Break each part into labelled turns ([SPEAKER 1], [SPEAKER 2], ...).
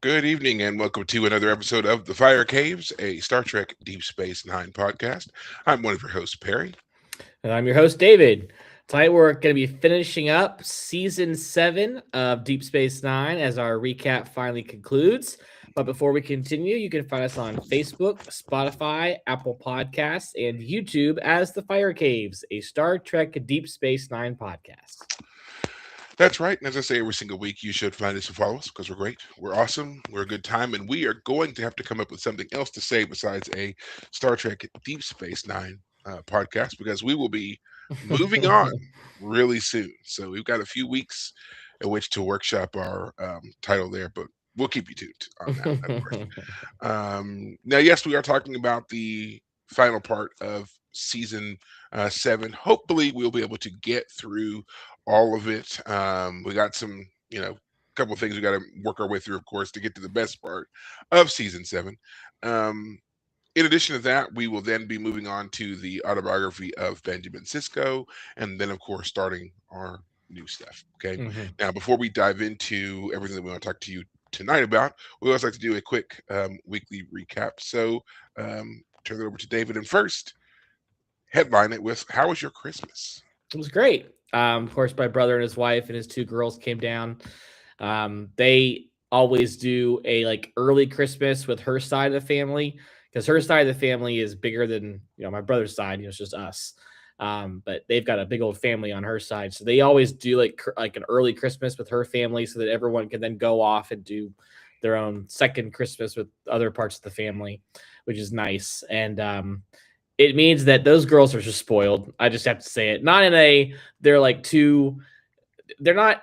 [SPEAKER 1] Good evening, and welcome to another episode of The Fire Caves, a Star Trek Deep Space Nine podcast. I'm one of your hosts, Perry.
[SPEAKER 2] And I'm your host, David. Tonight we're going to be finishing up season 7 of Deep Space Nine as our recap finally concludes. But before we continue, you can find us on Facebook, Spotify, Apple Podcasts, and YouTube as The Fire Caves, a Star Trek Deep Space Nine podcast.
[SPEAKER 1] That's right. And as I say every single week, you should find us and follow us because we're great. We're awesome. We're a good time. And we are going to have to come up with something else to say besides a Star Trek Deep Space Nine podcast because we will be moving on really soon. So we've got a few weeks in which to workshop our title there, but we'll keep you tuned on that, of course. Now, yes, we are talking about the final part of season 7. Hopefully, we'll be able to get through all of it. We got some, couple of things we got to work our way through, of course, to get to the best part of season 7. Um, in addition to that, we will then be moving on to the autobiography of Benjamin Sisko, and then, of course, starting our new stuff. Okay. Now, before we dive into everything that we want to talk to you tonight about, we always like to do a quick weekly recap. So, turn it over to David. And first, headline it with, "How was your Christmas?"
[SPEAKER 2] It was great. Of course, my brother and his wife and his two girls came down. They always do a early Christmas with her side of the family because her side of the family is bigger than my brother's side. It's just us. But they've got a big old family on her side, so they always do like an early Christmas with her family, so that everyone can then go off and do their own second Christmas with other parts of the family, which is nice. And it means that those girls are just spoiled. I just have to say it. Not in a they're not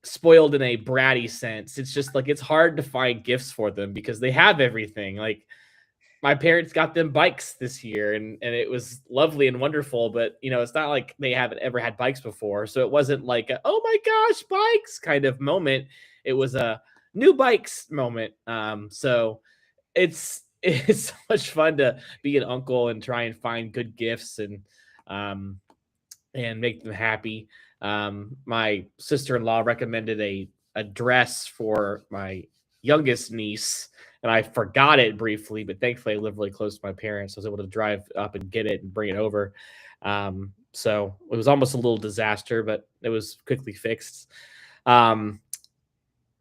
[SPEAKER 2] spoiled in a bratty sense. It's just like it's hard to find gifts for them because they have everything. Like my parents got them bikes this year and it was lovely and wonderful, but it's not like they haven't ever had bikes before. So it wasn't like oh my gosh, bikes kind of moment. It was a new bikes moment. So it's so much fun to be an uncle and try and find good gifts um and make them happy. My sister-in-law recommended a dress for my youngest niece, and I forgot it briefly, but thankfully I live really close to my parents. So I was able to drive up and get it and bring it over. So it was almost a little disaster, but it was quickly fixed. Um,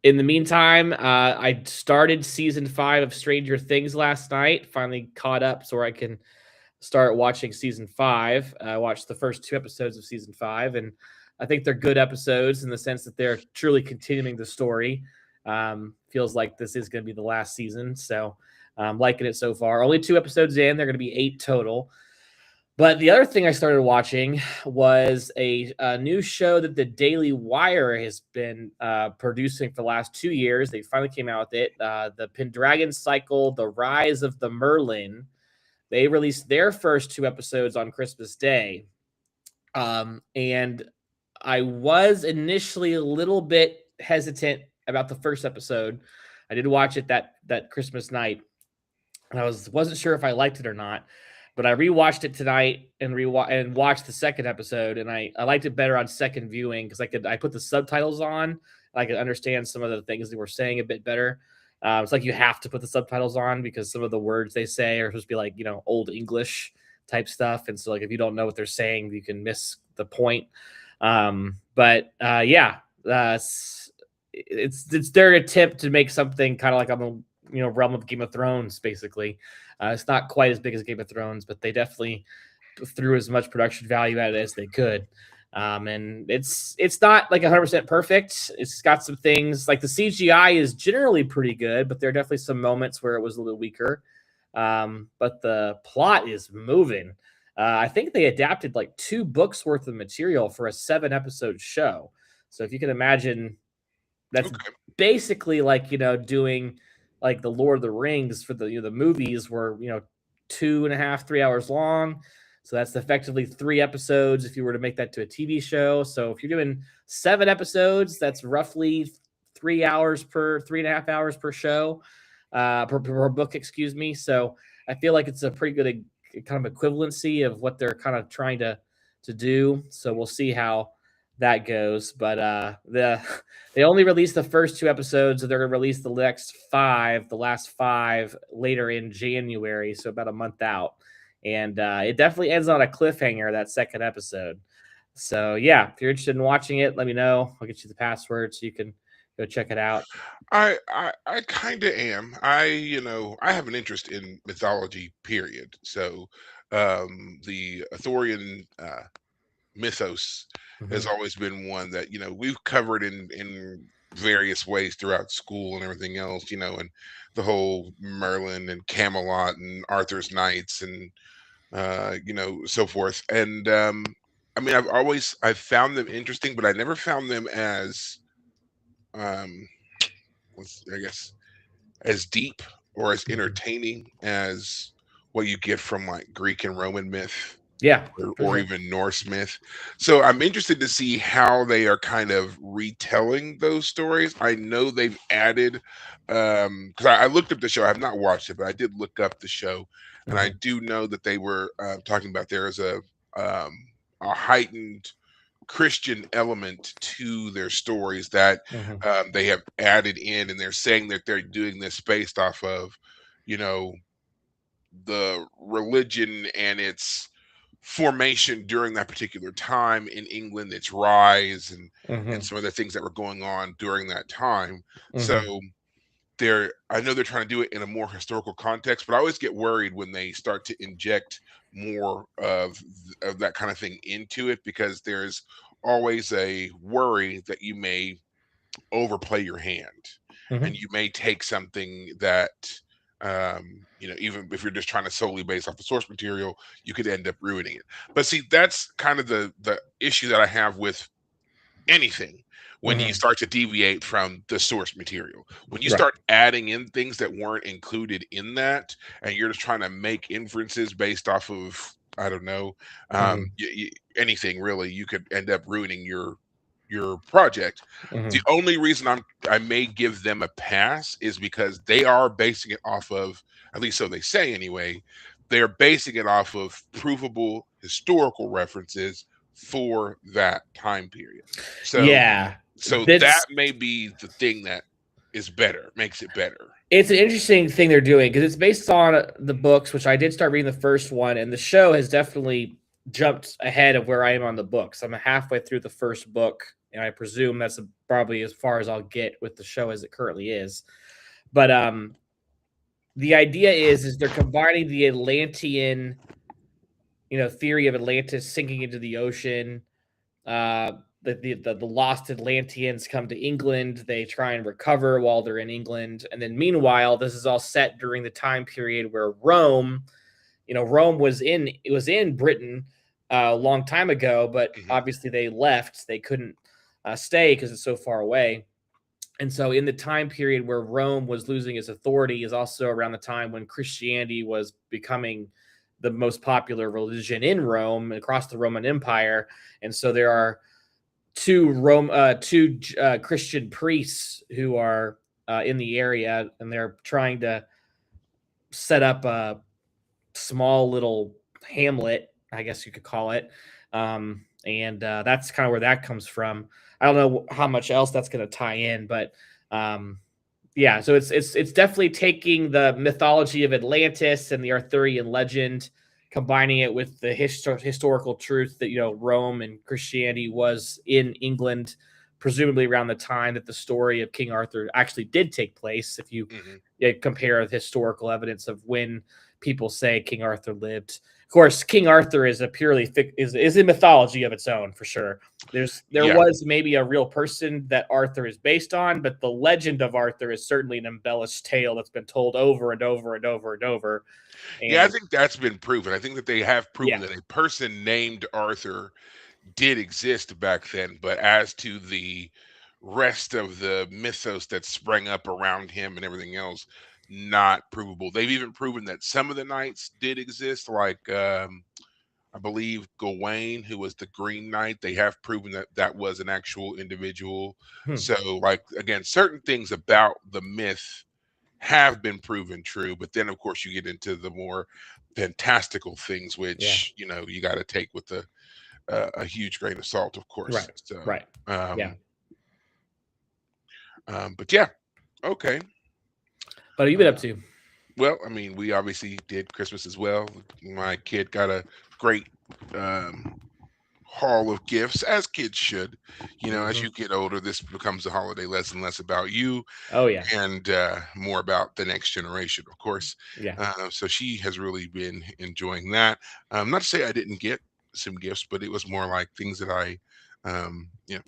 [SPEAKER 2] in the meantime, I started season 5 of Stranger Things last night. Finally caught up so I can start watching season 5. I watched the first 2 episodes of season 5, and I think they're good episodes in the sense that they're truly continuing the story. Feels like this is going to be the last season, so I'm liking it so far. Only 2 episodes in, they're going to be 8 total. But the other thing I started watching was a new show that the Daily Wire has been producing for the last 2 years. They finally came out with it. The Pendragon Cycle, The Rise of the Merlin. They released their first 2 episodes on Christmas Day. And I was initially a little bit hesitant about the first episode. I did watch it that Christmas night, and I wasn't sure if I liked it or not. But I rewatched it tonight and watched the second episode, and I liked it better on second viewing because I put the subtitles on, and I could understand some of the things they were saying a bit better. It's like you have to put the subtitles on because some of the words they say are supposed to be like old English type stuff, and so like if you don't know what they're saying, you can miss the point. Yeah, it's their attempt to make something kind of like on the realm of Game of Thrones, basically. It's not quite as big as Game of Thrones, but they definitely threw as much production value at it as they could. And it's not like 100% perfect. It's got some things like the CGI is generally pretty good, but there are definitely some moments where it was a little weaker. But the plot is moving. I think they adapted like 2 books worth of material for a 7-episode show. So if you can imagine, that's
[SPEAKER 1] Okay.
[SPEAKER 2] basically like doing like the Lord of the Rings for the the movies were 2.5 3 hours long. So that's effectively 3 episodes if you were to make that to a TV show. So if you're doing 7 episodes, that's roughly 3 hours per 3.5 hours per show, per book, excuse me. So I feel like it's a pretty good kind of equivalency of what they're kind of trying to do. So we'll see how that goes. But they only released the first 2 episodes, and they're gonna release the last 5 later in January, so about a month out. And it definitely ends on a cliffhanger, that second episode. So yeah, if you're interested in watching it, let me know. I'll get you the password so you can go check it out.
[SPEAKER 1] I kind of am. I have an interest in mythology, period. So, the Arthurian mythos has
[SPEAKER 2] Mhm.
[SPEAKER 1] always been one that we've covered in various ways throughout school and everything else. And the whole Merlin and Camelot and Arthur's Knights and so forth. And I mean, I've found them interesting, but I never found them as um, I guess as deep or as
[SPEAKER 2] Mhm.
[SPEAKER 1] entertaining as what you get from like Greek and Roman myth
[SPEAKER 2] Yeah, for
[SPEAKER 1] or
[SPEAKER 2] sure.
[SPEAKER 1] even Norse myth. So I'm interested to see how they are kind of retelling those stories. I know they've added because I looked up the show. I have not watched it, but I did look up the show, and I
[SPEAKER 2] Mhm.
[SPEAKER 1] do know that they were talking about there is um, a heightened Christian element to their stories that
[SPEAKER 2] Mhm.
[SPEAKER 1] they have added in, and they're saying that they're doing this based off of, you know, the religion and its formation during that particular time in England, its rise, and
[SPEAKER 2] Mhm.
[SPEAKER 1] some of the things that were going on during that time. So
[SPEAKER 2] Mhm.
[SPEAKER 1] I know they're trying to do it in a more historical context, but I always get worried when they start to inject more of that kind of thing into it, because there's always a worry that you may overplay your hand, and
[SPEAKER 2] Mhm.
[SPEAKER 1] you may take something that even if you're just trying to solely base off the source material, you could end up ruining it. But see, that's kind of the issue that I have with anything when you
[SPEAKER 2] Mhm.
[SPEAKER 1] start to deviate from the source material. When you
[SPEAKER 2] Right.
[SPEAKER 1] start adding in things that weren't included in that, and you're just trying to make inferences based off of, I don't know,
[SPEAKER 2] Mhm.
[SPEAKER 1] anything really, you could end up ruining your project. The
[SPEAKER 2] Mhm.
[SPEAKER 1] only reason I may give them a pass is because they are basing it off of, at least so they say anyway, they're basing it off of provable historical references for that time period. So
[SPEAKER 2] Yeah.
[SPEAKER 1] so that
[SPEAKER 2] That's
[SPEAKER 1] may be the thing that is better, makes it better.
[SPEAKER 2] It's an interesting thing they're doing because it's based on the books, which I did start reading the first one, and the show has definitely jumped ahead of where I am on the books. I'm halfway through the first book, and I presume that's probably as far as I'll get with the show as it currently is. But the idea is they're combining the Atlantean, theory of Atlantis sinking into the ocean. Uh, the lost Atlanteans come to England. They try and recover while they're in England, and then meanwhile, this is all set during the time period where Rome, Rome was in Britain a long time ago, but
[SPEAKER 1] Mhm.
[SPEAKER 2] obviously they left. They couldn't stay because it's so far away. And so, in the time period where Rome was losing its authority, is also around the time when Christianity was becoming the most popular religion in Rome across the Roman Empire. And so, there are two Christian priests who are in the area, and they're trying to set up a small little hamlet, I guess you could call it. And that's kind of where that comes from. I don't know how much else that's going to tie in, but um, yeah. So it's definitely taking the mythology of Atlantis and the Arthurian legend, combining it with the historical truth that Rome and Christianity was in England, presumably around the time that the story of King Arthur actually did take place. If you
[SPEAKER 1] Mhm.
[SPEAKER 2] compare the historical evidence of when people say King Arthur lived. Of course, King Arthur is a purely is a mythology of its own for sure. There
[SPEAKER 1] Yeah.
[SPEAKER 2] was maybe a real person that Arthur is based on, but the legend of Arthur is certainly an embellished tale that's been told over and over and over and over.
[SPEAKER 1] Yeah, I
[SPEAKER 2] And
[SPEAKER 1] think that's been proven. I think that they have proven
[SPEAKER 2] yeah,
[SPEAKER 1] that a person named Arthur did exist back then, but as to the rest of the mythos that sprang up around him and everything else, not provable. They've even proven that some of the knights did exist, like I believe Gawain, who was the Green Knight. They have proven that that was an actual individual.
[SPEAKER 2] hmm,
[SPEAKER 1] So, like again, certain things about the myth have been proven true, but then of course you get into the more fantastical things,
[SPEAKER 2] yeah,
[SPEAKER 1] which you got to take with a huge grain of salt, of course.
[SPEAKER 2] Right.
[SPEAKER 1] So,
[SPEAKER 2] Right. Yeah.
[SPEAKER 1] um, but yeah, okay.
[SPEAKER 2] What have you been up
[SPEAKER 1] Uh,
[SPEAKER 2] to?
[SPEAKER 1] well, I mean, we obviously did Christmas as well. My kid got a great um, haul of gifts, as kids should. You know, as
[SPEAKER 2] Hmm.
[SPEAKER 1] you get older, this becomes a holiday less and less about you
[SPEAKER 2] Oh yeah.
[SPEAKER 1] and more about the next generation, of course.
[SPEAKER 2] Yeah.
[SPEAKER 1] So she has really been enjoying that. Not to say I didn't get some gifts, but it was more like things that you know,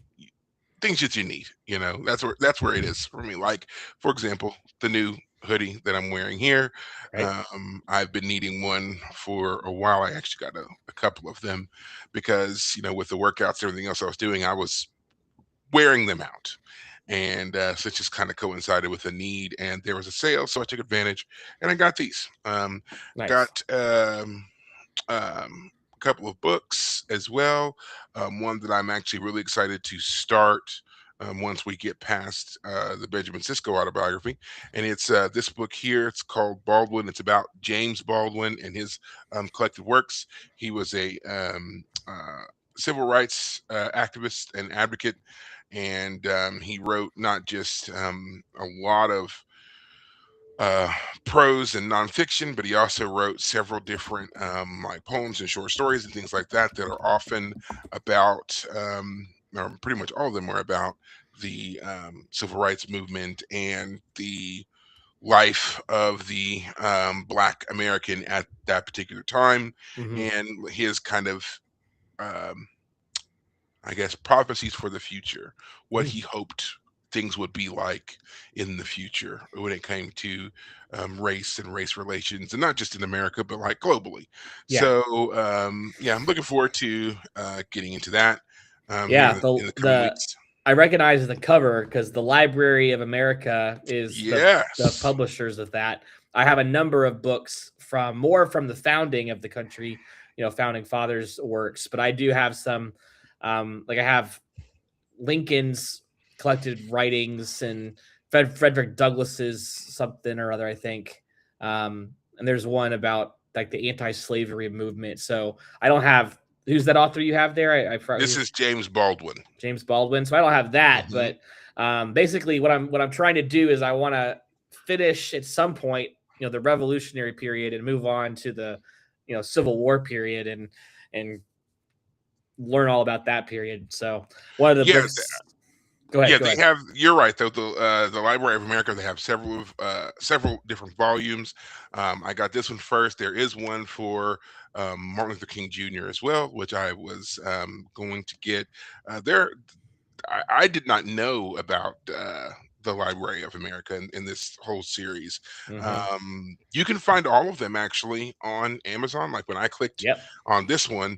[SPEAKER 1] things that you need. You know, that's where it is for me. Like, for example, the new hoodie that I'm wearing here.
[SPEAKER 2] Right.
[SPEAKER 1] I've been needing one for a while. I actually got a couple of them because with the workouts and everything else I was doing, I was wearing them out. And so it just kind of coincided with a need, and there was a sale, so I took advantage, and I got these.
[SPEAKER 2] Nice.
[SPEAKER 1] Got a couple of books as well. One that I'm actually really excited to start once we get past the Benjamin Sisko autobiography. And it's this book here. It's called Baldwin. It's about James Baldwin and his collected works. He was a civil rights activist and advocate. And he wrote not just a lot of uh, prose and nonfiction, but he also wrote several different like poems and short stories and things like that that are often about, or pretty much all of them are about the civil rights movement and the life of the Black American at that particular time,
[SPEAKER 2] Hmm.
[SPEAKER 1] and his kind of um, I guess, prophecies for the future, what he hoped things would be like in the future when it came to race and race relations, and not just in America, but like globally.
[SPEAKER 2] Yeah.
[SPEAKER 1] So, yeah, I'm looking forward to getting into that here
[SPEAKER 2] Yeah. The
[SPEAKER 1] in the coming
[SPEAKER 2] the
[SPEAKER 1] weeks.
[SPEAKER 2] I recognize the cover because the Library of America is the
[SPEAKER 1] Yes.
[SPEAKER 2] publishers of that. I have a number of books from the founding of the country, founding fathers' works, but I do have some, like I have Lincoln's collected writings and Frederick Douglass's something or other, I think. And there's one about like the anti-slavery movement. So I don't have who's that author you have there? I forgot
[SPEAKER 1] This
[SPEAKER 2] who's
[SPEAKER 1] is James Baldwin.
[SPEAKER 2] James Baldwin. So I don't have that,
[SPEAKER 1] Hmm.
[SPEAKER 2] but basically what I'm trying to do is I want to finish at some point, the Revolutionary period and move on to the, Civil War period and learn all about that period. So one of the
[SPEAKER 1] Yeah,
[SPEAKER 2] books. Go ahead.
[SPEAKER 1] yeah,
[SPEAKER 2] Go
[SPEAKER 1] they
[SPEAKER 2] ahead.
[SPEAKER 1] have. You're right, though. The Library of America, they have several different volumes. I got this one first. There is one for Martin Luther King Jr. as well, which I was going to get. There, I did not know about the Library of America in this whole series.
[SPEAKER 2] Hmm.
[SPEAKER 1] You can find all of them actually on Amazon. Like when I clicked
[SPEAKER 2] Yep.
[SPEAKER 1] on this one,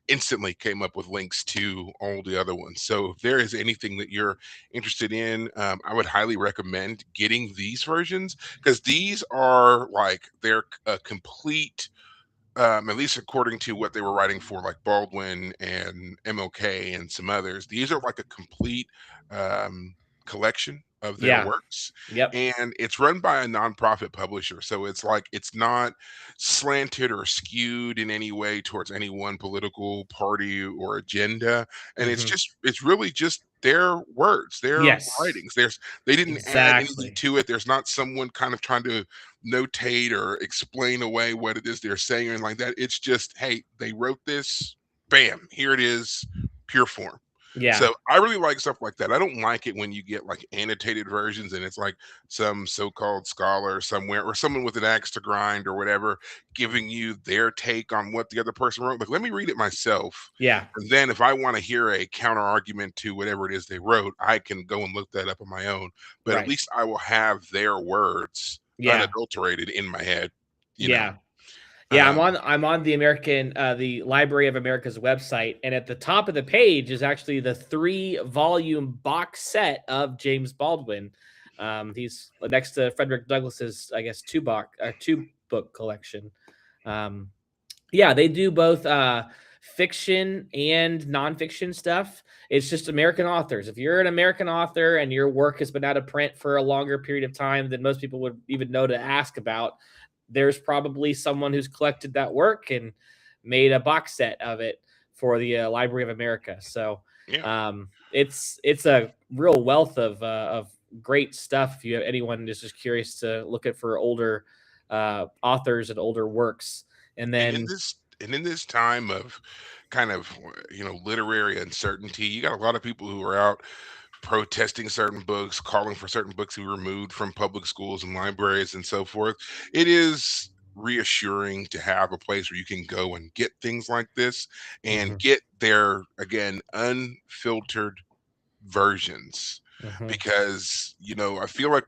[SPEAKER 1] instantly came up with links to all the other ones. So if there is anything that you're interested in, I would highly recommend getting these versions because these are like they're a complete at least according to what they were writing for, like Baldwin and MLK and some others, these are like a complete um, collection of their
[SPEAKER 2] Yeah.
[SPEAKER 1] works.
[SPEAKER 2] Yep.
[SPEAKER 1] And it's run by a nonprofit publisher. So it's like it's not slanted or skewed in any way towards any one political party or agenda. And
[SPEAKER 2] Hmm.
[SPEAKER 1] it's really just their words, their
[SPEAKER 2] Yes.
[SPEAKER 1] writings. They didn't add anything
[SPEAKER 2] Exactly.
[SPEAKER 1] to it. There's not someone kind of trying to notate or explain away what it is they're saying or anything like that. It's just, hey, they wrote this, bam, here it is, pure form.
[SPEAKER 2] Yeah.
[SPEAKER 1] So I really like stuff like that. I don't like it when you get like annotated versions and it's like some so-called scholar somewhere or someone with an axe to grind or whatever giving you their take on what the other person wrote. Like, let me read it myself.
[SPEAKER 2] Yeah.
[SPEAKER 1] And then if I want to hear a counter argument to whatever it is they wrote, I can go and look that up on my own. But at
[SPEAKER 2] Right.
[SPEAKER 1] least I will have their words
[SPEAKER 2] Yeah.
[SPEAKER 1] unadulterated in my head, you know.
[SPEAKER 2] Yeah. Yeah, I'm
[SPEAKER 1] Um,
[SPEAKER 2] on the Library of America's website, and at the top of the page is actually the 3-volume box set of James Baldwin. He's next to Frederick Douglass's, I guess, two book collection. Um, yeah, they do both fiction and nonfiction stuff. It's just American authors. If you're an American author and your work has been out of print for a longer period of time than most people would even know to ask about, there's probably someone who's collected that work and made a box set of it. for the Library of America. So
[SPEAKER 1] Yeah.
[SPEAKER 2] it's a real wealth of great stuff. If you have anyone who's just curious to look at for older authors and older works, and
[SPEAKER 1] And
[SPEAKER 2] then
[SPEAKER 1] in this time of kind of literary uncertainty, you got a lot of people who are out protesting certain books, calling for certain books to be removed from public schools and libraries and so forth. It is reassuring to have a place where you can go and get things like this and
[SPEAKER 2] Mhm,
[SPEAKER 1] get their, again, unfiltered versions,
[SPEAKER 2] mhm,
[SPEAKER 1] because I feel like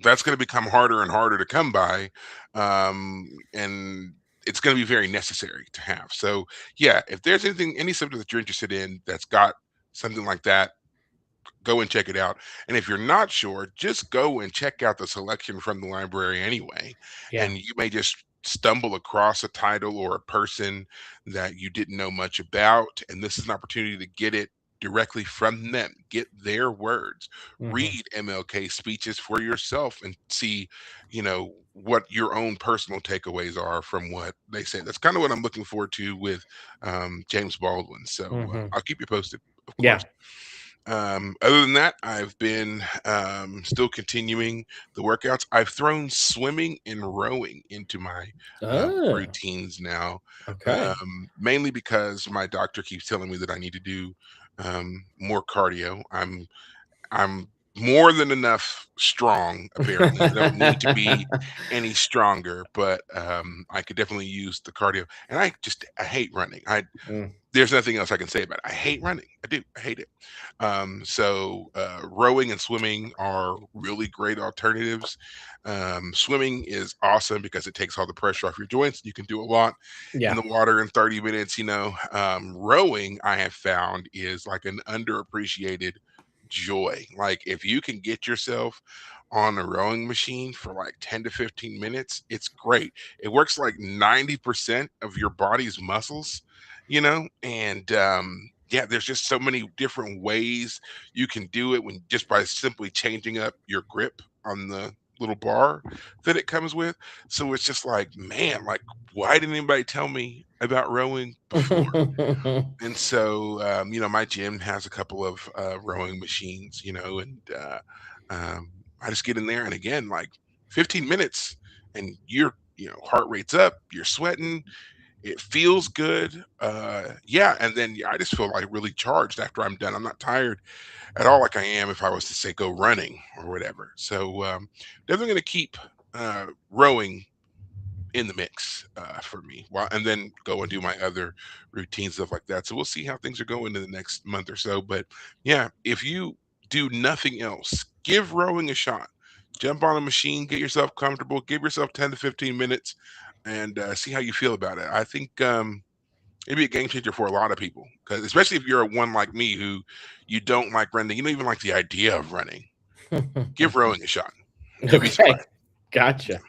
[SPEAKER 1] that's going to become harder and harder to come by, and it's going to be very necessary to have. So yeah, if there's any subject that you're interested in that's got something like that, go and check it out. And if you're not sure, just go and check out the selection from the library anyway.
[SPEAKER 2] yeah.
[SPEAKER 1] And you may just stumble across a title or a person that you didn't know much about. And this is an opportunity to get it directly from them, get their words,
[SPEAKER 2] Mhm.
[SPEAKER 1] read MLK speeches for yourself and see, what your own personal takeaways are from what they say. That's kind of what I'm looking forward to with James Baldwin. So
[SPEAKER 2] Mhm.
[SPEAKER 1] I'll keep you posted, of
[SPEAKER 2] Yeah.
[SPEAKER 1] course. Other than that, I've been still continuing the workouts. I've thrown swimming and rowing into my
[SPEAKER 2] Oh,
[SPEAKER 1] routines now,
[SPEAKER 2] okay.
[SPEAKER 1] mainly because my doctor keeps telling me that I need to do more cardio. I'm more than enough strong, apparently. I don't need to be any stronger, but I could definitely use the cardio. And I hate running.
[SPEAKER 2] Mm,
[SPEAKER 1] There's nothing else I can say about it. I hate running. I do. I hate it. So rowing and swimming are really great alternatives. Swimming is awesome because it takes all the pressure off your joints. You can do a lot in
[SPEAKER 2] yeah.
[SPEAKER 1] the water in 30 minutes. Rowing, I have found, is like an underappreciated joy. Like if you can get yourself on a rowing machine for like 10 to 15 minutes, it's great. It works like 90% of your body's muscles, and yeah, there's just so many different ways you can do it when just by simply changing up your grip on the little bar that it comes with. So it's just like, man, like why didn't anybody tell me about rowing before? And so, my gym has a couple of rowing machines, and I just get in there, and again, like 15 minutes, and heart rate's up, you're sweating, it feels good. Yeah, and then I just feel like really charged after I'm done. I'm not tired at all like I am if I was to say go running or whatever. So definitely going to keep rowing in the mix for me, and then go and do my other routine stuff like that. So we'll see how things are going in the next month or so. But yeah, if you do nothing else, give rowing a shot. Jump on a machine, get yourself comfortable, give yourself 10 to 15 minutes, and see how you feel about it. I think it'd be a game changer for a lot of people, because especially if you're one like me who you don't like running, you don't even like the idea of running. Give rowing a shot. You'll be
[SPEAKER 2] Okay.
[SPEAKER 1] surprised.
[SPEAKER 2] Gotcha.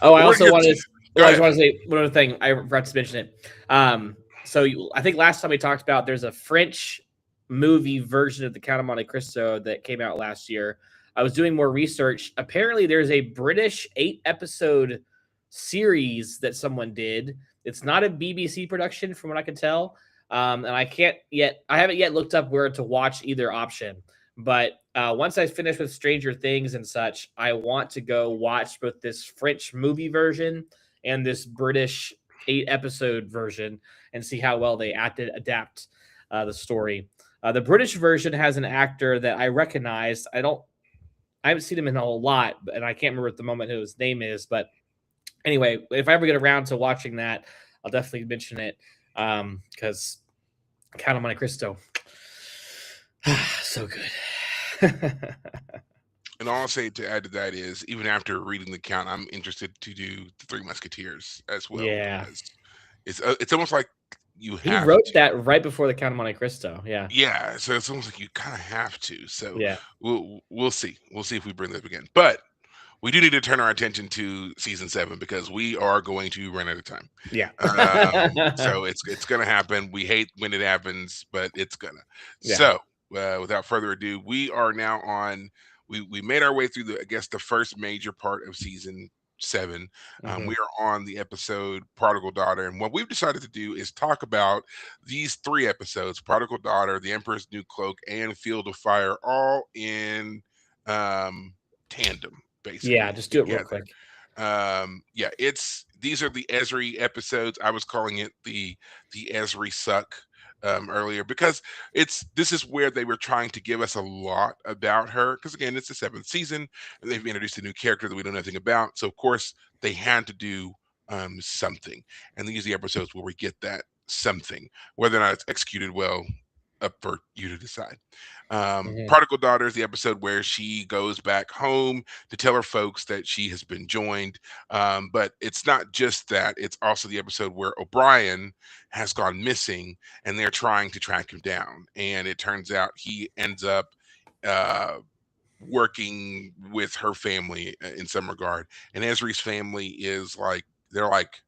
[SPEAKER 2] Oh, I
[SPEAKER 1] But we're
[SPEAKER 2] also
[SPEAKER 1] here
[SPEAKER 2] wanted
[SPEAKER 1] to
[SPEAKER 2] to
[SPEAKER 1] go
[SPEAKER 2] well, I just
[SPEAKER 1] ahead.
[SPEAKER 2] want to say one other thing. I forgot to mention it. I think last time we talked about there's a French movie version of The Count of Monte Cristo that came out last year. I was doing more research. Apparently, there's a British 8 episode series that someone did. It's not a BBC production, from what I can tell. And I haven't yet looked up where to watch either option. But once I finish with Stranger Things and such, I want to go watch both this French movie version and this British 8 episode version and see how well they adapt the story. The British version has an actor that I recognize. I haven't seen him in a whole lot, and I can't remember at the moment who his name is. But anyway, if I ever get around to watching that, I'll definitely mention it because Count of Monte Cristo, so good.
[SPEAKER 1] And all I'll say to add to that is, even after reading the count, I'm interested to do the Three Musketeers as well,
[SPEAKER 2] Yeah.
[SPEAKER 1] because it's almost like you
[SPEAKER 2] He
[SPEAKER 1] have
[SPEAKER 2] wrote
[SPEAKER 1] to.
[SPEAKER 2] that right before the Count of Monte Cristo. Yeah.
[SPEAKER 1] Yeah, so it's almost like you kind of have to. So
[SPEAKER 2] Yeah.
[SPEAKER 1] we'll see. We'll see if we bring that up again. But we do need to turn our attention to season 7, because we are going to run out of time.
[SPEAKER 2] Yeah.
[SPEAKER 1] So it's gonna happen. We hate when it happens, but it's gonna.
[SPEAKER 2] Yeah.
[SPEAKER 1] So without further ado, we are now on. We made our way through the, I guess, the first major part of season 7.
[SPEAKER 2] Hmm.
[SPEAKER 1] We are on the episode Prodigal Daughter, and what we've decided to do is talk about these 3 episodes: Prodigal Daughter, The Emperor's New Cloak, and Field of Fire, all in um, tandem,
[SPEAKER 2] Yeah,
[SPEAKER 1] basically
[SPEAKER 2] just do it real
[SPEAKER 1] together.
[SPEAKER 2] quick.
[SPEAKER 1] Yeah, it's these are the Esri episodes. I was calling it the Esri suck earlier, because this is where they were trying to give us a lot about her, because again, it's the 7th season and they've introduced a new character that we don't know anything about, so of course they had to do something, and these are the episodes where we get that something. Whether or not it's executed well, up for you to decide.
[SPEAKER 2] Hmm.
[SPEAKER 1] Prodigal Daughter is the episode where she goes back home to tell her folks that she has been joined. But it's not just that, it's also the episode where O'Brien has gone missing and they're trying to track him down. And it turns out he ends up uh, working with her family in some regard. And Esri's family is like, they're like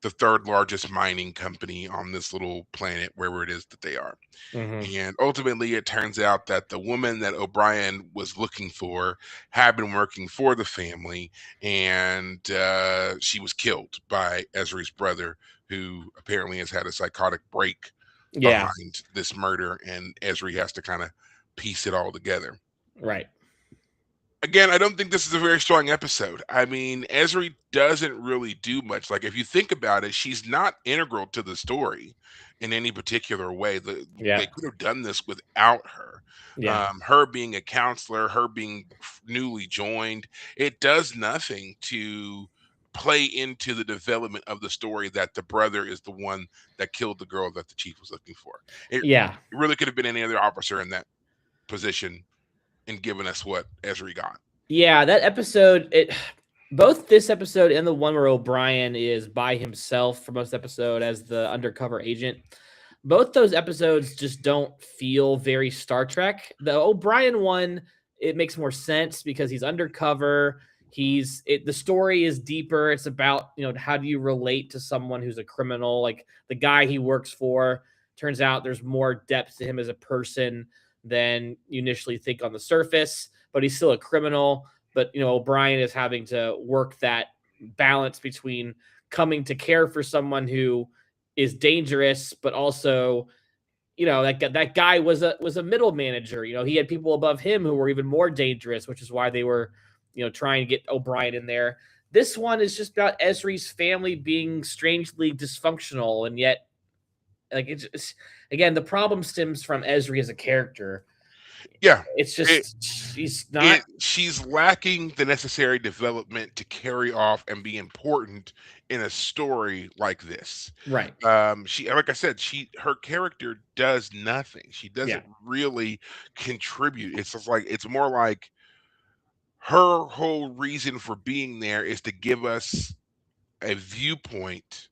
[SPEAKER 1] the third largest mining company on this little planet, wherever it is that they are.
[SPEAKER 2] Hmm.
[SPEAKER 1] And ultimately, it turns out that the woman that O'Brien was looking for had been working for the family, and she was killed by Ezri's brother, who apparently has had a psychotic break
[SPEAKER 2] Yeah.
[SPEAKER 1] behind this murder, and Ezri has to kind of piece it all together.
[SPEAKER 2] Right.
[SPEAKER 1] Again, I don't think this is a very strong episode. I mean, Ezri doesn't really do much. Like, if you think about it, she's not integral to the story in any particular way. They
[SPEAKER 2] Yeah.
[SPEAKER 1] could have done this without her.
[SPEAKER 2] Yeah.
[SPEAKER 1] Her being a counselor, her being newly joined, it does nothing to play into the development of the story that the brother is the one that killed the girl that the chief was looking for. It
[SPEAKER 2] Yeah.
[SPEAKER 1] really could have been any other officer in that position and given us what Ezri got.
[SPEAKER 2] Yeah, that episode, it both this episode and the one where O'Brien is by himself for most episode as the undercover agent. Both those episodes just don't feel very Star Trek. The O'Brien one, it makes more sense because he's undercover. The story is deeper. It's about, how do you relate to someone who's a criminal, like the guy he works for. Turns out there's more depth to him as a person than you initially think on the surface, but he's still a criminal. But O'Brien is having to work that balance between coming to care for someone who is dangerous, but also, that guy was a middle manager. He had people above him who were even more dangerous, which is why they were, trying to get O'Brien in there. This one is just about Esri's family being strangely dysfunctional, and yet, like, it's again, the problem stems from Esri as a character.
[SPEAKER 1] Yeah,
[SPEAKER 2] It's
[SPEAKER 1] it
[SPEAKER 2] just he's not.
[SPEAKER 1] she's lacking the necessary development to carry off and be important in a story like this.
[SPEAKER 2] Right.
[SPEAKER 1] She, like I said, her character does nothing. She
[SPEAKER 2] Yeah.
[SPEAKER 1] doesn't really contribute. It's just like, it's more like her whole reason for being there is to give us a viewpoint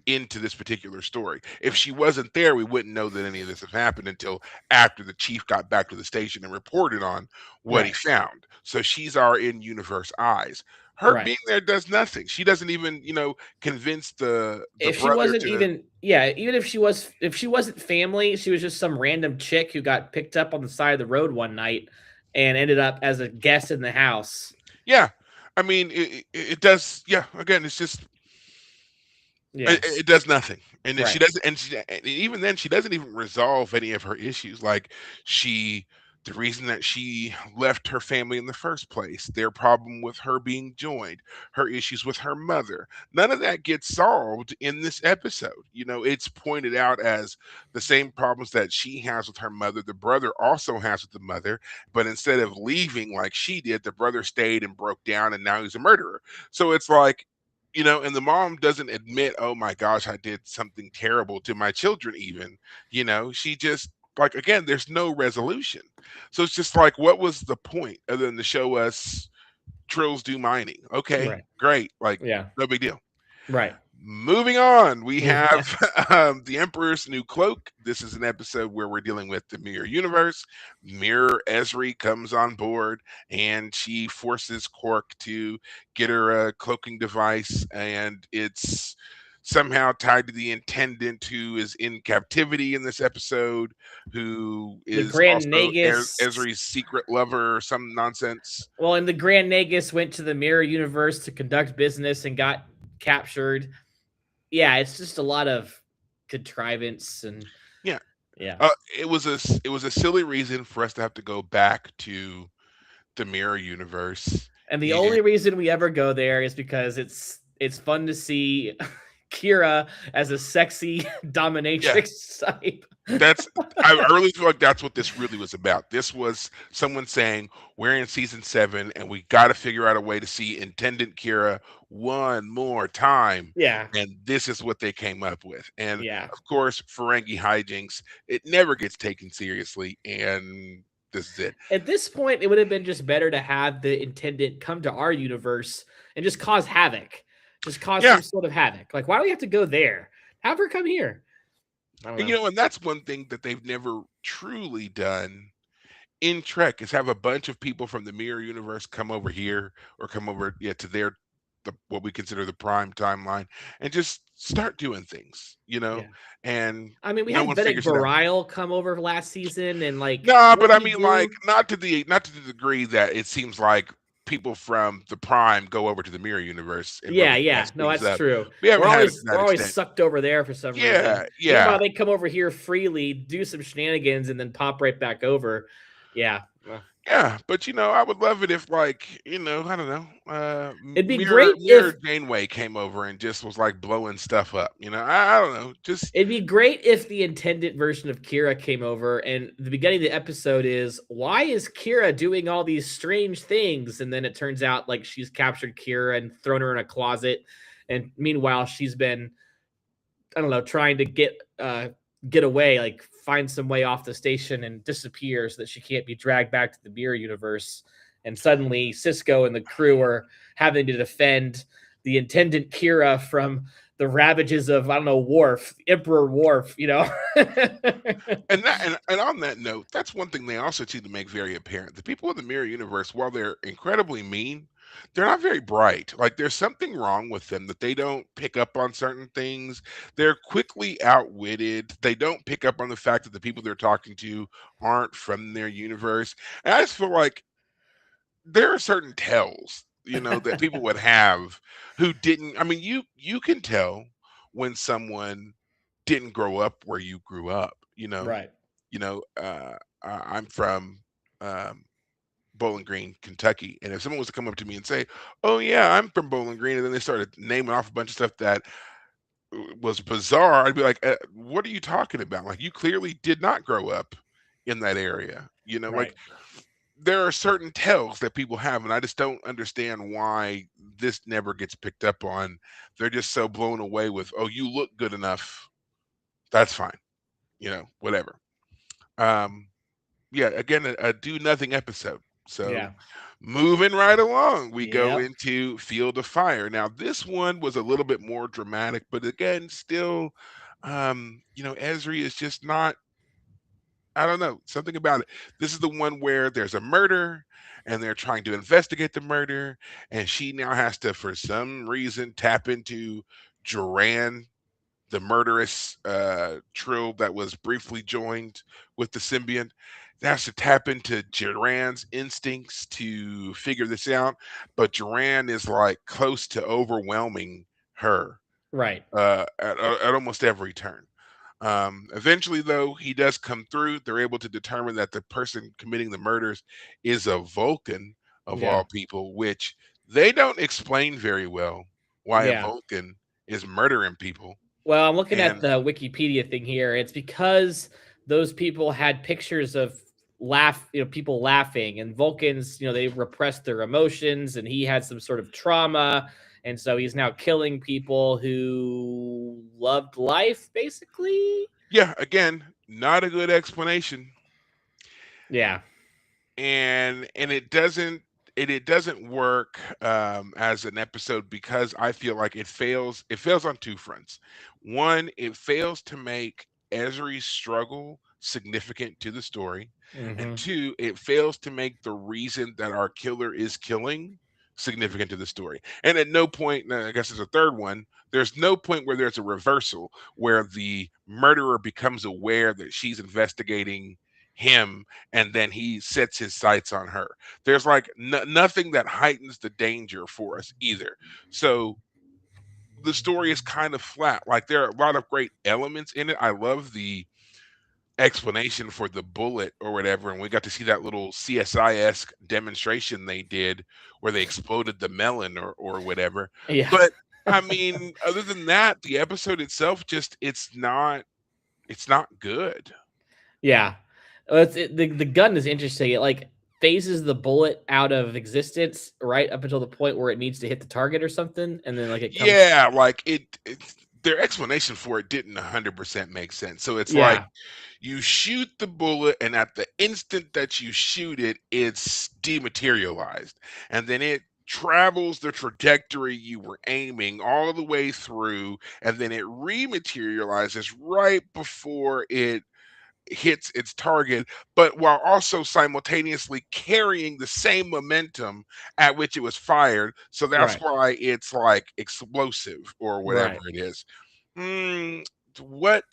[SPEAKER 1] into this particular story. If she wasn't there, we wouldn't know that any of this had happened until after the chief got back to the station and reported on what he
[SPEAKER 2] Right.
[SPEAKER 1] found. So she's our in-universe eyes. Her
[SPEAKER 2] Right.
[SPEAKER 1] being there does nothing. She doesn't even, convince the
[SPEAKER 2] If she
[SPEAKER 1] brother
[SPEAKER 2] wasn't
[SPEAKER 1] to.
[SPEAKER 2] even, yeah, even if she wasn't family, she was just some random chick who got picked up on the side of the road one night and ended up as a guest in the house.
[SPEAKER 1] Yeah, I mean, it does. Yeah, again, it's just
[SPEAKER 2] Yeah.
[SPEAKER 1] it does nothing, and then she
[SPEAKER 2] Right.
[SPEAKER 1] doesn't, and even then, she doesn't even resolve any of her issues. Like, she, the reason that she left her family in the first place, their problem with her being joined, her issues with her mother, none of that gets solved in this episode. It's pointed out as the same problems that she has with her mother, the brother also has with the mother, but instead of leaving like she did, the brother stayed and broke down, and now he's a murderer. So it's like, and the mom doesn't admit, oh my gosh, I did something terrible to my children, even. She just, like, again, there's no resolution. So it's just like, what was the point other than to show us Trills do mining? Okay,
[SPEAKER 2] Right.
[SPEAKER 1] great. Like,
[SPEAKER 2] Yeah.
[SPEAKER 1] no big deal.
[SPEAKER 2] Right.
[SPEAKER 1] Moving on, we
[SPEAKER 2] Yeah.
[SPEAKER 1] have The Emperor's New Cloak. This is an episode where we're dealing with the Mirror Universe. Mirror Esri comes on board and she forces Quark to get her a cloaking device, and it's somehow tied to the intendant who is in captivity in this episode, who
[SPEAKER 2] The
[SPEAKER 1] is
[SPEAKER 2] Grand
[SPEAKER 1] also
[SPEAKER 2] Nagus.
[SPEAKER 1] Ezri's secret lover or some nonsense.
[SPEAKER 2] Well, and the Grand Nagus went to the mirror universe to conduct business and got captured. Yeah, it's just a lot of contrivance and
[SPEAKER 1] Yeah.
[SPEAKER 2] yeah.
[SPEAKER 1] It was a silly reason for us to have to go back to the mirror universe.
[SPEAKER 2] And the
[SPEAKER 1] And
[SPEAKER 2] only reason we ever go there is because it's fun to see Kira as a sexy
[SPEAKER 1] yeah,
[SPEAKER 2] dominatrix type.
[SPEAKER 1] that's I really feel like that's what this really was about. This was someone saying we're in season 7 and we got to figure out a way to see Intendant Kira one more time.
[SPEAKER 2] Yeah.
[SPEAKER 1] And this is what they came up with. And
[SPEAKER 2] Yeah.
[SPEAKER 1] of course, Ferengi hijinks, it never gets taken seriously. And this is it.
[SPEAKER 2] At this point, it would have been just better to have the intendant come to our universe and just cause havoc. Just cause
[SPEAKER 1] Yeah.
[SPEAKER 2] some sort of havoc. Like, why do we have to go there? Have her come here. I don't
[SPEAKER 1] And
[SPEAKER 2] know.
[SPEAKER 1] and that's one thing that they've never truly done in Trek is have a bunch of people from the mirror universe come over here or come over to their what we consider the prime timeline and just start doing things,
[SPEAKER 2] Yeah.
[SPEAKER 1] and
[SPEAKER 2] I mean, we
[SPEAKER 1] no
[SPEAKER 2] had
[SPEAKER 1] one
[SPEAKER 2] Vedic
[SPEAKER 1] figures it out.
[SPEAKER 2] Barile come over last season, and like,
[SPEAKER 1] No,
[SPEAKER 2] what
[SPEAKER 1] but
[SPEAKER 2] did
[SPEAKER 1] I
[SPEAKER 2] he
[SPEAKER 1] mean like
[SPEAKER 2] do?
[SPEAKER 1] not to the degree that it seems like people from the prime go over to the mirror universe and
[SPEAKER 2] Yeah,
[SPEAKER 1] really
[SPEAKER 2] yeah.
[SPEAKER 1] mess
[SPEAKER 2] No,
[SPEAKER 1] things
[SPEAKER 2] that's
[SPEAKER 1] up.
[SPEAKER 2] true.
[SPEAKER 1] We haven't had it to
[SPEAKER 2] We're
[SPEAKER 1] that
[SPEAKER 2] always
[SPEAKER 1] extent.
[SPEAKER 2] sucked over there for some reason.
[SPEAKER 1] Yeah,
[SPEAKER 2] Meanwhile,
[SPEAKER 1] yeah.
[SPEAKER 2] they come over here freely, do some shenanigans, and then pop right back over. Yeah.
[SPEAKER 1] Yeah, but I would love it if I don't know,
[SPEAKER 2] It'd be
[SPEAKER 1] Mirror
[SPEAKER 2] great
[SPEAKER 1] Mirror
[SPEAKER 2] if
[SPEAKER 1] Janeway came over and just was like blowing stuff up. I don't know, just
[SPEAKER 2] It'd be great if the intended version of Kira came over and the beginning of the episode is, why is Kira doing all these strange things? And then it turns out like she's captured Kira and thrown her in a closet. And meanwhile, she's been, I don't know, trying to get away, like find some way off the station and disappear so that she can't be dragged back to the mirror universe. And suddenly Cisco and the crew are having to defend the intendant Kira from the ravages of, I don't know, Worf, Emperor Worf,
[SPEAKER 1] and and on that note, that's one thing they also seem to make very apparent. The people in the mirror universe, while they're incredibly mean, they're not very bright. Like there's something wrong with them that they don't pick up on certain things. They're quickly outwitted. They don't pick up on the fact that the people they're talking to aren't from their universe. And I just feel like there are certain tells, that people would have who didn't. I mean, you can tell when someone didn't grow up where you grew up.
[SPEAKER 2] right.
[SPEAKER 1] I'm from um, Bowling Green, Kentucky, and if someone was to come up to me and say, "Oh yeah, I'm from Bowling Green," and then they started naming off a bunch of stuff that was bizarre, I'd be like, "What are you talking about? Like, you clearly did not grow up in that area."
[SPEAKER 2] Right.
[SPEAKER 1] Like there are certain tells that people have, and I just don't understand why this never gets picked up on. They're just so blown away with, "Oh, you look good enough. That's fine." Whatever. Um, yeah, again, a do nothing episode. So
[SPEAKER 2] Yeah.
[SPEAKER 1] moving right along, we go
[SPEAKER 2] Yep.
[SPEAKER 1] into Field of Fire. Now, this one was a little bit more dramatic, but again, still, Esri is just not. I don't know, something about it. This is the one where there's a murder and they're trying to investigate the murder, and she now has to, for some reason, tap into Duran, the murderous Trill that was briefly joined with the symbiont. That has to tap into Duran's instincts to figure this out, but Duran is like close to overwhelming her
[SPEAKER 2] Right.
[SPEAKER 1] at almost every turn. Eventually, though, he does come through. They're able to determine that the person committing the murders is a Vulcan of
[SPEAKER 2] Yeah.
[SPEAKER 1] all people, which they don't explain very well why a
[SPEAKER 2] Yeah.
[SPEAKER 1] Vulcan is murdering people.
[SPEAKER 2] Well, I'm looking at
[SPEAKER 1] And
[SPEAKER 2] the Wikipedia thing here. It's because those people had pictures of people laughing, and Vulcans, they repressed their emotions, and he had some sort of trauma, and so he's now killing people who loved life, basically.
[SPEAKER 1] yeah, again, not a good explanation.
[SPEAKER 2] Yeah.
[SPEAKER 1] And it doesn't work as an episode because I feel like it fails on two fronts. One, it fails to make Ezri's struggle significant to the story, and
[SPEAKER 2] Hmm.
[SPEAKER 1] two, it fails to make the reason that our killer is killing significant to the story. And at no point, I guess there's a third one, there's no point where there's a reversal where the murderer becomes aware that she's investigating him and then he sets his sights on her. There's like nothing that heightens the danger for us either. So the story is kind of flat. Like there are a lot of great elements in it. I love the explanation for the bullet or whatever, and we got to see that little CSI-esque demonstration they did where they exploded the melon or whatever.
[SPEAKER 2] Yeah.
[SPEAKER 1] But I mean, other than that, the episode itself just it's not good.
[SPEAKER 2] Yeah. The gun is interesting. It like phases the bullet out of existence right up until the point where it needs to hit the target or something, and then like it comes.
[SPEAKER 1] Yeah, like their explanation for it didn't 100% make sense. So it's like
[SPEAKER 2] Yeah.
[SPEAKER 1] you shoot the bullet, and at the instant that you shoot it, it's dematerialized. And then it travels the trajectory you were aiming all the way through, and then it rematerializes right before it hits its target, but while also simultaneously carrying the same momentum at which it was fired. So that's
[SPEAKER 2] Right.
[SPEAKER 1] why it's like explosive or whatever
[SPEAKER 2] Right.
[SPEAKER 1] it is. What?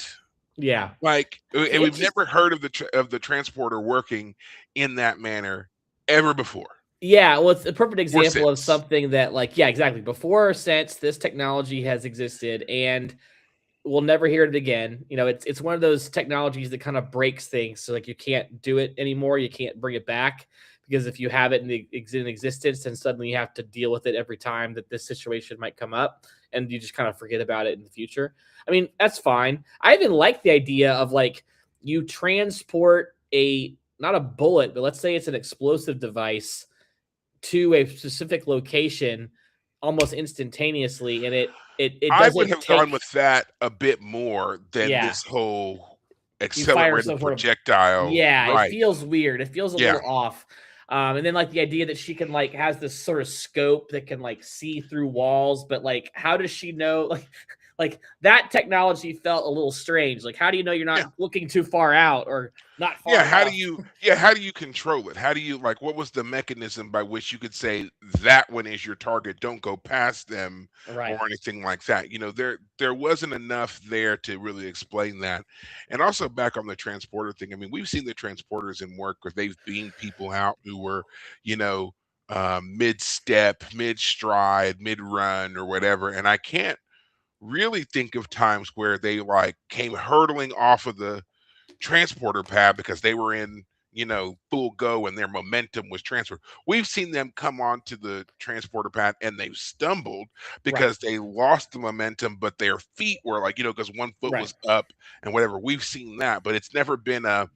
[SPEAKER 2] Yeah.
[SPEAKER 1] Like,
[SPEAKER 2] It's
[SPEAKER 1] and we've never
[SPEAKER 2] interesting.
[SPEAKER 1] heard of the transporter working in that manner ever before
[SPEAKER 2] Yeah, well, it's a perfect
[SPEAKER 1] or
[SPEAKER 2] example of
[SPEAKER 1] since.
[SPEAKER 2] something that, like, yeah, exactly. Before or since this technology has existed, and we'll never hear it again. You know, it's one of those technologies that kind of breaks things. So like you can't do it anymore. You can't bring it back because if you have it in existence, then suddenly you have to deal with it every time that this situation might come up, and you just kind of forget about it in the future. I mean, that's fine. I even like the idea of like you transport a not a bullet, but let's say it's an explosive device to a specific location almost instantaneously, and it
[SPEAKER 1] I would
[SPEAKER 2] doesn't
[SPEAKER 1] have gone
[SPEAKER 2] take.
[SPEAKER 1] with that a bit more than
[SPEAKER 2] Yeah,
[SPEAKER 1] this whole
[SPEAKER 2] you fire
[SPEAKER 1] accelerated
[SPEAKER 2] some sort of.
[SPEAKER 1] projectile.
[SPEAKER 2] Yeah, it
[SPEAKER 1] Right.
[SPEAKER 2] feels weird. It feels a
[SPEAKER 1] Yeah.
[SPEAKER 2] little off. And then like the idea that she can like has this sort of scope that can like see through walls, but like how does she know like that technology felt a little strange. Like how do you know you're
[SPEAKER 1] Yeah.
[SPEAKER 2] not looking too far out or not
[SPEAKER 1] Yeah,
[SPEAKER 2] far enough?
[SPEAKER 1] how do you control it? How do you like what was the mechanism by which you could say that one is your target, don't go past them or
[SPEAKER 2] Right.
[SPEAKER 1] anything like that? You know, there wasn't enough there to really explain that. And also back on the transporter thing, I mean, we've seen the transporters in work where they've beamed people out who were, you know, mid step, mid stride, mid run or whatever. And I can't really think of times where they like came hurtling off of the transporter pad because they were in, you know, full go and their momentum was transferred. We've seen them come onto the transporter pad and they've stumbled
[SPEAKER 2] Right.
[SPEAKER 1] because they lost the momentum, but their feet were like, you know, because one foot
[SPEAKER 2] Right.
[SPEAKER 1] was up and whatever. We've seen that, but it's never been a,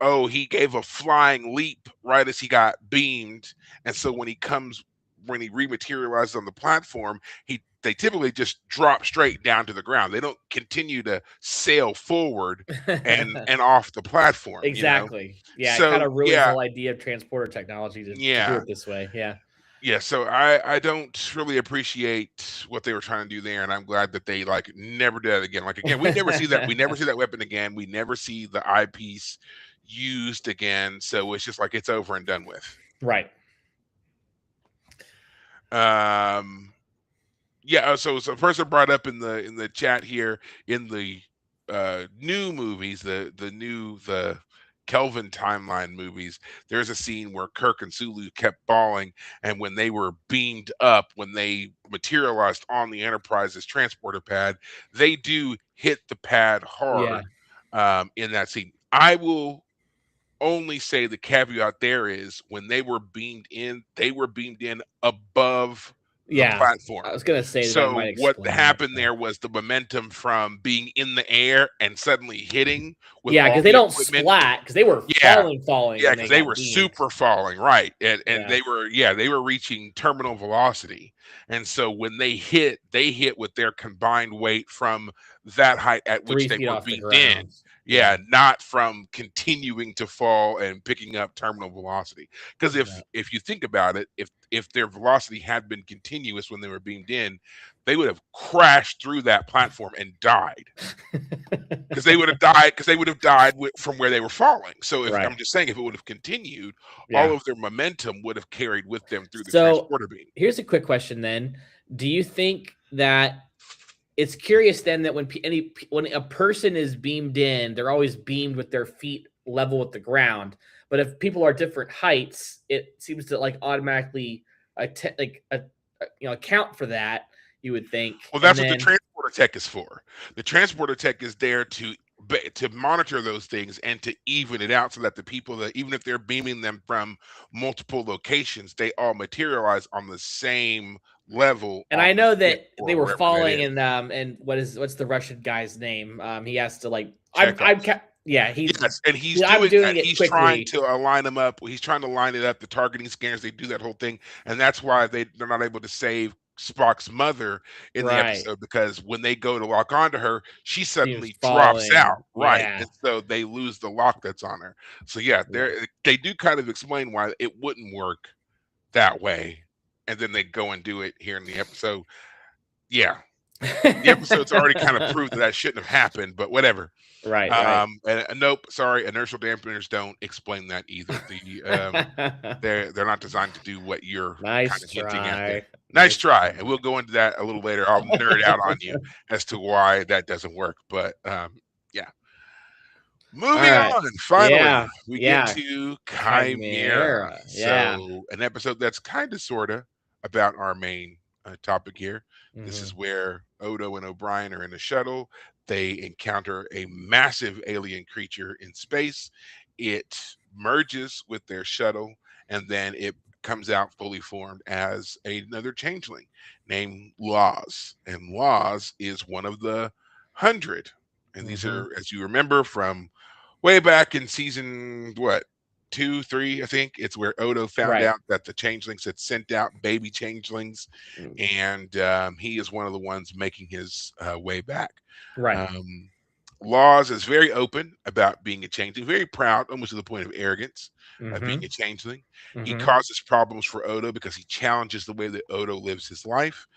[SPEAKER 1] oh, he gave a flying leap right as he got beamed. And so when he rematerializes on the platform, they typically just drop straight down to the ground. They don't continue to sail forward and off the platform, you know.
[SPEAKER 2] Exactly. Yeah, it kind
[SPEAKER 1] So
[SPEAKER 2] of ruins the
[SPEAKER 1] yeah,
[SPEAKER 2] whole idea of transporter technology to do
[SPEAKER 1] yeah,
[SPEAKER 2] it this way. Yeah.
[SPEAKER 1] yeah. So I don't really appreciate what they were trying to do there, and I'm glad that they like never did that again. Like again, we never see that weapon again. We never see the eyepiece used again. So it's just like it's over and done with.
[SPEAKER 2] Right.
[SPEAKER 1] Um, yeah. So a person brought up in the chat here in the new movies, the Kelvin timeline movies. There's a scene where Kirk and Sulu kept falling, and when they were beamed up, when they materialized on the Enterprise's transporter pad, they do hit the pad
[SPEAKER 2] Yeah.
[SPEAKER 1] hard in that scene. I will only say the caveat there is when they were beamed in above the
[SPEAKER 2] Yeah. I
[SPEAKER 1] platform.
[SPEAKER 2] was gonna say that that
[SPEAKER 1] So
[SPEAKER 2] might
[SPEAKER 1] what
[SPEAKER 2] explain that.
[SPEAKER 1] happened
[SPEAKER 2] Yeah.
[SPEAKER 1] there was the momentum from being in the air and suddenly hitting with
[SPEAKER 2] Yeah,
[SPEAKER 1] all
[SPEAKER 2] because they
[SPEAKER 1] the
[SPEAKER 2] don't
[SPEAKER 1] equipment.
[SPEAKER 2] splat because they were
[SPEAKER 1] Yeah,
[SPEAKER 2] falling
[SPEAKER 1] yeah,
[SPEAKER 2] when
[SPEAKER 1] because
[SPEAKER 2] they
[SPEAKER 1] they
[SPEAKER 2] got
[SPEAKER 1] were
[SPEAKER 2] beamed.
[SPEAKER 1] super falling, right? And
[SPEAKER 2] Yeah.
[SPEAKER 1] they were reaching terminal velocity. And so when they hit with their combined weight from that height at which
[SPEAKER 2] 3
[SPEAKER 1] they
[SPEAKER 2] feet
[SPEAKER 1] were
[SPEAKER 2] off the
[SPEAKER 1] beamed in.
[SPEAKER 2] ground.
[SPEAKER 1] Yeah,
[SPEAKER 2] Yeah.
[SPEAKER 1] not from continuing to fall and picking up terminal velocity. Because
[SPEAKER 2] Right.
[SPEAKER 1] if you think about it, if their velocity had been continuous when they were beamed in, they would have crashed through that platform and died. Because they would have died from where they were falling. So if I'm
[SPEAKER 2] Right.
[SPEAKER 1] just saying, if it would have continued, all
[SPEAKER 2] Yeah.
[SPEAKER 1] of their momentum would have carried with them through the
[SPEAKER 2] So
[SPEAKER 1] transporter beam.
[SPEAKER 2] here's a quick question then. Do you think that it's curious then that when a person is beamed in, they're always beamed with their feet level with the ground. But if people are different heights, it seems to like automatically account for that, you would think.
[SPEAKER 1] Well,
[SPEAKER 2] And
[SPEAKER 1] that's what the
[SPEAKER 2] then
[SPEAKER 1] transporter tech is for. The transporter tech is there to monitor those things and to even it out so that the people that, even if they're beaming them from multiple locations, they all materialize on the same level
[SPEAKER 2] and
[SPEAKER 1] on
[SPEAKER 2] I
[SPEAKER 1] the
[SPEAKER 2] know
[SPEAKER 1] ship
[SPEAKER 2] that they
[SPEAKER 1] or
[SPEAKER 2] were
[SPEAKER 1] wherever that
[SPEAKER 2] falling
[SPEAKER 1] is.
[SPEAKER 2] and what's the Russian guy's name? He has to like
[SPEAKER 1] Chekhov.
[SPEAKER 2] yeah, he's
[SPEAKER 1] Yes, and he's
[SPEAKER 2] I'm
[SPEAKER 1] doing
[SPEAKER 2] doing
[SPEAKER 1] that.
[SPEAKER 2] it
[SPEAKER 1] He's trying
[SPEAKER 2] quickly.
[SPEAKER 1] to align them up. He's trying to line it up. The targeting scanners, they do that whole thing, and that's why they're not able to save Spock's mother in the
[SPEAKER 2] Right.
[SPEAKER 1] episode, because when they go to lock onto her, she
[SPEAKER 2] She was
[SPEAKER 1] suddenly drops out.
[SPEAKER 2] falling.
[SPEAKER 1] Right,
[SPEAKER 2] Yeah.
[SPEAKER 1] and so they lose the lock that's on her. So yeah, they do kind of explain why it wouldn't work that way, and then they go and do it here in the episode. Yeah, the episode's already kind of proved that shouldn't have happened, but whatever.
[SPEAKER 2] Right.
[SPEAKER 1] Nope, sorry, inertial dampeners don't explain that either. They're not designed to do what you're kind
[SPEAKER 2] Nice
[SPEAKER 1] of hinting at there.
[SPEAKER 2] try.
[SPEAKER 1] Nice try, and we'll go into that a little later. I'll nerd out on you as to why that doesn't work, but yeah.
[SPEAKER 2] All
[SPEAKER 1] Moving
[SPEAKER 2] right.
[SPEAKER 1] on, finally,
[SPEAKER 2] Yeah.
[SPEAKER 1] we get
[SPEAKER 2] Yeah.
[SPEAKER 1] to Chimera.
[SPEAKER 2] Chimera. Yeah.
[SPEAKER 1] So, an episode that's kind of, sort of, about our main topic here. This is
[SPEAKER 2] Mhm.
[SPEAKER 1] where Odo and O'Brien are in a shuttle. They encounter a massive alien creature in space. It merges with their shuttle, and then it comes out fully formed as another changeling named Laz. And Laz is one of the 100. And these
[SPEAKER 2] Mhm.
[SPEAKER 1] are, as you remember from way back in season, what, 2, 3, I think. It's where Odo found
[SPEAKER 2] Right.
[SPEAKER 1] out that the changelings had sent out baby changelings,
[SPEAKER 2] Mm.
[SPEAKER 1] and he is one of the ones making his way back.
[SPEAKER 2] Right.
[SPEAKER 1] Um, Laws is very open about being a changeling, very proud, almost to the point of arrogance, of being a
[SPEAKER 2] Mhm.
[SPEAKER 1] changeling. He
[SPEAKER 2] Mhm.
[SPEAKER 1] causes problems for Odo because he challenges the way that Odo lives his life.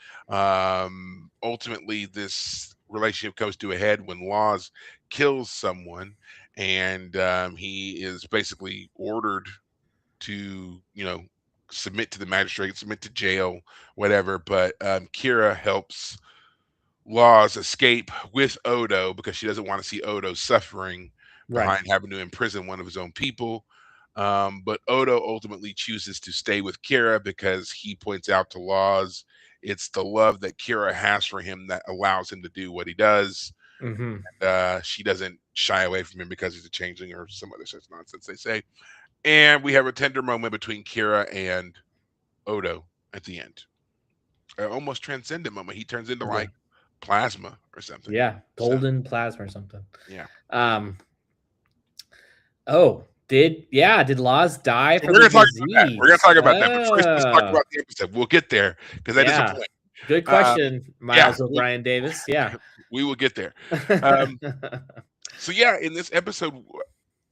[SPEAKER 1] Ultimately, this relationship comes to a head when Laws kills someone, and he is basically ordered to, submit to the magistrate, submit to jail, whatever. But Kira helps Laws escape with Odo because she doesn't want to see Odo suffering
[SPEAKER 2] Right.
[SPEAKER 1] behind having to imprison one of his own people. But Odo ultimately chooses to stay with Kira because he points out to Laws it's the love that Kira has for him that allows him to do what he does.
[SPEAKER 2] Mhm.
[SPEAKER 1] She doesn't shy away from him because he's a changeling or some other such nonsense they say. And we have a tender moment between Kira and Odo at the end. An almost transcendent moment. He turns into
[SPEAKER 2] Yeah.
[SPEAKER 1] like plasma or something.
[SPEAKER 2] Yeah.
[SPEAKER 1] So
[SPEAKER 2] Golden plasma or something.
[SPEAKER 1] yeah.
[SPEAKER 2] Um. Oh, did Laws die
[SPEAKER 1] So
[SPEAKER 2] from
[SPEAKER 1] we're
[SPEAKER 2] the
[SPEAKER 1] gonna talk about that. We're gonna
[SPEAKER 2] disease?
[SPEAKER 1] talk about that. But first, let's talk
[SPEAKER 2] Oh,
[SPEAKER 1] about the episode. We'll get there because that is a
[SPEAKER 2] yeah.
[SPEAKER 1] point.
[SPEAKER 2] Good
[SPEAKER 1] Um,
[SPEAKER 2] question,
[SPEAKER 1] yeah,
[SPEAKER 2] Miles O'Brien Davis. Yeah.
[SPEAKER 1] we will get there. Um, so yeah, in this episode,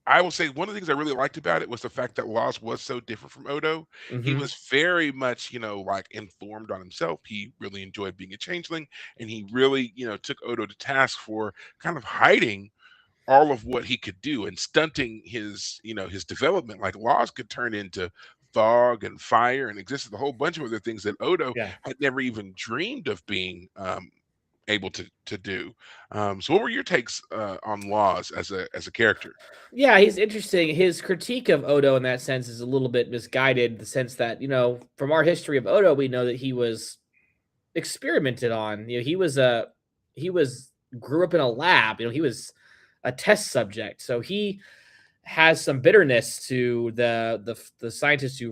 [SPEAKER 1] I will say one of the things I really liked about it was the fact that Laws was so different from Odo. He
[SPEAKER 2] Mhm.
[SPEAKER 1] was very much, like informed on himself. He really enjoyed being a changeling, and he really, took Odo to task for kind of hiding all of what he could do and stunting his development. Like Laws could turn into fog and fire and existed a whole bunch of other things that Odo
[SPEAKER 2] Yeah.
[SPEAKER 1] had never even dreamed of being able to do. So what were your takes on Laws as a character?
[SPEAKER 2] Yeah, he's interesting. His critique of Odo in that sense is a little bit misguided, the sense that, from our history of Odo, we know that he was experimented on. He was grew up in a lab, he was a test subject. So he has some bitterness to the scientists who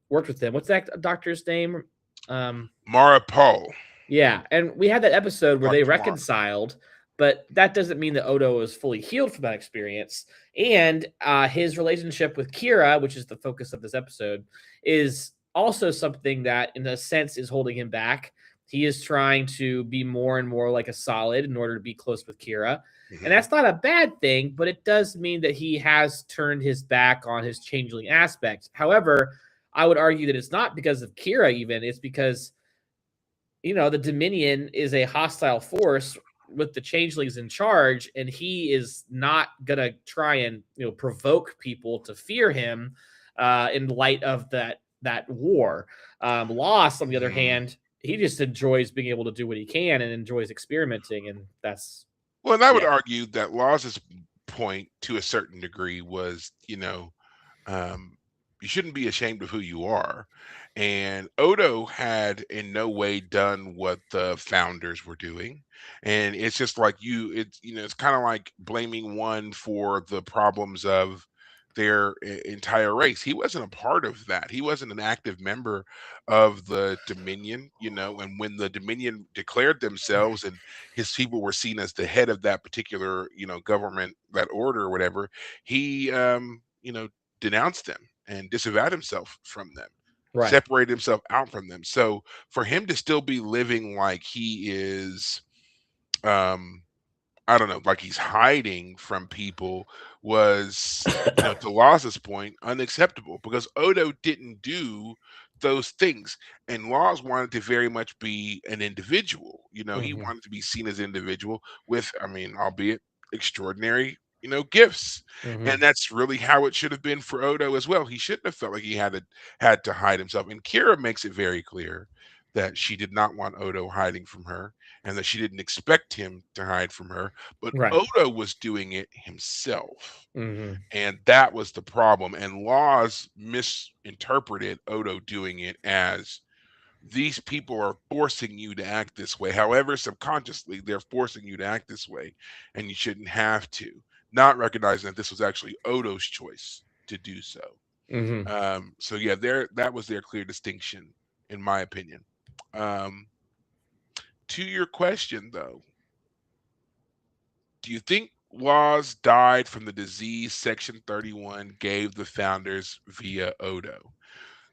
[SPEAKER 2] worked with him. What's that doctor's name?
[SPEAKER 1] Mara Paul,
[SPEAKER 2] Yeah, and we had that episode where they
[SPEAKER 1] Dr. Mara.
[SPEAKER 2] reconciled, but that doesn't mean that Odo is fully healed from that experience. And his relationship with Kira, which is the focus of this episode, is also something that, in a sense, is holding him back. He is trying to be more and more like a solid in order to be close with Kira. And
[SPEAKER 1] Mhm.
[SPEAKER 2] that's not a bad thing, but it does mean that he has turned his back on his changeling aspect. However, I would argue that it's not because of Kira, even. It's because the Dominion is a hostile force with the changelings in charge, and he is not gonna try and provoke people to fear him in light of that war. Lost, on the other
[SPEAKER 1] Mhm.
[SPEAKER 2] hand, he just enjoys being able to do what he can and enjoys experimenting, and that's
[SPEAKER 1] Well, and I would
[SPEAKER 2] yeah.
[SPEAKER 1] argue that Laws's point to a certain degree was, um, you shouldn't be ashamed of who you are. And Odo had in no way done what the founders were doing. And it's just like it's kind of like blaming one for the problems of their entire race. He wasn't a part of that. He wasn't an active member of the Dominion, and when the Dominion declared themselves and his people were seen as the head of that particular, government, that order or whatever, he denounced them and disavowed himself from them,
[SPEAKER 2] Right.
[SPEAKER 1] separated himself out from them. So for him to still be living like he is, um, I don't know, like he's hiding from people was, to Laws's point, unacceptable because Odo didn't do those things. And Laws wanted to very much be an individual. He
[SPEAKER 2] Hmm.
[SPEAKER 1] wanted to be seen as an individual with, I mean, albeit extraordinary, gifts. And
[SPEAKER 2] Hmm.
[SPEAKER 1] that's really how it should have been for Odo as well. He shouldn't have felt like he had to hide himself. And Kira makes it very clear that she did not want Odo hiding from her and that she didn't expect him to hide from her, but
[SPEAKER 2] Right.
[SPEAKER 1] Odo was doing it himself.
[SPEAKER 2] Hmm.
[SPEAKER 1] And that was the problem. And Laws misinterpreted Odo doing it as these people are forcing you to act this way. However, subconsciously, they're forcing you to act this way, and you shouldn't have to. Not recognizing that this was actually Odo's choice to do so.
[SPEAKER 2] Hmm.
[SPEAKER 1] So yeah, that was their clear distinction, in my opinion. Um, to your question, though, do you think Laws died from the disease Section 31 gave the founders via Odo?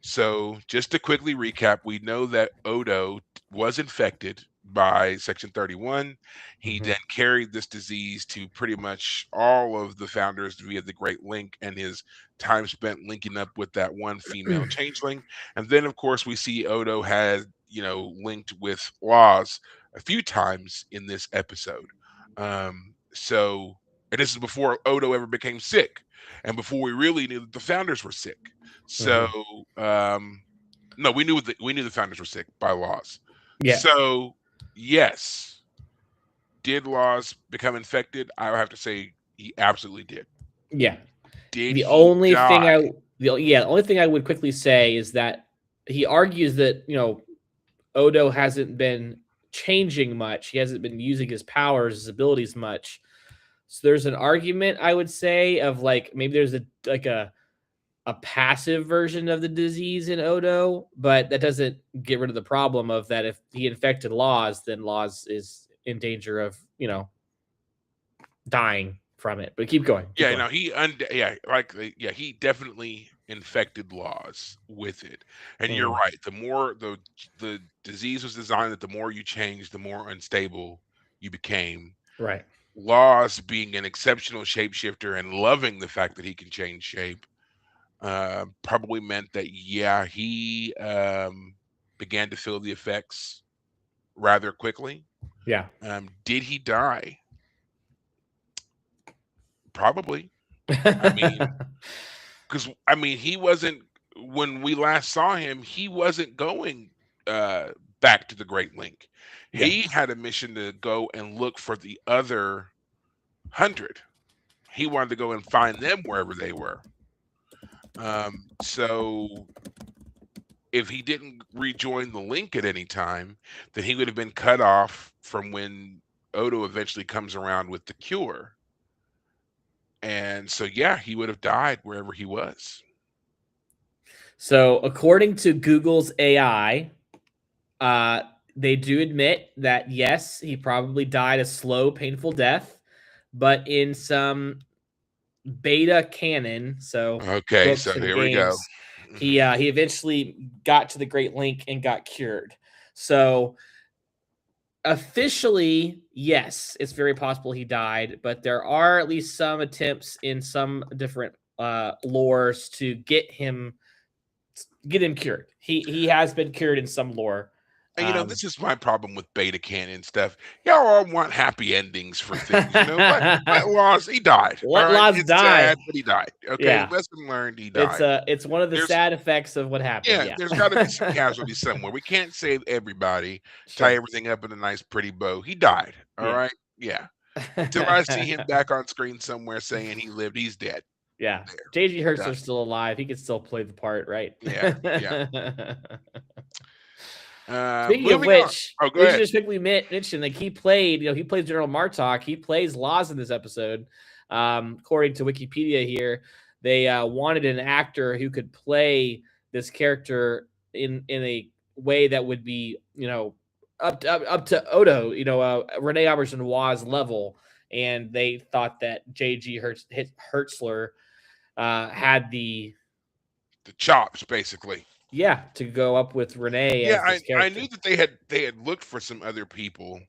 [SPEAKER 1] So, just to quickly recap, we know that Odo was infected by Section 31. He
[SPEAKER 2] Hmm.
[SPEAKER 1] then carried this disease to pretty much all of the founders via the Great Link and his time spent linking up with that one female changeling. And then, of course, we see Odo had, linked with Laws a few times in this episode. And this is before Odo ever became sick and before we really knew that the founders were sick. So,
[SPEAKER 2] Hmm.
[SPEAKER 1] um, no, we knew the founders were sick by Laws.
[SPEAKER 2] Yeah.
[SPEAKER 1] So, yes, did Laws become infected? I would have to say he absolutely did.
[SPEAKER 2] Yeah.
[SPEAKER 1] Did
[SPEAKER 2] The
[SPEAKER 1] he
[SPEAKER 2] only thing
[SPEAKER 1] die?
[SPEAKER 2] the only thing I would quickly say is that he argues that Odo hasn't been changing much. He hasn't been using his powers, his abilities much. So there's an argument I would say of like maybe there's a passive version of the disease in Odo, but that doesn't get rid of the problem of that if he infected Laws, then Laws is in danger of dying from it. But keep going, keep
[SPEAKER 1] Yeah,
[SPEAKER 2] going.
[SPEAKER 1] no, yeah, he definitely infected Laws with it. And you're
[SPEAKER 2] Mhm.
[SPEAKER 1] right. The more the disease was designed that the more you changed, the more unstable you became.
[SPEAKER 2] Right.
[SPEAKER 1] Laws being an exceptional shapeshifter and loving the fact that he can change shape probably meant that yeah, he began to feel the effects rather quickly.
[SPEAKER 2] Yeah.
[SPEAKER 1] Did he die? Probably. I mean, because I mean, he wasn't when we last saw him. He wasn't going uh, back to the Great Link.
[SPEAKER 2] Yeah.
[SPEAKER 1] He had a mission to go and look for the other 100. He wanted to go and find them wherever they were. So if he didn't rejoin the link at any time, then he would have been cut off from when Odo eventually comes around with the cure. And so, yeah, he would have died wherever he was.
[SPEAKER 2] So according to Google's AI, uh, they do admit that yes, he probably died a slow, painful death, but in some beta canon, so
[SPEAKER 1] Okay, so
[SPEAKER 2] books and
[SPEAKER 1] here we go.
[SPEAKER 2] games,
[SPEAKER 1] Hmm.
[SPEAKER 2] he eventually got to the Great Link and got cured. So officially, yes, it's very possible he died, but there are at least some attempts in some different lores to get him cured. He has been cured in some lore.
[SPEAKER 1] And this is my problem with beta canon stuff. Y'all all want happy endings for things, Let Laws, he died. All
[SPEAKER 2] Let
[SPEAKER 1] right,
[SPEAKER 2] Laws
[SPEAKER 1] it's
[SPEAKER 2] die.
[SPEAKER 1] sad, but he died. Okay,
[SPEAKER 2] Yeah.
[SPEAKER 1] lesson learned. He died.
[SPEAKER 2] It's one of the
[SPEAKER 1] There's
[SPEAKER 2] sad effects of what happened. Yeah.
[SPEAKER 1] there's got to be some casualties somewhere. We can't save everybody. Tie
[SPEAKER 2] Sure.
[SPEAKER 1] everything up in a nice, pretty bow. He died. All
[SPEAKER 2] Yeah.
[SPEAKER 1] right, yeah. Until I see him back on screen somewhere saying he lived, he's dead.
[SPEAKER 2] Yeah.
[SPEAKER 1] There.
[SPEAKER 2] JG
[SPEAKER 1] Done.
[SPEAKER 2] Hertzler's still alive. He could still play the part, right?
[SPEAKER 1] Yeah.
[SPEAKER 2] Speaking of
[SPEAKER 1] Moving on.
[SPEAKER 2] which,
[SPEAKER 1] Oh, go
[SPEAKER 2] we should
[SPEAKER 1] ahead.
[SPEAKER 2] just quickly mention like he plays General Martok. He plays Laws in this episode. According to Wikipedia here, they wanted an actor who could play this character in a way that would be, up to Odo, Renee Auberjonois level. And they thought that J.G. Hertzler had the
[SPEAKER 1] chops, basically.
[SPEAKER 2] to go up with Renee.
[SPEAKER 1] Yeah,
[SPEAKER 2] as this
[SPEAKER 1] I knew that they had looked for some other people,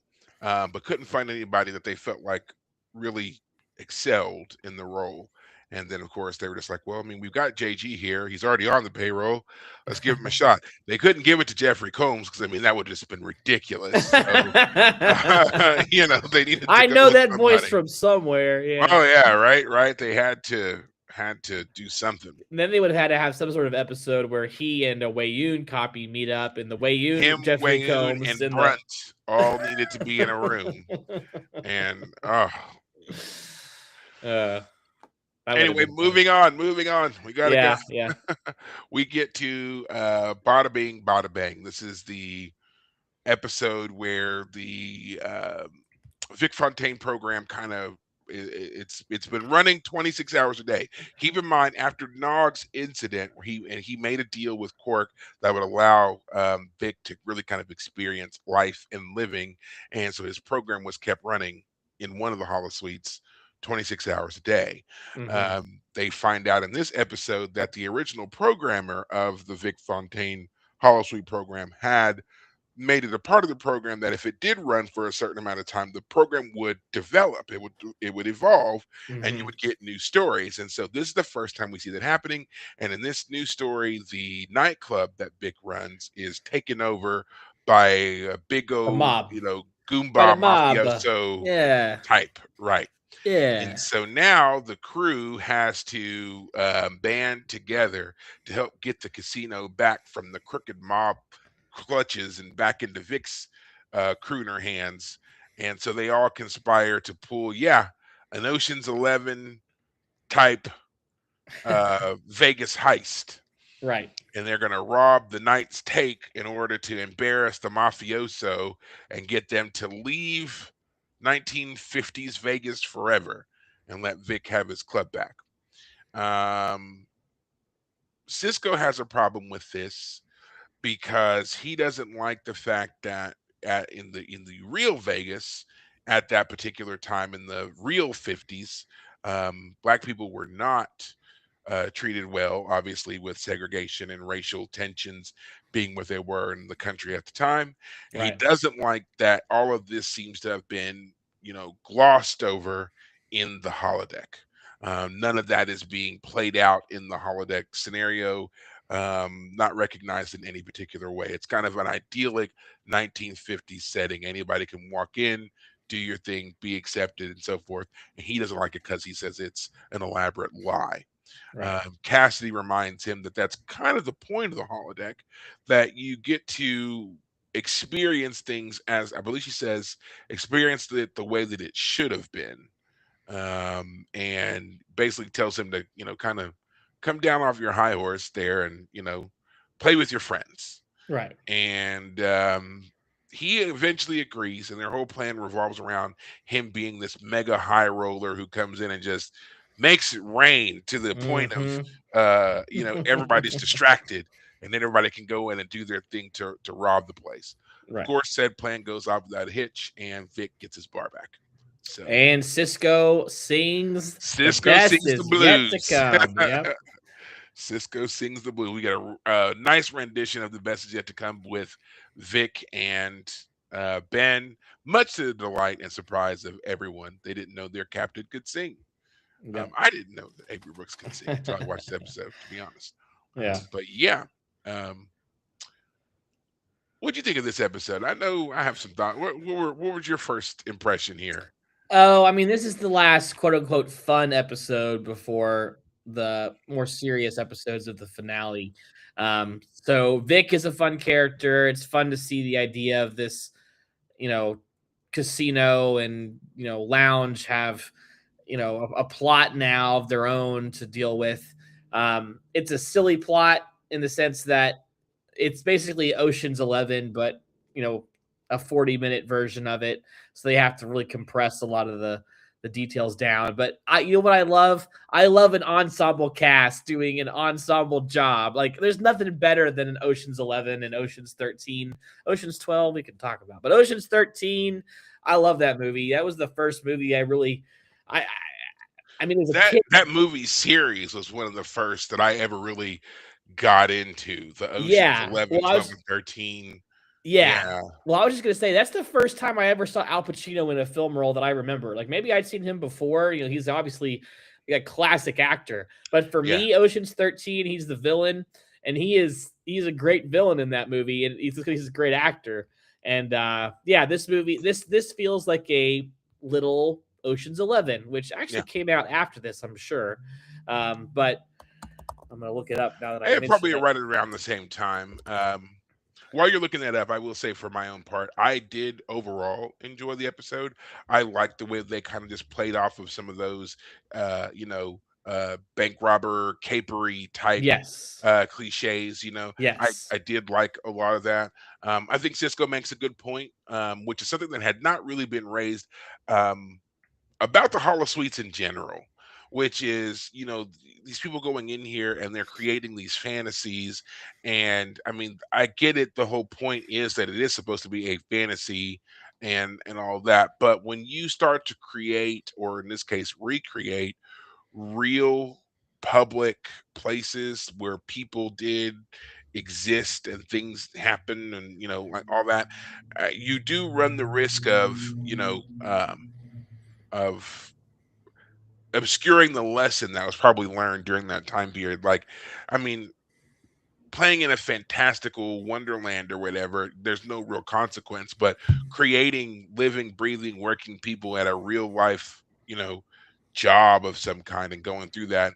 [SPEAKER 1] but couldn't find anybody that they felt like really excelled in the role. And then, of course, they were just like, well, I mean, we've got JG here. He's already on the payroll. Let's give him a shot. They couldn't give it to Jeffrey Combs because, I mean, that would have just been ridiculous. So, they needed to
[SPEAKER 2] I
[SPEAKER 1] go
[SPEAKER 2] know
[SPEAKER 1] with
[SPEAKER 2] that
[SPEAKER 1] somebody.
[SPEAKER 2] voice from somewhere. Yeah.
[SPEAKER 1] Oh, yeah, right. They had to do something.
[SPEAKER 2] And then they would have had to have some sort of episode where he and a Wei-Yun copy meet up, and the Wei-Yun, Jeffrey Combs,
[SPEAKER 1] and Brunt all needed to be in a room. And anyway, moving on. We gotta go.
[SPEAKER 2] Yeah.
[SPEAKER 1] We get to Bada Bing, Bada Bang. This is the episode where the Vic Fontaine program kind of it's been running 26 hours a day. Keep in mind, after Nog's incident, where he made a deal with Quark that would allow Vic to really kind of experience life and living, and so his program was kept running in one of the holosuites 26 hours a day.
[SPEAKER 2] Mm-hmm.
[SPEAKER 1] They find out in this episode that the original programmer of the Vic Fontaine holosuite program had made it a part of the program that if it did run for a certain amount of time, the program would develop, it would evolve, and you would get new stories. And so this is the first time we see that happening. And in this new story, the nightclub that Vic runs is taken over by a big old,
[SPEAKER 2] mob.
[SPEAKER 1] Goomba mafioso type, right?
[SPEAKER 2] Yeah.
[SPEAKER 1] And so now the crew has to band together to help get the casino back from the crooked mob clutches and back into Vic's crooner hands. And so they all conspire to pull, an Ocean's 11 type Vegas heist.
[SPEAKER 2] Right.
[SPEAKER 1] And they're going to rob the Knight's Take in order to embarrass the mafioso and get them to leave 1950s Vegas forever and let Vic have his club back. Cisco has a problem with this because he doesn't like the fact that in the real Vegas at that particular time, in the real 50s, Black people were not treated well, obviously, with segregation and racial tensions being what they were in the country at the time. And he doesn't like that all of this seems to have been, glossed over in the holodeck. None of that is being played out in the holodeck scenario, not recognized in any particular way. It's kind of an idyllic 1950s setting. Anybody can walk in, do your thing, be accepted, and so forth. And he doesn't like it because he says it's an elaborate lie.
[SPEAKER 2] Right.
[SPEAKER 1] Cassidy reminds him that that's kind of the point of the holodeck, that you get to experience things as, I believe she says, experience it the way that it should have been. And basically tells him to, kind of come down off your high horse there and, play with your friends.
[SPEAKER 2] Right.
[SPEAKER 1] And he eventually agrees, and their whole plan revolves around him being this mega high roller who comes in and just makes it rain to the point of, everybody's distracted, and then everybody can go in and do their thing to rob the place.
[SPEAKER 2] Right.
[SPEAKER 1] Of course, said plan goes off without a hitch, and Vic gets his bar back. So,
[SPEAKER 2] and Cisco sings
[SPEAKER 1] the blues.
[SPEAKER 2] Yet to come. Yep.
[SPEAKER 1] Cisco sings the blues. We got a nice rendition of The Best Is Yet to Come with Vic and Ben, much to the delight and surprise of everyone. They didn't know their captain could sing. Yep. I didn't know that Avery Brooks could sing until I watched the episode, to be honest.
[SPEAKER 2] Yeah.
[SPEAKER 1] But yeah. What'd you think of this episode? I know I have some thought. What was your first impression here?
[SPEAKER 2] Oh, I mean, this is the last quote unquote fun episode before the more serious episodes of the finale. So Vic is a fun character. It's fun to see the idea of this, you know, casino and lounge have a plot now of their own to deal with. It's a silly plot in the sense that it's basically Ocean's 11, but a 40-minute version of it. So they have to really compress a lot of the details down. But what I love? I love an ensemble cast doing an ensemble job. Like there's nothing better than an Ocean's 11 and Ocean's 13. Ocean's 12 we can talk about, but Ocean's 13, I love that movie. That was the first movie I mean, as a kid.
[SPEAKER 1] That movie series was one of the first that I ever really got into. The Ocean's
[SPEAKER 2] Yeah.
[SPEAKER 1] 11, 12, and 13.
[SPEAKER 2] Yeah.
[SPEAKER 1] Yeah.
[SPEAKER 2] Well, I was just gonna say that's the first time I ever saw Al Pacino in a film role that I remember. Like maybe I'd seen him before. He's obviously a classic actor. But for me, Ocean's 13, he's the villain, and he's a great villain in that movie, and he's a great actor. And this movie, this feels like a little Ocean's 11, which actually came out after this, I'm sure. But I'm gonna look it up now that I
[SPEAKER 1] probably right around the same time. While you're looking that up, I will say for my own part, I did overall enjoy the episode. I liked the way they kind of just played off of some of those, bank robber capery type cliches.
[SPEAKER 2] Yes.
[SPEAKER 1] I did like a lot of that. I think Cisco makes a good point, which is something that had not really been raised about the holosuites in general, which is these people going in here and they're creating these fantasies. And I mean, I get it, the whole point is that it is supposed to be a fantasy and all that, but when you start to create, or in this case recreate, real public places where people did exist and things happen and like all that, you do run the risk of obscuring the lesson that was probably learned during that time period. Like, I mean, playing in a fantastical wonderland or whatever, there's no real consequence, but creating living, breathing, working people at a real life, job of some kind and going through that,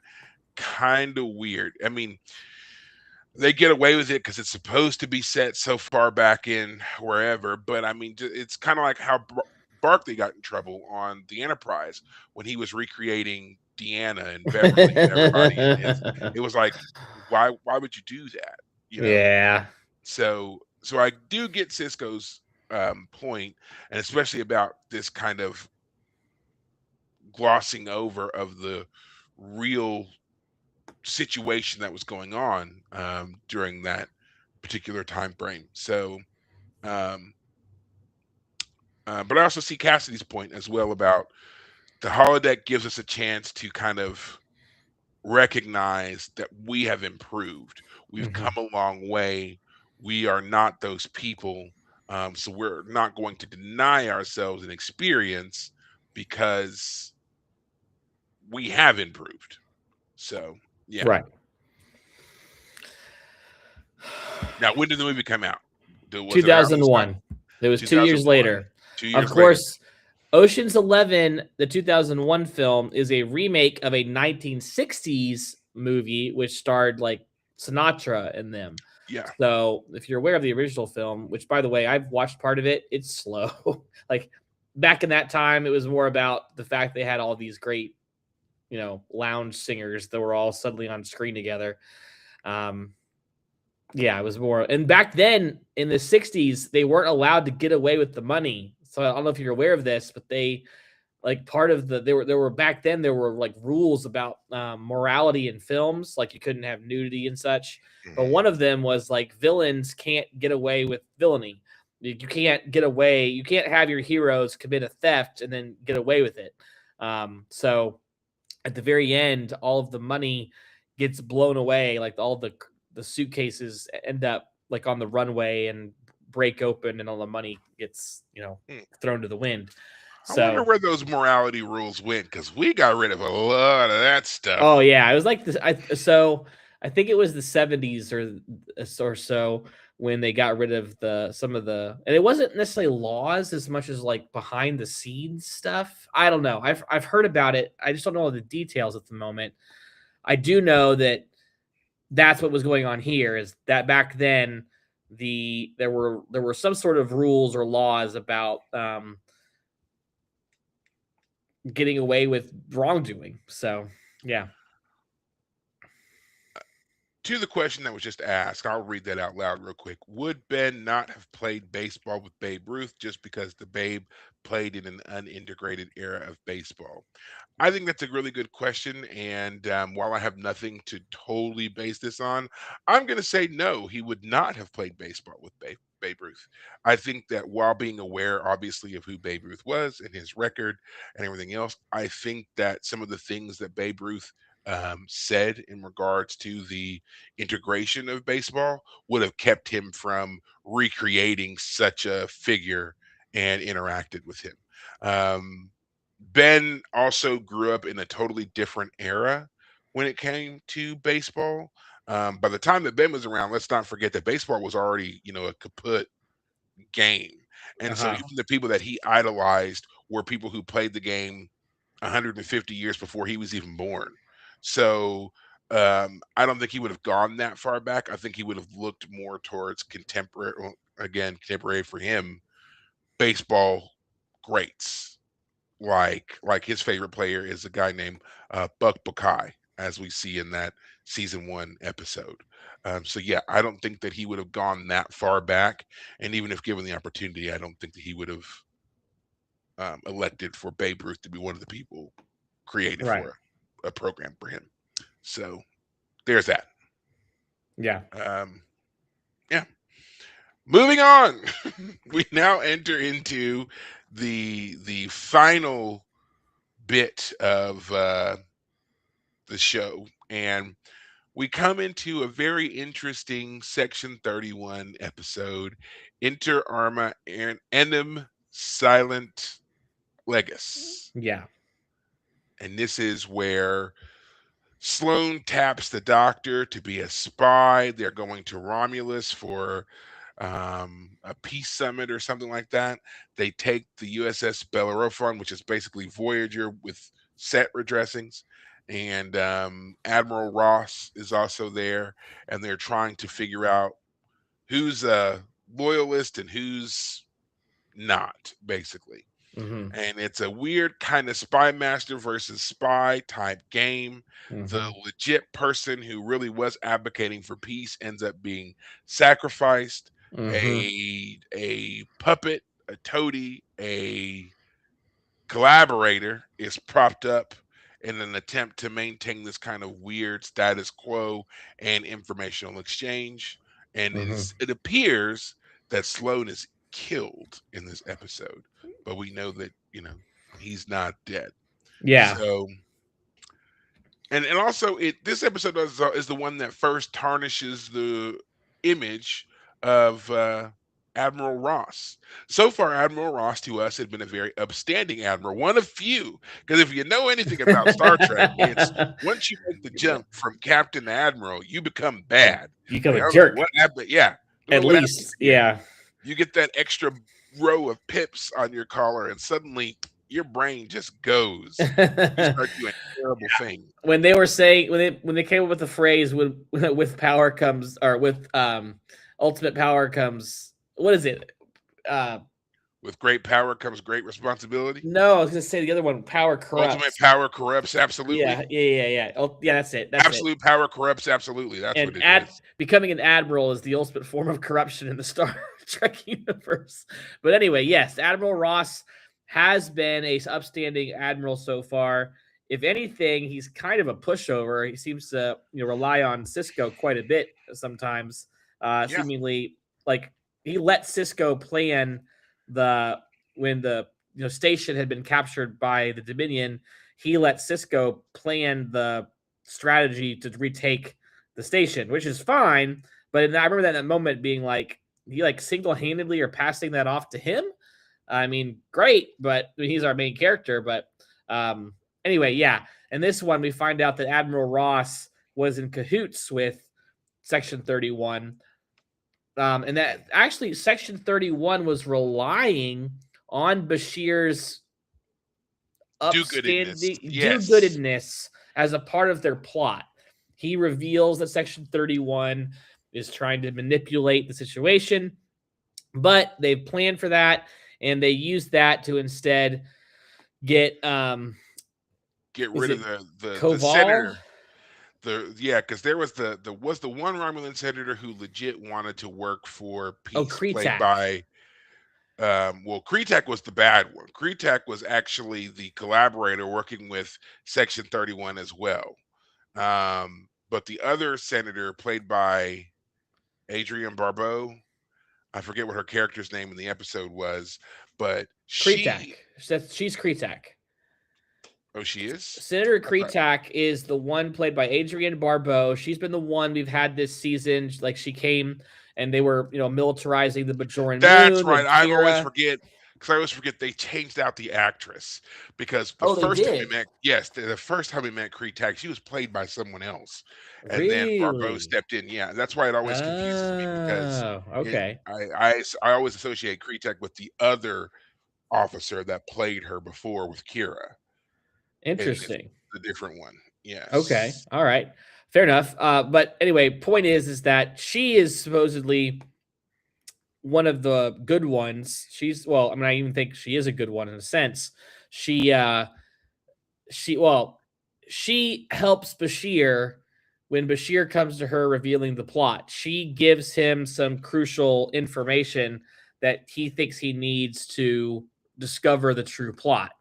[SPEAKER 1] kind of weird. I mean, they get away with it because it's supposed to be set so far back in wherever, but I mean, it's kind of like how Barkley got in trouble on the Enterprise when he was recreating Deanna and Beverly and everybody. It was like, why would you do that?
[SPEAKER 2] Yeah.
[SPEAKER 1] So I do get Cisco's point, and especially about this kind of glossing over of the real situation that was going on during that particular time frame. So but I also see Cassidy's point as well about the holodeck gives us a chance to kind of recognize that we have improved. We've come a long way. We are not those people. So we're not going to deny ourselves an experience because we have improved. So, yeah.
[SPEAKER 2] Right.
[SPEAKER 1] Now, when did the movie come out?
[SPEAKER 2] 2001. It was 2 years later.
[SPEAKER 1] 2 years
[SPEAKER 2] of course, later. Ocean's 11, the 2001 film, is a remake of a 1960s movie which starred like Sinatra in them.
[SPEAKER 1] Yeah.
[SPEAKER 2] So if you're aware of the original film, which by the way, I've watched part of it, it's slow. Like back in that time, it was more about the fact they had all these great, lounge singers that were all suddenly on screen together. Yeah, it was more. And back then in the 60s, they weren't allowed to get away with the money. So I don't know if you're aware of this, but they like part of there were back then there were like rules about morality in films, like you couldn't have nudity and such. But one of them was like villains can't get away with villainy. You can't get away. You can't have your heroes commit a theft and then get away with it. So at the very end, all of the money gets blown away. Like all the suitcases end up like on the runway and break open, and all the money gets thrown to the wind.
[SPEAKER 1] So, I wonder where those morality rules went, because we got rid of a lot of that stuff.
[SPEAKER 2] Oh yeah, it was like this. I think it was the 70s or so when they got rid of some of the, and it wasn't necessarily laws as much as like behind the scenes stuff. I don't know. I've heard about it. I just don't know all the details at the moment. I do know that that's what was going on here, is that back then there were some sort of rules or laws about getting away with wrongdoing. So yeah.
[SPEAKER 1] To the question that was just asked, I'll read that out loud real quick. Would Ben not have played baseball with Babe Ruth just because the Babe played in an unintegrated era of baseball? I think that's a really good question. And while I have nothing to totally base this on, I'm going to say no, he would not have played baseball with Babe Ruth. I think that while being aware, obviously, of who Babe Ruth was and his record and everything else, I think that some of the things that Babe Ruth said in regards to the integration of baseball would have kept him from recreating such a figure and interacted with him. Um, Ben also grew up in a totally different era when it came to baseball. By the time that Ben was around, let's not forget that baseball was already, a kaput game. And so
[SPEAKER 2] Uh-huh.
[SPEAKER 1] even the people that he idolized were people who played the game 150 years before he was even born. So I don't think he would have gone that far back. I think he would have looked more towards contemporary, well, again, contemporary for him, baseball greats. Like his favorite player is a guy named Buck Buckeye, as we see in that season 1 episode. So yeah, I don't think that he would have gone that far back, and even if given the opportunity, I don't think that he would have elected for Babe Ruth to be one of the people created
[SPEAKER 2] Right.
[SPEAKER 1] for a program for him. So there's that.
[SPEAKER 2] Yeah.
[SPEAKER 1] Yeah. Moving on, we now enter into the final bit of the show, and we come into a very interesting Section 31 episode, Inter Arma and Enim Silent Legis.
[SPEAKER 2] Yeah.
[SPEAKER 1] And this is where Sloane taps the Doctor to be a spy. They're going to Romulus for a peace summit or something like that. They take the USS Bellerophon, which is basically Voyager with set redressings, and Admiral Ross is also there, and they're trying to figure out who's a loyalist and who's not, basically.
[SPEAKER 2] Mm-hmm.
[SPEAKER 1] And it's a weird kind of spy master versus spy type game. The
[SPEAKER 2] Mm-hmm.
[SPEAKER 1] legit person who really was advocating for peace ends up being sacrificed.
[SPEAKER 2] Mm-hmm.
[SPEAKER 1] A puppet, a toady, a collaborator is propped up in an attempt to maintain this kind of weird status quo and informational exchange. And
[SPEAKER 2] Mm-hmm.
[SPEAKER 1] it appears that Sloan is killed in this episode, but we know that, he's not dead.
[SPEAKER 2] Yeah.
[SPEAKER 1] So, and also this episode is the one that first tarnishes the image of Admiral Ross. So far, Admiral Ross to us had been a very upstanding admiral, one of few. Because if you know anything about Star Trek, it's once you make the jump from captain to admiral, you become bad.
[SPEAKER 2] You become
[SPEAKER 1] Like,
[SPEAKER 2] a
[SPEAKER 1] I don't know
[SPEAKER 2] jerk.
[SPEAKER 1] what happened. Yeah, I don't
[SPEAKER 2] At
[SPEAKER 1] know what happened
[SPEAKER 2] least.
[SPEAKER 1] here.
[SPEAKER 2] Yeah.
[SPEAKER 1] You get that extra row of pips on your collar, and suddenly your brain just goes. You start doing terrible things.
[SPEAKER 2] When they were saying, when they came up with the phrase, with power comes, or with ultimate power comes, what is it?
[SPEAKER 1] With great power comes great responsibility.
[SPEAKER 2] No, I was gonna say the other one. Power corrupts.
[SPEAKER 1] Ultimate power corrupts absolutely.
[SPEAKER 2] Yeah. Oh, yeah, that's it. That's
[SPEAKER 1] Absolute power corrupts absolutely. That's
[SPEAKER 2] and
[SPEAKER 1] what it is.
[SPEAKER 2] becoming an admiral is the ultimate form of corruption in the Star Trek universe. But anyway, yes, Admiral Ross has been a upstanding admiral so far. If anything, he's kind of a pushover. He seems to rely on Sisko quite a bit sometimes.
[SPEAKER 1] Yeah.
[SPEAKER 2] Seemingly, like he let Sisko plan when the station had been captured by the Dominion. He let Sisko plan the strategy to retake the station, which is fine. But I remember that moment being like, he like single-handedly are passing that off to him. I mean, great, but he's our main character. But anyway, yeah. And this one, we find out that Admiral Ross was in cahoots with Section 31. And that actually Section 31 was relying on Bashir's
[SPEAKER 1] Do-goodiness.
[SPEAKER 2] upstanding
[SPEAKER 1] Yes.
[SPEAKER 2] do-goodness as a part of their plot. He reveals that Section 31 is trying to manipulate the situation, but they've planned for that, and they use that to instead get
[SPEAKER 1] Get
[SPEAKER 2] is
[SPEAKER 1] rid of
[SPEAKER 2] it
[SPEAKER 1] the
[SPEAKER 2] Koval?
[SPEAKER 1] senator. Because there was the one Romulan senator who legit wanted to work for
[SPEAKER 2] Oh,
[SPEAKER 1] peace, played
[SPEAKER 2] Kretak.
[SPEAKER 1] by Kretak was the bad one. Kretak was actually the collaborator working with Section 31 as well. But the other senator, played by Adrienne Barbeau, I forget what her character's name in the episode was, but
[SPEAKER 2] Kretak.
[SPEAKER 1] she
[SPEAKER 2] She's Kretak.
[SPEAKER 1] oh, she is?
[SPEAKER 2] Senator
[SPEAKER 1] I thought
[SPEAKER 2] Kretak is the one played by Adrienne Barbeau. She's been the one we've had this season. Like she came and they were, militarizing the Bajoran
[SPEAKER 1] that's
[SPEAKER 2] moon
[SPEAKER 1] right.
[SPEAKER 2] with
[SPEAKER 1] I always
[SPEAKER 2] Kira.
[SPEAKER 1] forget because I always forget they changed out the actress because the
[SPEAKER 2] Oh, they
[SPEAKER 1] first time we
[SPEAKER 2] did.
[SPEAKER 1] met, yes, the first time we met Kretak, she was played by someone else, and then Barbeau
[SPEAKER 2] Really?
[SPEAKER 1] stepped in. Yeah, that's why it always confuses me because
[SPEAKER 2] Oh,
[SPEAKER 1] it,
[SPEAKER 2] okay.
[SPEAKER 1] I always associate Kretak with the other officer that played her before with Kira, and it's
[SPEAKER 2] Interesting.
[SPEAKER 1] the different one.
[SPEAKER 2] Okay.
[SPEAKER 1] Yes.
[SPEAKER 2] All right. Fair enough. But anyway, point is that she is supposedly one of the good ones. I even think she is a good one in a sense. She she well, she helps Bashir when Bashir comes to her revealing the plot. She gives him some crucial information that he thinks he needs to discover the true plot.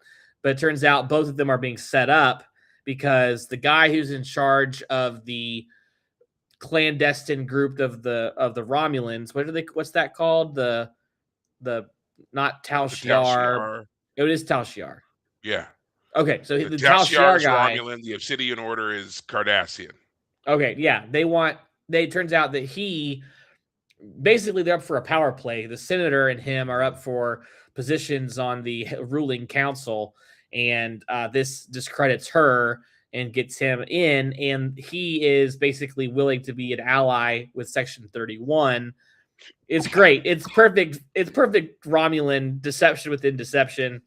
[SPEAKER 2] But it turns out both of them are being set up because the guy who's in charge of the clandestine group of the Romulans, what's that called? The not Tal
[SPEAKER 1] The Tal
[SPEAKER 2] Shiar.
[SPEAKER 1] Shiar.
[SPEAKER 2] It is Tal Shiar.
[SPEAKER 1] Yeah.
[SPEAKER 2] Okay, so
[SPEAKER 1] The
[SPEAKER 2] the
[SPEAKER 1] Tal
[SPEAKER 2] Tal
[SPEAKER 1] Shiar
[SPEAKER 2] Shiar
[SPEAKER 1] is
[SPEAKER 2] guy.
[SPEAKER 1] Romulan. The Obsidian Order is Cardassian.
[SPEAKER 2] Okay, yeah, it turns out that he basically they're up for a power play. The senator and him are up for positions on the ruling council, and this discredits her and gets him in, and he is basically willing to be an ally with Section 31. It's great. It's perfect. It's perfect Romulan deception within deception.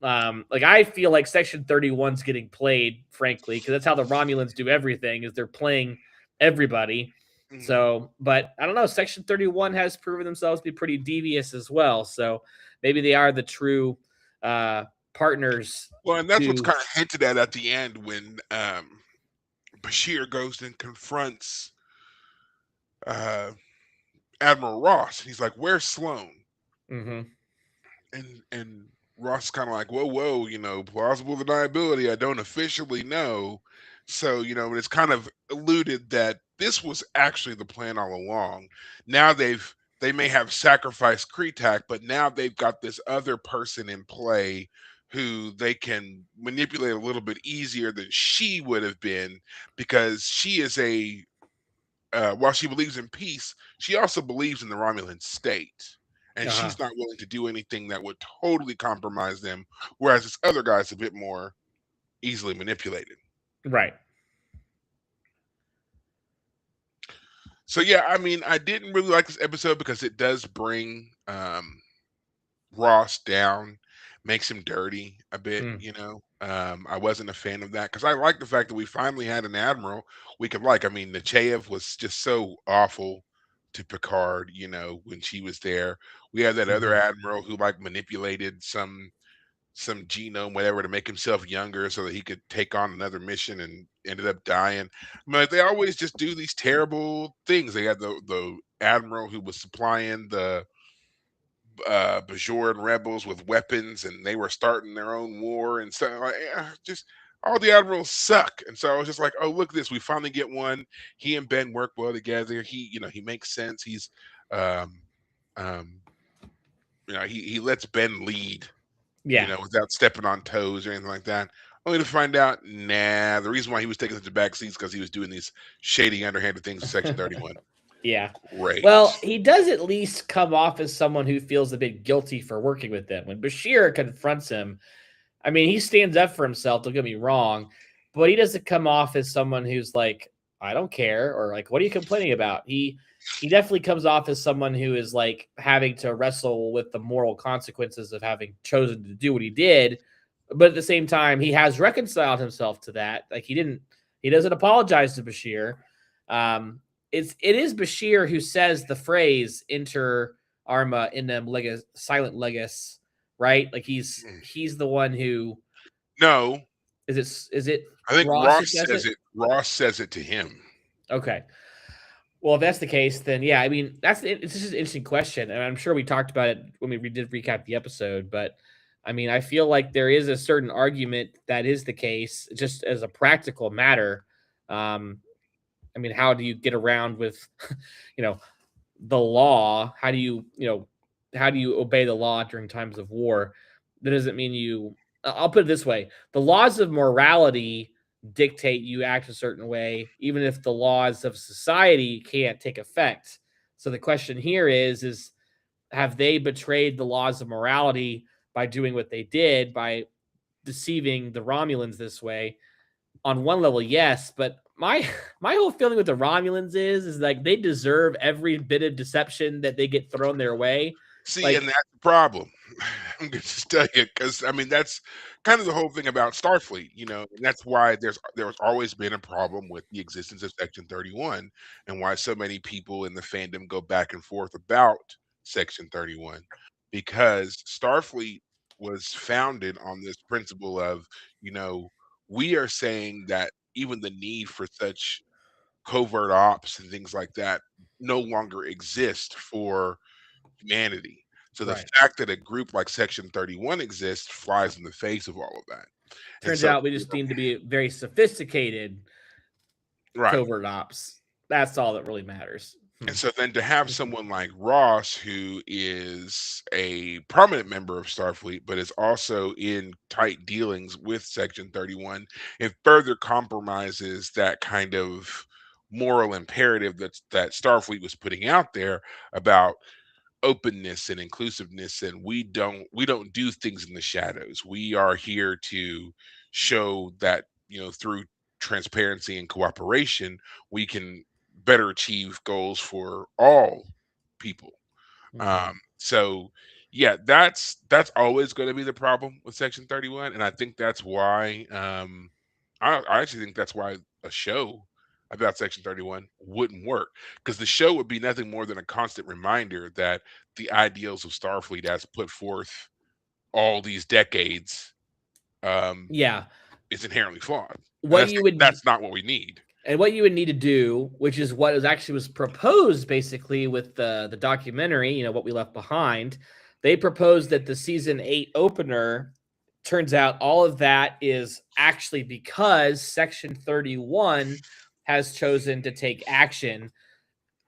[SPEAKER 2] Like I feel like Section 31's getting played, frankly, because that's how the Romulans do everything, is they're playing everybody.
[SPEAKER 1] Mhm.
[SPEAKER 2] So, but I don't know. Section 31 has proven themselves to be pretty devious as well. So maybe they are the true partners.
[SPEAKER 1] Well, and that's what's
[SPEAKER 2] To
[SPEAKER 1] kind of hinted at the end when Bashir goes and confronts Admiral Ross. He's like, "Where's Sloan?"
[SPEAKER 2] Mhm.
[SPEAKER 1] And Ross kind of like, "Whoa, plausible deniability. I don't officially know." So it's kind of alluded that this was actually the plan all along. Now they may have sacrificed Kretak, but now they've got this other person in play who they can manipulate a little bit easier than she would have been, because she is while she believes in peace, she also believes in the Romulan state. And
[SPEAKER 2] Uh-huh.
[SPEAKER 1] she's not willing to do anything that would totally compromise them, whereas this other guy's a bit more easily manipulated.
[SPEAKER 2] Right.
[SPEAKER 1] So yeah, I mean, I didn't really like this episode because it does bring Ross down, makes him dirty a bit.
[SPEAKER 2] Mm.
[SPEAKER 1] I wasn't a fan of that because I like the fact that we finally had an admiral we could like. I mean, Nechayev was just so awful to Picard, when she was there. We had that other
[SPEAKER 2] Mhm.
[SPEAKER 1] admiral who like manipulated some genome, whatever, to make himself younger so that he could take on another mission and ended up dying. I mean, like, they always just do these terrible things. They had the admiral who was supplying the Bajoran rebels with weapons, and they were starting their own war and stuff. Like, just all the admirals suck. And so I was just like, oh, look at this, we finally get one. He and Ben work well together. He makes sense. He's um um he lets Ben lead,
[SPEAKER 2] Yeah.
[SPEAKER 1] without stepping on toes or anything like that. Only to find out, nah, the reason why he was taking such a back seat is because he was doing these shady, underhanded things with Section 31.
[SPEAKER 2] Yeah.
[SPEAKER 1] Great.
[SPEAKER 2] Well, he does at least come off as someone who feels a bit guilty for working with them. When Bashir confronts him, I mean, he stands up for himself, don't get me wrong, but he doesn't come off as someone who's like, I don't care, or like, what are you complaining about? He definitely comes off as someone who is like having to wrestle with the moral consequences of having chosen to do what he did, but at the same time, he has reconciled himself to that. Like he doesn't apologize to Bashir. Um, it is Bashir who says the phrase "Inter Arma Inem Legis Silent Legis," right? Like he's the one who
[SPEAKER 1] No,
[SPEAKER 2] is it
[SPEAKER 1] I think
[SPEAKER 2] Ross who says it?
[SPEAKER 1] Ross says it to him.
[SPEAKER 2] Okay. Well, if that's the case, then yeah, I mean, it's just an interesting question, and I'm sure we talked about it when we did recap the episode. But I mean, I feel like there is a certain argument that is the case, just as a practical matter. Um, I mean, how do you get around with, you know, the law? How do you obey the law during times of war? That doesn't mean you. I'll put it this way: the laws of morality dictate you act a certain way, even if the laws of society can't take effect. So the question here is have they betrayed the laws of morality by doing what they did, by deceiving the Romulans this way? On one level, yes, but my whole feeling with the Romulans is like they deserve every bit of deception that they get thrown their way.
[SPEAKER 1] See, and
[SPEAKER 2] Like,
[SPEAKER 1] that's the problem. I'm gonna just tell you, because I mean that's kind of the whole thing about Starfleet, and that's why there's always been a problem with the existence of Section 31, and why so many people in the fandom go back and forth about Section 31, because Starfleet was founded on this principle of, you know, we are saying that even the need for such covert ops and things like that no longer exist for humanity. So the
[SPEAKER 2] right.
[SPEAKER 1] fact that a group like Section 31 exists flies in the face of all of that. And
[SPEAKER 2] Turns
[SPEAKER 1] so,
[SPEAKER 2] out we just need to be very sophisticated
[SPEAKER 1] right.
[SPEAKER 2] covert ops. That's all that really matters.
[SPEAKER 1] And so then to have someone like Ross, who is a prominent member of Starfleet, but is also in tight dealings with Section 31, it further compromises that kind of moral imperative that Starfleet was putting out there about openness and inclusiveness, and we don't do things in the shadows. We are here to show that, through transparency and cooperation, we can better achieve goals for all people.
[SPEAKER 2] Mm-hmm.
[SPEAKER 1] So yeah, that's always going to be the problem with Section 31, and I think that's why I actually think that's why a show about Section 31 wouldn't work, because the show would be nothing more than a constant reminder that the ideals of Starfleet as put forth all these decades um,
[SPEAKER 2] Yeah.
[SPEAKER 1] is inherently flawed, and
[SPEAKER 2] What you would
[SPEAKER 1] that's not what we need.
[SPEAKER 2] what you would need to do, which is what was proposed basically with the documentary, what we left behind. They proposed that the season 8 opener turns out all of that is actually because Section 31 has chosen to take action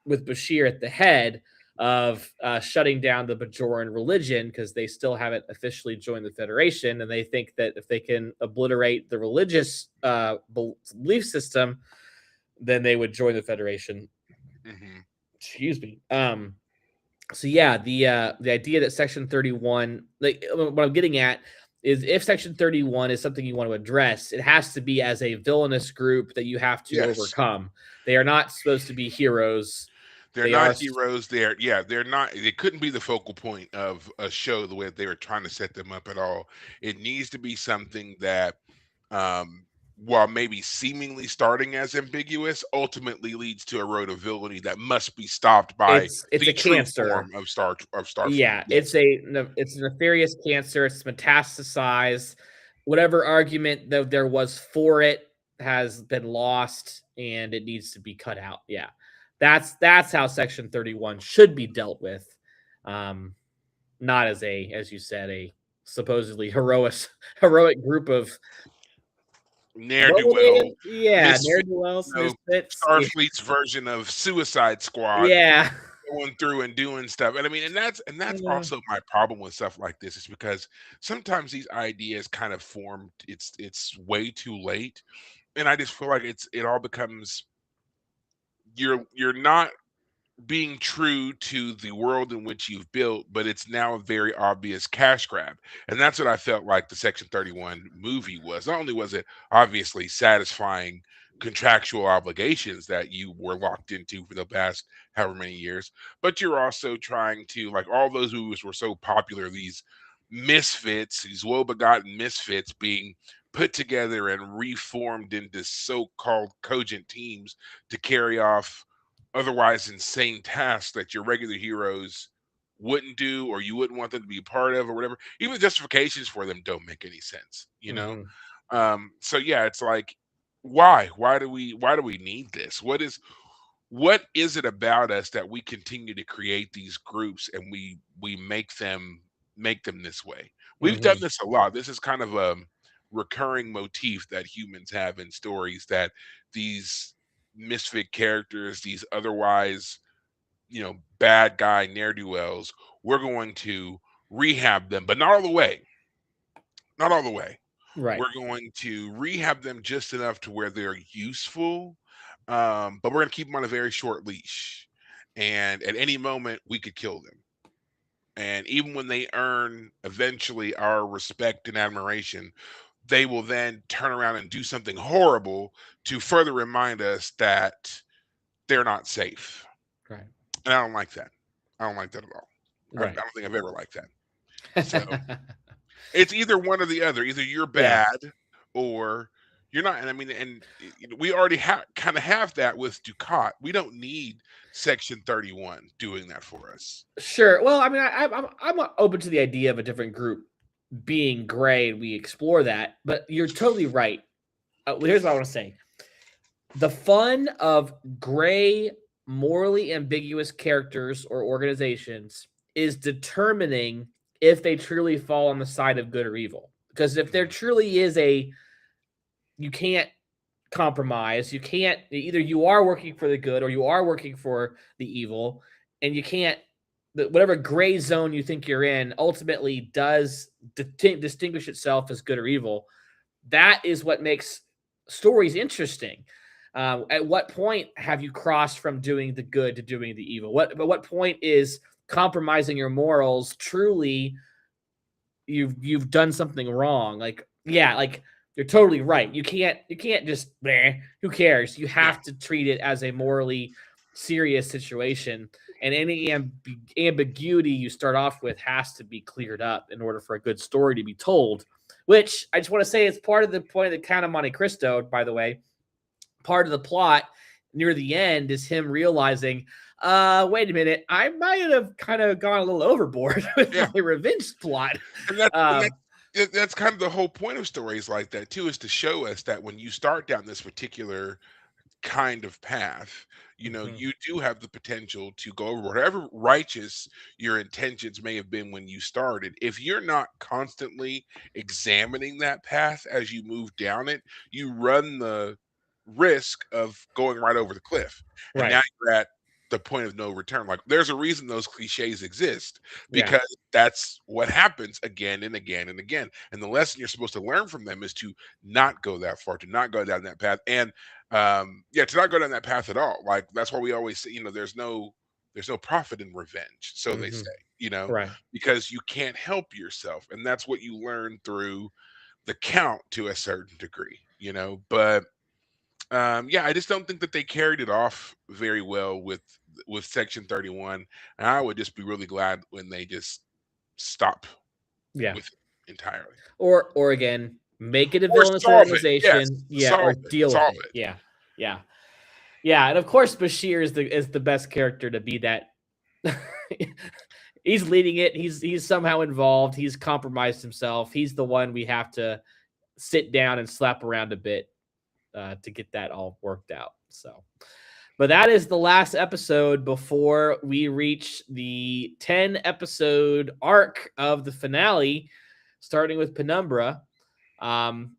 [SPEAKER 2] with Bashir at the head of shutting down the Bajoran religion because they still haven't officially joined the Federation, and they think that if they can obliterate the religious belief system, then they would join the Federation.
[SPEAKER 1] Hmm.
[SPEAKER 2] Excuse me. So yeah, the idea that Section 31, like what I'm getting at, is if Section 31 is something you want to address, it has to be as a villainous group that you have to
[SPEAKER 1] Yes,
[SPEAKER 2] overcome. They are not supposed to be heroes.
[SPEAKER 1] they're
[SPEAKER 2] They
[SPEAKER 1] not
[SPEAKER 2] are
[SPEAKER 1] heroes. They're not. They couldn't be the focal point of a show the way that they were trying to set them up at all. It needs to be something that, um, while maybe seemingly starting as ambiguous, ultimately leads to a road of villainy that must be stopped by
[SPEAKER 2] it's
[SPEAKER 1] the
[SPEAKER 2] a
[SPEAKER 1] true
[SPEAKER 2] cancer.
[SPEAKER 1] form of Starfleet.
[SPEAKER 2] Yeah,
[SPEAKER 1] Yes.
[SPEAKER 2] it's a nefarious cancer. It's metastasized. Whatever argument that there was for it has been lost, and it needs to be cut out. Yeah, that's how Section 31 should be dealt with, um, not as you said, a supposedly heroic group of
[SPEAKER 1] Ne'er do well,
[SPEAKER 2] noble, yeah,
[SPEAKER 1] misfit,
[SPEAKER 2] ne'er do wells,
[SPEAKER 1] you know,
[SPEAKER 2] misfits, yeah,
[SPEAKER 1] Starfleet's version of Suicide Squad,
[SPEAKER 2] yeah.
[SPEAKER 1] going through and doing stuff. And I mean, and that's also my problem with stuff like this, is because sometimes these ideas kind of form it's way too late, and I just feel like it all becomes, you're not being true to the world in which you've built, but it's now a very obvious cash grab. And that's what I felt like the Section 31 movie was. Not only was it obviously satisfying contractual obligations that you were locked into for the past however many years, but you're also trying to, like, all those movies were so popular, these misfits, these woe-begotten misfits being put together and reformed into so-called cogent teams to carry off otherwise insane tasks that your regular heroes wouldn't do, or you wouldn't want them to be a part of, or whatever. Even the justifications for them don't make any sense, you know?
[SPEAKER 2] Mhm.
[SPEAKER 1] So yeah, it's like, why do we need this? What is it about us that we continue to create these groups and we make them this way? We've done
[SPEAKER 2] Mhm.
[SPEAKER 1] this a lot. This is kind of a recurring motif that humans have in stories, that these misfit characters, these otherwise, bad guy ne'er-do-wells, we're going to rehab them, but not all the way. Not all the way.
[SPEAKER 2] Right.
[SPEAKER 1] We're going to rehab them just enough to where they're useful, but we're going to keep them on a very short leash. And at any moment, we could kill them. And even when they earn eventually our respect and admiration, they will then turn around and do something horrible to further remind us that they're not safe.
[SPEAKER 2] Right.
[SPEAKER 1] And I don't like that. I don't like that at all. I
[SPEAKER 2] Right.
[SPEAKER 1] don't think I've ever liked that. So it's either one or the other. Either you're
[SPEAKER 2] Yeah.
[SPEAKER 1] bad or you're not. And I mean, we already kind of have that with Ducat. We don't need Section 31 doing that for us.
[SPEAKER 2] Sure. Well, I mean, I'm open to the idea of a different group being gray, and we explore that. But you're totally right. Here's what I want to say: the fun of gray, morally ambiguous characters or organizations is determining if they truly fall on the side of good or evil. Because if there
[SPEAKER 1] Mhm.
[SPEAKER 2] truly is you can't compromise. You can't, either you are working for the good or you are working for the evil, and you can't, whatever gray zone you think you're in ultimately does distinguish itself as good or evil. That is what makes stories interesting. At what point have you crossed from doing the good to doing the evil? What point is compromising your morals truly you've done something wrong? Like, yeah, like, you're totally right. You can't just who cares? You
[SPEAKER 1] Yeah.
[SPEAKER 2] have to treat it as a morally serious situation, and any ambiguity you start off with has to be cleared up in order for a good story to be told. Which I just want to say is part of the point of the Count of Monte Cristo, by the way. Part of the plot near the end is him realizing, wait a minute, I might have kind of gone a little overboard with
[SPEAKER 1] Yeah.
[SPEAKER 2] my revenge plot.
[SPEAKER 1] And that's and
[SPEAKER 2] Um,
[SPEAKER 1] that's that's kind of the whole point of stories like that too, is to show us that when you start down this particular kind of path,
[SPEAKER 2] mhm,
[SPEAKER 1] you do have the potential to go over whatever righteous your intentions may have been when you started. If you're not constantly examining that path as you move down it, you run the risk of going right over the cliff. And
[SPEAKER 2] right.
[SPEAKER 1] now you're at the point of no return. Like, there's a reason those cliches exist,
[SPEAKER 2] Yeah.
[SPEAKER 1] because that's what happens again and again and again. And the lesson you're supposed to learn from them is to not go that far, to not go down that path. And yeah, to not go down that path at all. Like, that's why we always say, there's no profit in revenge, so they
[SPEAKER 2] Hmm.
[SPEAKER 1] say,
[SPEAKER 2] Right.
[SPEAKER 1] because you can't help yourself. And that's what you learn through the count to a certain degree. But yeah, I just don't think that they carried it off very well with Section 31. And I would just be really glad when they just stop
[SPEAKER 2] Yeah.
[SPEAKER 1] with it entirely.
[SPEAKER 2] Or again, make it a
[SPEAKER 1] Or
[SPEAKER 2] villainous
[SPEAKER 1] solve it. Yes.
[SPEAKER 2] organization. Yeah. Or
[SPEAKER 1] Solve it.
[SPEAKER 2] deal with
[SPEAKER 1] Solve
[SPEAKER 2] it.
[SPEAKER 1] it.
[SPEAKER 2] Yeah. Yeah. Yeah. And of course, Bashir is the best character to be that. He's leading it. He's somehow involved. He's compromised himself. He's the one we have to sit down and slap around a bit to get that all worked out. So, but that is the last episode before we reach the 10 episode arc of the finale, starting with Penumbra. Um,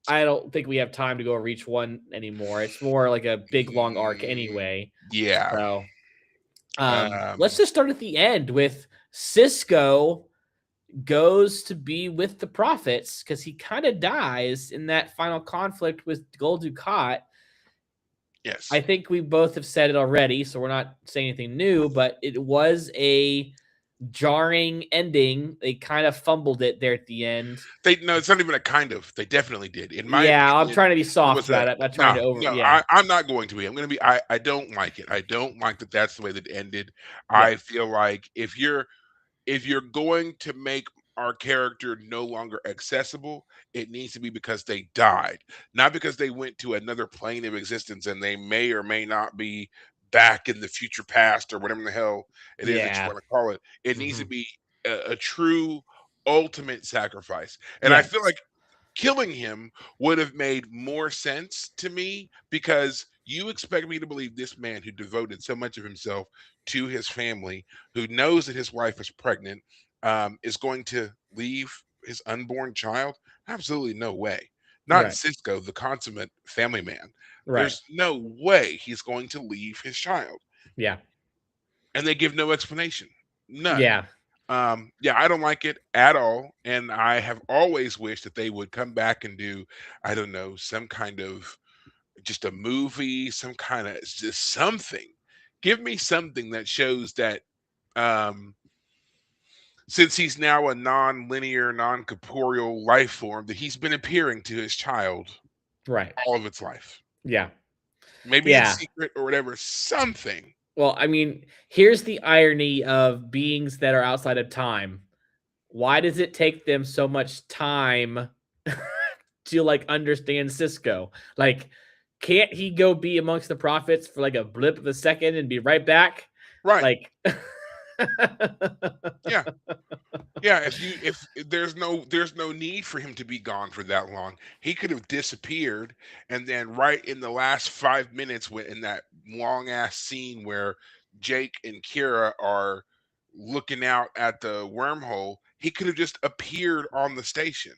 [SPEAKER 2] I don't think we have time to go reach one anymore. It's more like a big long arc anyway.
[SPEAKER 1] Yeah.
[SPEAKER 2] So, let's
[SPEAKER 1] Um,
[SPEAKER 2] just start at the end with Cisco goes to be with the prophets because he kind of dies in that final conflict with Gul Dukat.
[SPEAKER 1] Yes.
[SPEAKER 2] I think we both have said it already, so we're not saying anything new, but it was a jarring ending. They kind of fumbled it there at the end.
[SPEAKER 1] No, it's not even a kind of. They definitely did. In my
[SPEAKER 2] Yeah, I'm
[SPEAKER 1] opinion,
[SPEAKER 2] trying to be
[SPEAKER 1] it
[SPEAKER 2] soft
[SPEAKER 1] was a
[SPEAKER 2] about it. I'm not trying
[SPEAKER 1] no,
[SPEAKER 2] to over.
[SPEAKER 1] no.
[SPEAKER 2] Yeah,
[SPEAKER 1] I'm not going to be. I'm going to be. I don't like it. I don't like that. That's the way that it ended.
[SPEAKER 2] yeah,
[SPEAKER 1] I feel like if you're going to make our character no longer accessible, it needs to be because they died, not because they went to another plane of existence and they may or may not be back in the future past or whatever the hell it is that you
[SPEAKER 2] yeah,
[SPEAKER 1] want to call it. It needs to
[SPEAKER 2] mhm,
[SPEAKER 1] be a true ultimate sacrifice. And I feel
[SPEAKER 2] yes,
[SPEAKER 1] like killing him would have made more sense to me because you expect me to believe this man who devoted so much of himself to his family, who knows that his wife is pregnant, is going to leave his unborn child? Absolutely no way. Not
[SPEAKER 2] right,
[SPEAKER 1] Cisco, the consummate family man.
[SPEAKER 2] right,
[SPEAKER 1] There's no way he's going to leave his child.
[SPEAKER 2] yeah,
[SPEAKER 1] And they give no explanation. None.
[SPEAKER 2] yeah,
[SPEAKER 1] Yeah, I don't like it at all. And I have always wished that they would come back and do, I don't know, some kind of just a movie, some kind of just something. Give me something that shows that um since he's now a non-linear, non-corporeal life form, that he's been appearing to his child
[SPEAKER 2] right,
[SPEAKER 1] all of its life.
[SPEAKER 2] yeah,
[SPEAKER 1] Maybe in
[SPEAKER 2] yeah.
[SPEAKER 1] secret or whatever, something.
[SPEAKER 2] Well, I mean, here's the irony of beings that are outside of time. Why does it take them so much time to like understand Cisco? Like, can't he go be amongst the prophets for like a blip of a second and be right back?
[SPEAKER 1] Right.
[SPEAKER 2] Like,
[SPEAKER 1] Yeah. Yeah, if there's no need for him to be gone for that long. He could have disappeared, and then right in the last 5 minutes, when in that long ass scene where Jake and Kira are looking out at the wormhole, he could have just appeared on the station,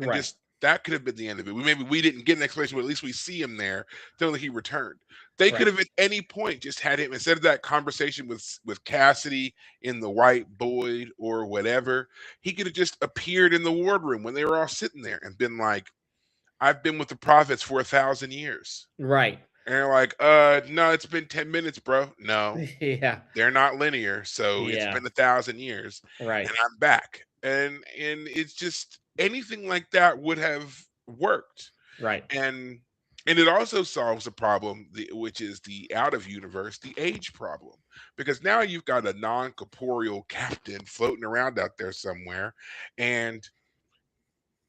[SPEAKER 1] and
[SPEAKER 2] right,
[SPEAKER 1] just that could have been the end of it. Maybe we didn't get an explanation, but at least we see him there, telling that he returned. They could
[SPEAKER 2] right,
[SPEAKER 1] have at any point just had him instead of that conversation with Cassidy in the white void or whatever. He could have just appeared in the wardroom when they were all sitting there and been like, "I've been with the prophets for 1,000 years."
[SPEAKER 2] right.
[SPEAKER 1] And they're like, no, it's been 10 minutes, bro. No,
[SPEAKER 2] Yeah,
[SPEAKER 1] they're not linear. So it's
[SPEAKER 2] yeah,
[SPEAKER 1] been 1,000 years
[SPEAKER 2] right,
[SPEAKER 1] and I'm back. And it's just anything like that would have worked.
[SPEAKER 2] right,
[SPEAKER 1] And it also solves a problem, which is the out of universe, the age problem. Because now you've got a non-corporeal captain floating around out there somewhere. And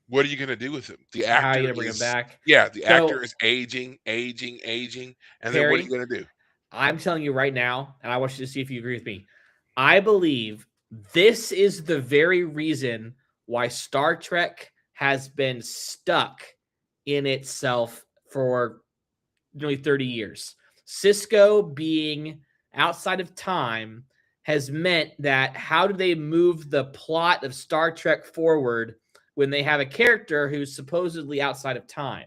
[SPEAKER 1] what are you going to do with him? The
[SPEAKER 2] how are you
[SPEAKER 1] actor
[SPEAKER 2] gonna bring him
[SPEAKER 1] is,
[SPEAKER 2] back?
[SPEAKER 1] yeah, the actor
[SPEAKER 2] So,
[SPEAKER 1] is aging, aging, aging. And then what are you
[SPEAKER 2] Perry,
[SPEAKER 1] going to do?
[SPEAKER 2] I'm telling you right now, and I want you to see if you agree with me. I believe this is the very reason why Star Trek has been stuck in itself for nearly 30 years. Cisco being outside of time has meant that how do they move the plot of Star Trek forward when they have a character who's supposedly outside of time?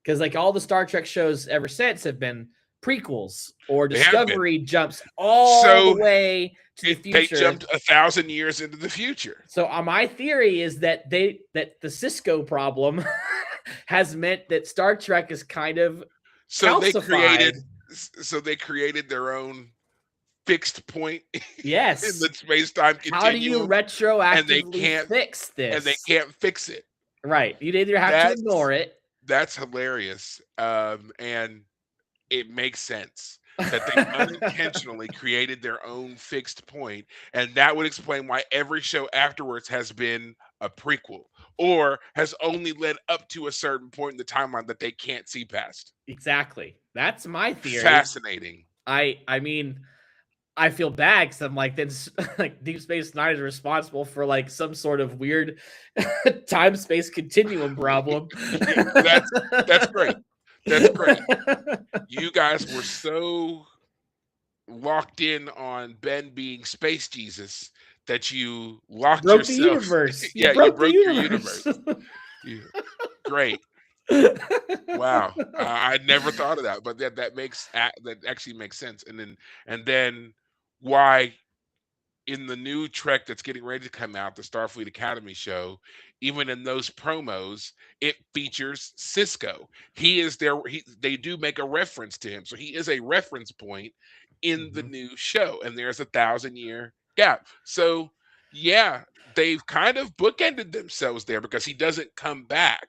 [SPEAKER 2] Because like all the Star Trek shows ever since have been prequels or
[SPEAKER 1] They have been.
[SPEAKER 2] Discovery jumps all the
[SPEAKER 1] So
[SPEAKER 2] way to the
[SPEAKER 1] they
[SPEAKER 2] future.
[SPEAKER 1] jumped 1,000 years into the future.
[SPEAKER 2] So my theory is that the Cisco problem has meant that Star Trek is kind of
[SPEAKER 1] So they
[SPEAKER 2] calcified.
[SPEAKER 1] created so they created their own fixed point in
[SPEAKER 2] Yes.
[SPEAKER 1] the space-time
[SPEAKER 2] How do you
[SPEAKER 1] continuum, and they
[SPEAKER 2] retroactively
[SPEAKER 1] can't
[SPEAKER 2] fix this?
[SPEAKER 1] fix it.
[SPEAKER 2] Right. You'd either have to
[SPEAKER 1] That's
[SPEAKER 2] ignore it.
[SPEAKER 1] that's hilarious. And it makes sense that they unintentionally created their own fixed point, and that would explain why every show afterwards has been a prequel or has only led up to a certain point in the timeline that they can't see past.
[SPEAKER 2] Exactly. That's my theory.
[SPEAKER 1] Fascinating.
[SPEAKER 2] I mean, I feel bad because I'm like, then like Deep Space Nine is responsible for like some sort of weird time space continuum problem.
[SPEAKER 1] That's great. That's great. You guys were so locked in on Ben being space Jesus that you locked
[SPEAKER 2] Broke the
[SPEAKER 1] yourself.
[SPEAKER 2] universe. You
[SPEAKER 1] Yeah, you
[SPEAKER 2] broke the
[SPEAKER 1] broke your
[SPEAKER 2] universe.
[SPEAKER 1] universe. You- Great. Wow. I never thought of that, but that actually makes sense. And then why in the new Trek that's getting ready to come out, the Starfleet Academy show, even in those promos, it features Cisco. He is there. They do make a reference to him, so he is a reference point in the
[SPEAKER 2] Mhm.
[SPEAKER 1] new show. And there's a 1,000 year gap. So yeah, they've kind of bookended themselves there because he doesn't come back.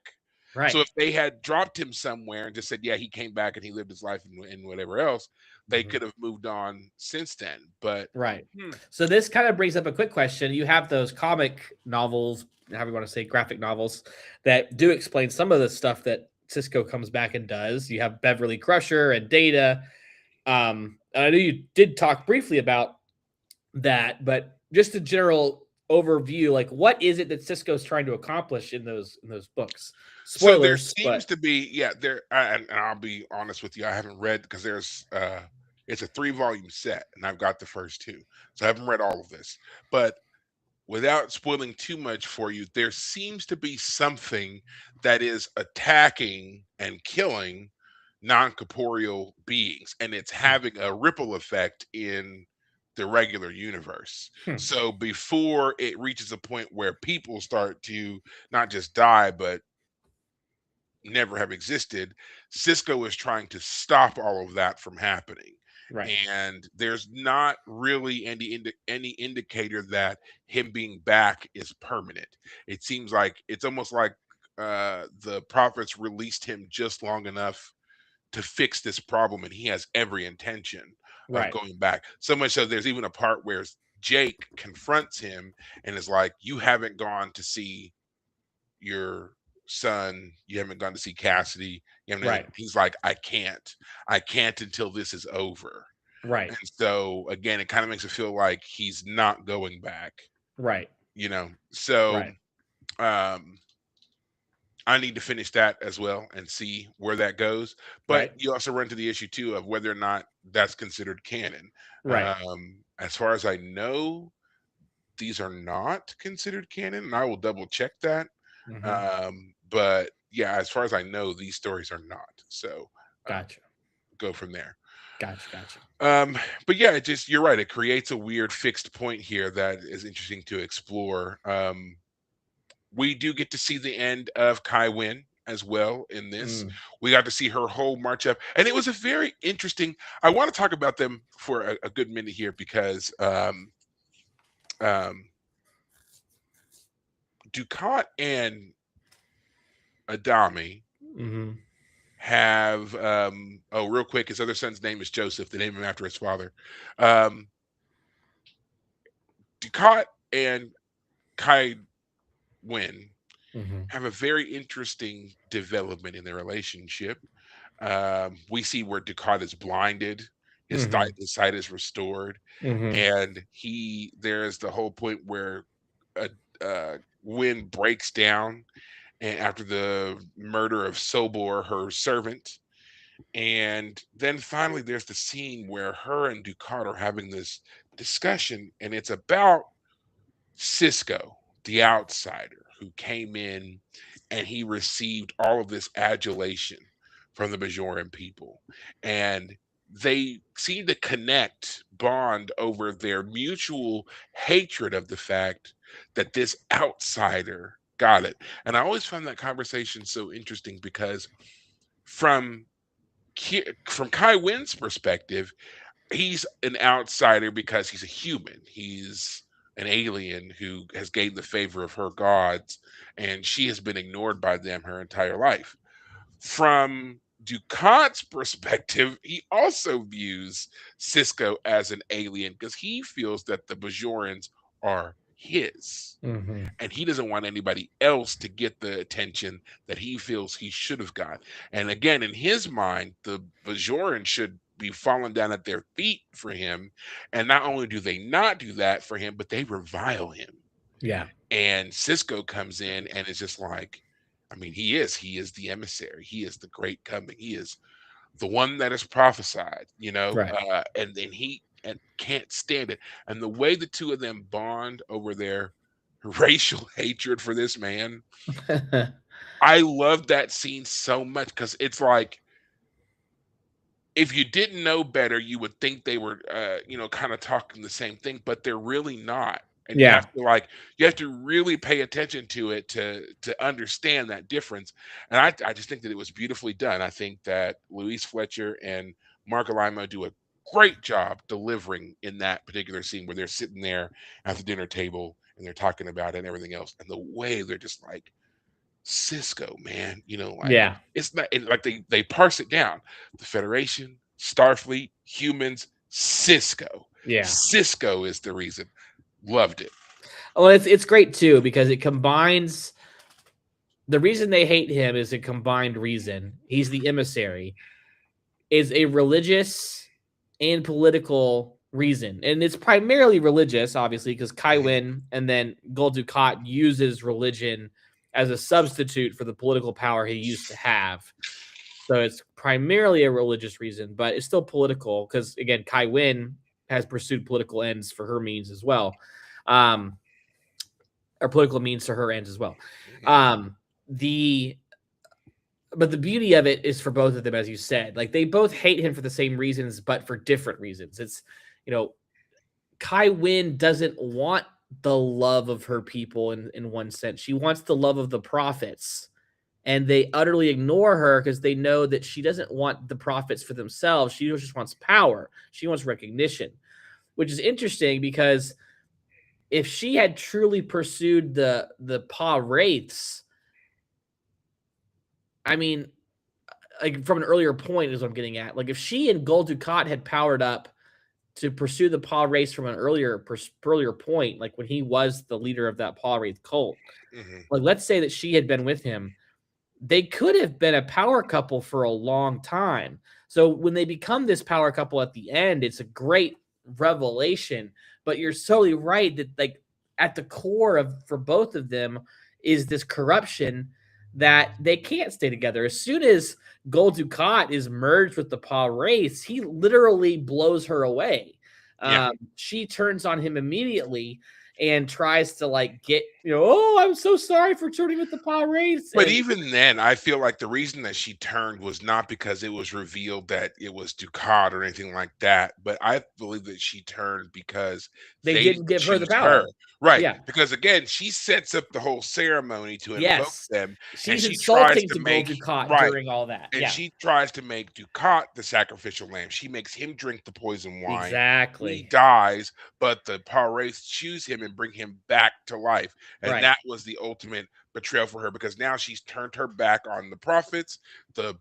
[SPEAKER 1] So
[SPEAKER 2] Right.
[SPEAKER 1] if they had dropped him somewhere and just said, yeah, he came back and he lived his life and whatever else, they
[SPEAKER 2] Mhm.
[SPEAKER 1] could have moved on since then. But
[SPEAKER 2] Right.
[SPEAKER 1] hmm,
[SPEAKER 2] So this kind of brings up a quick question. You have those comic novels, however you want to say, graphic novels, that do explain some of the stuff that Cisco comes back and does. You have Beverly Crusher and Data. And I know you did talk briefly about that, but just a general overview, like what is it that Cisco's trying to accomplish in those books?
[SPEAKER 1] so there
[SPEAKER 2] Spoilers,
[SPEAKER 1] seems
[SPEAKER 2] but
[SPEAKER 1] to be, yeah, and I'll be honest with you, I haven't read because there's it's a 3 volume set, and I've got the first two, so I haven't read all of this. But without spoiling too much for you, there seems to be something that is attacking and killing non-corporeal beings, and it's
[SPEAKER 2] hmm,
[SPEAKER 1] having a ripple effect in the regular universe.
[SPEAKER 2] hmm,
[SPEAKER 1] So before it reaches a point where people start to not just die, but never have existed, Cisco is trying to stop all of that from happening.
[SPEAKER 2] right,
[SPEAKER 1] And there's not really any indicator that him being back is permanent. It seems like it's almost like the prophets released him just long enough to fix this problem, and he has every intention of
[SPEAKER 2] right,
[SPEAKER 1] going back. So much so there's even a part where Jake confronts him and is like, "You haven't gone to see your son, you haven't gone to see Cassidy, you haven't,"
[SPEAKER 2] right,
[SPEAKER 1] he's like, I can't until this is over.
[SPEAKER 2] right,
[SPEAKER 1] And so again, it kind of makes it feel like he's not going back,
[SPEAKER 2] right,
[SPEAKER 1] So
[SPEAKER 2] right,
[SPEAKER 1] um I need to finish that as well and see where that goes. But
[SPEAKER 2] right,
[SPEAKER 1] you also run to the issue too of whether or not that's considered canon.
[SPEAKER 2] right.
[SPEAKER 1] As far as I know, these are not considered canon, and I will double check that.
[SPEAKER 2] Hmm.
[SPEAKER 1] But yeah, as far as I know, these stories are not. So
[SPEAKER 2] Gotcha,
[SPEAKER 1] go from there.
[SPEAKER 2] gotcha, gotcha.
[SPEAKER 1] Um, but yeah, it just, you're right. It creates a weird fixed point here that is interesting to explore. We do get to see the end of Kai Wynn as well in this.
[SPEAKER 2] Mm,
[SPEAKER 1] We got to see her whole march up, and it was a very interesting. I want to talk about them for a good minute here because um, Dukat and Adami
[SPEAKER 2] hmm.
[SPEAKER 1] have oh, real quick, his other son's name is Joseph. They named him after his father. Um, Dukat and Kai Wynn
[SPEAKER 2] Hmm.
[SPEAKER 1] have a very interesting development in their relationship. We see where Dukat is blinded,
[SPEAKER 2] Hmm.
[SPEAKER 1] his sight is restored,
[SPEAKER 2] Hmm.
[SPEAKER 1] and there's the whole point where uh, Wynn breaks down and after the murder of Sobor, her servant. And then finally, there's the scene where her and Ducat are having this discussion, and it's about Cisco, the outsider who came in and he received all of this adulation from the Bajoran people. And they seem to bond over their mutual hatred of the fact that this outsider got it. And I always found that conversation so interesting because from from Kai Wynn's perspective, he's an outsider because he's a human. He's an alien who has gained the favor of her gods, and she has been ignored by them her entire life. From Ducat's perspective, he also views Cisco as an alien because he feels that the Bajorans are his.
[SPEAKER 2] Hmm.
[SPEAKER 1] And he doesn't want anybody else to get the attention that he feels he should have got. And again, in his mind, the Bajoran should be falling down at their feet for him. And not only do they not do that for him, but they revile him.
[SPEAKER 2] Yeah.
[SPEAKER 1] And Cisco comes in and is just like, I mean, he is the emissary. He is the great coming. He is the one that is prophesied,
[SPEAKER 2] Right.
[SPEAKER 1] and then he and can't stand it. And the way the two of them bond over their racial hatred for this man, I love that scene so much because it's like if you didn't know better, you would think they were, kind of talking the same thing, but they're really not. And
[SPEAKER 2] Yeah.
[SPEAKER 1] you have to really pay attention to it to understand that difference. And I just think that it was beautifully done. I think that Louise Fletcher and Mark Alimo do a great job delivering in that particular scene where they're sitting there at the dinner table and they're talking about it and everything else. And the way they're just like, Cisco, man, like
[SPEAKER 2] Yeah.
[SPEAKER 1] it's not and, like they parse it down. The Federation, Starfleet, humans, Cisco.
[SPEAKER 2] Yeah.
[SPEAKER 1] Cisco is the reason. Loved it.
[SPEAKER 2] Well, it's great too because it combines the reason they hate him is a combined reason. He's the emissary, is a religious and political reason. And it's primarily religious, obviously, because Kai
[SPEAKER 1] Mhm.
[SPEAKER 2] Wynn and then Gul Dukat uses religion as a substitute for the political power he used to have. So it's primarily a religious reason, but it's still political because, again, Kai Wynn has pursued political ends for her means as well. Or political means to her ends as well.
[SPEAKER 1] Mhm.
[SPEAKER 2] The But the beauty of it is for both of them, as you said, like they both hate him for the same reasons, but for different reasons. It's, you know, Kai Wynn doesn't want the love of her people in one sense. She wants the love of the prophets. And they utterly ignore her because they know that she doesn't want the prophets for themselves. She just wants power. She wants recognition, which is interesting because if she had truly pursued the Pa Wraiths, I mean, like from an earlier point is what I'm getting at. Like if she and Gul Dukat had powered up to pursue the Paw Race from an earlier point, like when he was the leader of that Paw Wraith cult,
[SPEAKER 1] Mhm.
[SPEAKER 2] like let's say that she had been with him, they could have been a power couple for a long time. So when they become this power couple at the end, it's a great revelation. But you're totally right that like at the core of for both of them is this corruption that they can't stay together. As soon as Gul Dukat is merged with the Paw race, he literally blows her away.
[SPEAKER 1] Yeah.
[SPEAKER 2] She turns on him immediately and tries to like get, oh, I'm so sorry for turning with the Paw race.
[SPEAKER 1] But
[SPEAKER 2] And
[SPEAKER 1] even then, I feel like the reason that she turned was not because it was revealed that it was Ducat or anything like that, but I believe that she turned because
[SPEAKER 2] they
[SPEAKER 1] they
[SPEAKER 2] didn't
[SPEAKER 1] didn't
[SPEAKER 2] give her the
[SPEAKER 1] choose her.
[SPEAKER 2] power.
[SPEAKER 1] Right.
[SPEAKER 2] Yeah.
[SPEAKER 1] Because again, she sets up the whole ceremony to invoke
[SPEAKER 2] Yes.
[SPEAKER 1] them, and
[SPEAKER 2] She's
[SPEAKER 1] she tries
[SPEAKER 2] insulting
[SPEAKER 1] to
[SPEAKER 2] to Gul
[SPEAKER 1] make
[SPEAKER 2] Dukat
[SPEAKER 1] right.
[SPEAKER 2] during all that.
[SPEAKER 1] And
[SPEAKER 2] Yeah.
[SPEAKER 1] she tries to make Ducat the sacrificial lamb. She makes him drink the poison wine. He
[SPEAKER 2] Exactly.
[SPEAKER 1] dies, but the Parace choose him and bring him back to life. And
[SPEAKER 2] Right.
[SPEAKER 1] that was the ultimate betrayal for her because now she's turned her back on the prophets. The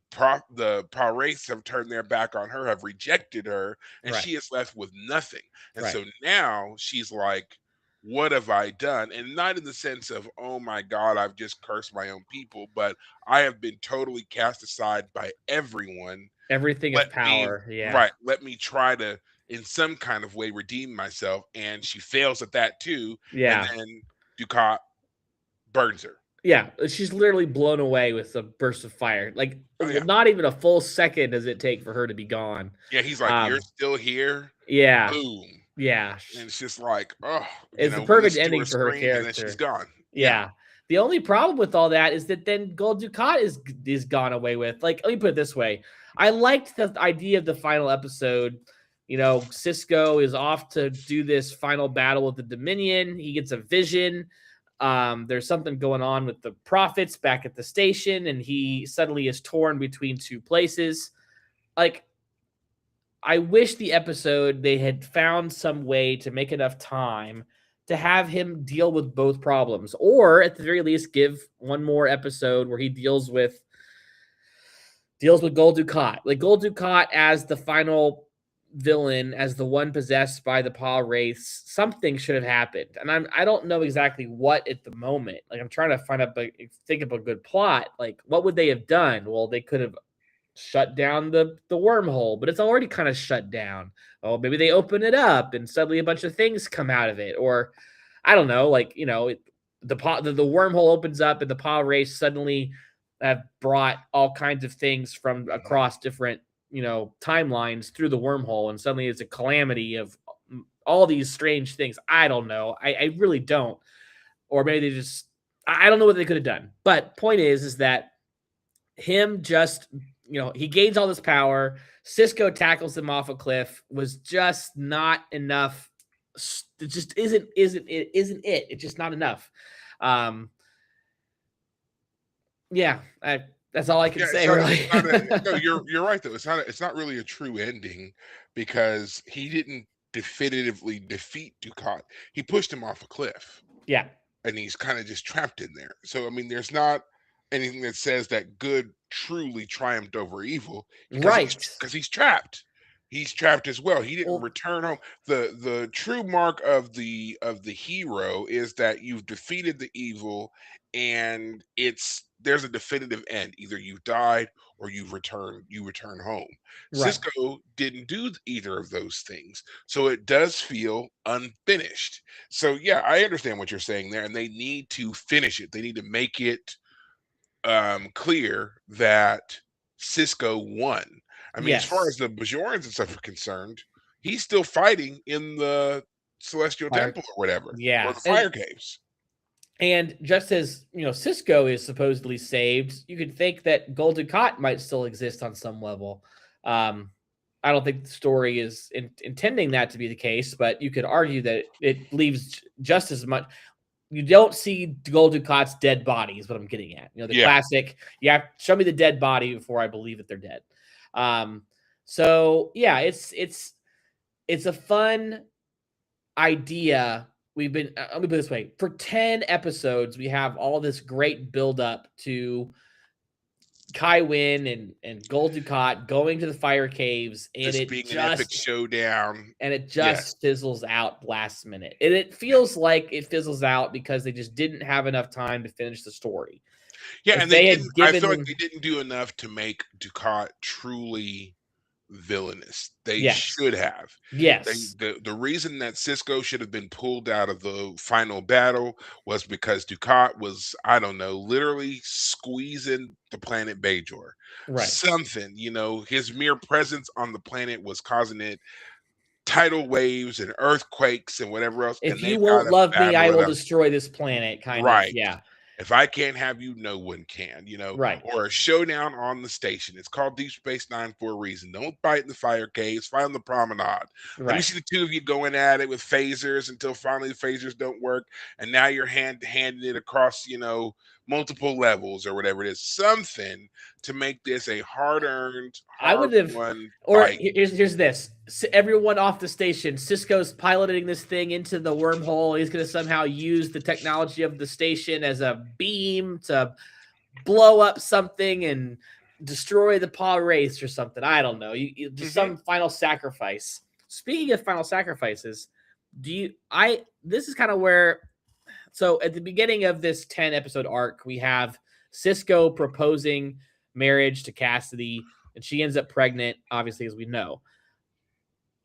[SPEAKER 1] Parace have turned their back on her, have rejected her, and
[SPEAKER 2] Right.
[SPEAKER 1] she is left with nothing. And
[SPEAKER 2] Right.
[SPEAKER 1] so now she's like, what have I done? And not in the sense of, oh my God, I've just cursed my own people, but I have been totally cast aside by everyone.
[SPEAKER 2] Everything
[SPEAKER 1] Let
[SPEAKER 2] of
[SPEAKER 1] me,
[SPEAKER 2] power. Yeah.
[SPEAKER 1] right, let me try to, in some kind of way, redeem myself. And she fails at that too. And
[SPEAKER 2] Yeah.
[SPEAKER 1] then Ducat burns her.
[SPEAKER 2] Yeah. She's literally blown away with a burst of fire. Like
[SPEAKER 1] Oh, yeah.
[SPEAKER 2] not even a full second does it take for her to be gone.
[SPEAKER 1] Yeah. He's like, you're
[SPEAKER 2] Um,
[SPEAKER 1] still here.
[SPEAKER 2] yeah.
[SPEAKER 1] Boom.
[SPEAKER 2] Yeah.
[SPEAKER 1] And it's just like, oh,
[SPEAKER 2] It's the
[SPEAKER 1] we
[SPEAKER 2] perfect
[SPEAKER 1] listen to
[SPEAKER 2] ending
[SPEAKER 1] her
[SPEAKER 2] for her
[SPEAKER 1] scream and then she's
[SPEAKER 2] character.
[SPEAKER 1] gone. Yeah.
[SPEAKER 2] Yeah. The only problem with all that is that then Gul Dukat is gone away with. Like, let me put it this way. I liked the idea of the final episode. Cisco is off to do this final battle with the Dominion. He gets a vision. There's something going on with the prophets back at the station, and he suddenly is torn between two places. Like, I wish the episode they had found some way to make enough time to have him deal with both problems, or at the very least, give one more episode where he deals with Gul Dukat, like Gul Dukat as the final villain, as the one possessed by the Paw Wraiths. Something should have happened, and I don't know exactly what at the moment. Like I'm trying to think of a good plot. Like what would they have done? Well, they could have shut down the wormhole, but it's already kind of shut down. Oh, maybe they open it up and suddenly a bunch of things come out of it, or I don't know, like the wormhole opens up and the Paw race suddenly have brought all kinds of things from
[SPEAKER 1] Mhm.
[SPEAKER 2] across different timelines through the wormhole, and suddenly it's a calamity of all these strange things. I don't know. I really don't. Or maybe they just I don't know what they could have done. But point is that him just he gains all this power. Cisco tackles him off a cliff. Was just not enough. It just isn't it. It's just not enough. Yeah, that's all I can say. Really.
[SPEAKER 1] No, you're right though. It's not really a true ending because he didn't definitively defeat Ducat. He pushed him off a cliff.
[SPEAKER 2] Yeah.
[SPEAKER 1] And he's kind of just trapped in there. So I mean, there's not anything that says that good truly triumphed over evil because he's trapped. He's trapped as well. He didn't return home. The true mark of the hero is that you've defeated the evil, and there's a definitive end. Either you've died or you return home.
[SPEAKER 2] Right.
[SPEAKER 1] Cisco didn't do either of those things, so it does feel unfinished. So yeah, I understand what you're saying there, and they need to finish it. They need to make it clear that Cisco won. I mean, as far as the Bajorans and stuff are concerned, he's still fighting in the Celestial Temple or whatever, or the Fire Caves.
[SPEAKER 2] And just as Cisco is supposedly saved, you could think that Gul Dukat might still exist on some level. I don't think the story is intending that to be the case, but you could argue that it leaves just as much. You don't see Gul Dukat's dead body is what I'm getting at. Classic. Yeah, show me the dead body before I believe that they're dead. So yeah, it's a fun idea. We've been, let me put it this way, for 10 episodes, we have all this great buildup to Kai Wynn and Gul Dukat going to the Fire Caves, and it
[SPEAKER 1] being an epic showdown,
[SPEAKER 2] and it just fizzles out last minute. And it feels like it fizzles out because they just didn't have enough time to finish the story.
[SPEAKER 1] Yeah, and I feel like they didn't do enough to make Dukat truly villainous. They should have.
[SPEAKER 2] Yes.
[SPEAKER 1] The reason that Cisco should have been pulled out of the final battle was because Dukat was, I don't know, literally squeezing the planet Bajor.
[SPEAKER 2] Right.
[SPEAKER 1] Something, his mere presence on the planet was causing it tidal waves and earthquakes and whatever else.
[SPEAKER 2] If you won't love me, I will destroy this planet, kind of. Yeah.
[SPEAKER 1] If I can't have you, no one can,
[SPEAKER 2] right.
[SPEAKER 1] Or a showdown on the station. It's called Deep Space Nine for a reason. Don't fight in the Fire Caves, fight on the promenade. Right. Let me see the two of you going at it with phasers until finally the phasers don't work. And now you're handing it across, multiple levels or whatever it is. Something to make this a hard-earned, hard-won fight.
[SPEAKER 2] Here's this. Everyone off the station. Cisco's piloting this thing into the wormhole. He's going to somehow use the technology of the station as a beam to blow up something and destroy the paw race or something. I don't know. Just some final sacrifice. Speaking of final sacrifices, this is kind of where. So at the beginning of this 10 episode arc, we have Cisco proposing marriage to Cassidy, and she ends up pregnant, obviously, as we know.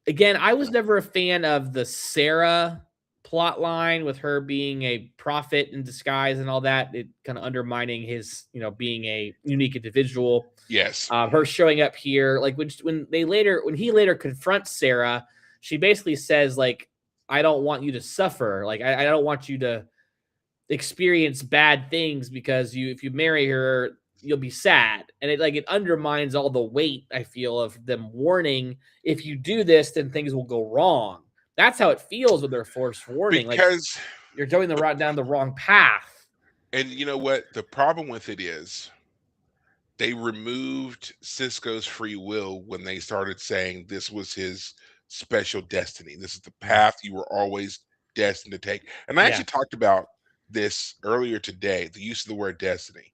[SPEAKER 2] Again, I was never a fan of the Sarah plot line with her being a prophet in disguise and all that. It kind of undermining his, being a unique individual.
[SPEAKER 1] Yes.
[SPEAKER 2] Her showing up here, like when he later confronts Sarah, she basically says, like, I don't want you to suffer. Like, I don't want you to experience bad things because if you marry her, you'll be sad. And it undermines all the weight, I feel, of them warning, if you do this, then things will go wrong. That's how it feels with their forced warning.
[SPEAKER 1] Because
[SPEAKER 2] like you're going down the wrong path.
[SPEAKER 1] And you know what? The problem with it is they removed Cisco's free will when they started saying this was his special destiny. This is the path you were always destined to take. And I actually talked about this earlier today, the use of the word destiny.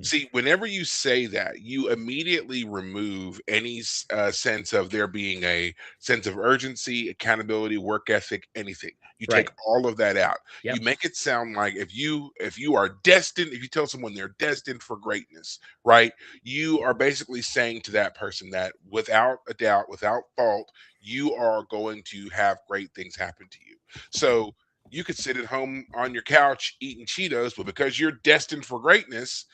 [SPEAKER 1] See, whenever you say that, you immediately remove any sense of there being a sense of urgency, accountability, work ethic, anything. You take all of that out. You make it sound like if you are destined, if you tell someone they're destined for greatness, right? You are basically saying to that person that without a doubt, without fault, you are going to have great things happen to you. So you could sit at home on your couch eating Cheetos, but because you're destined for greatness,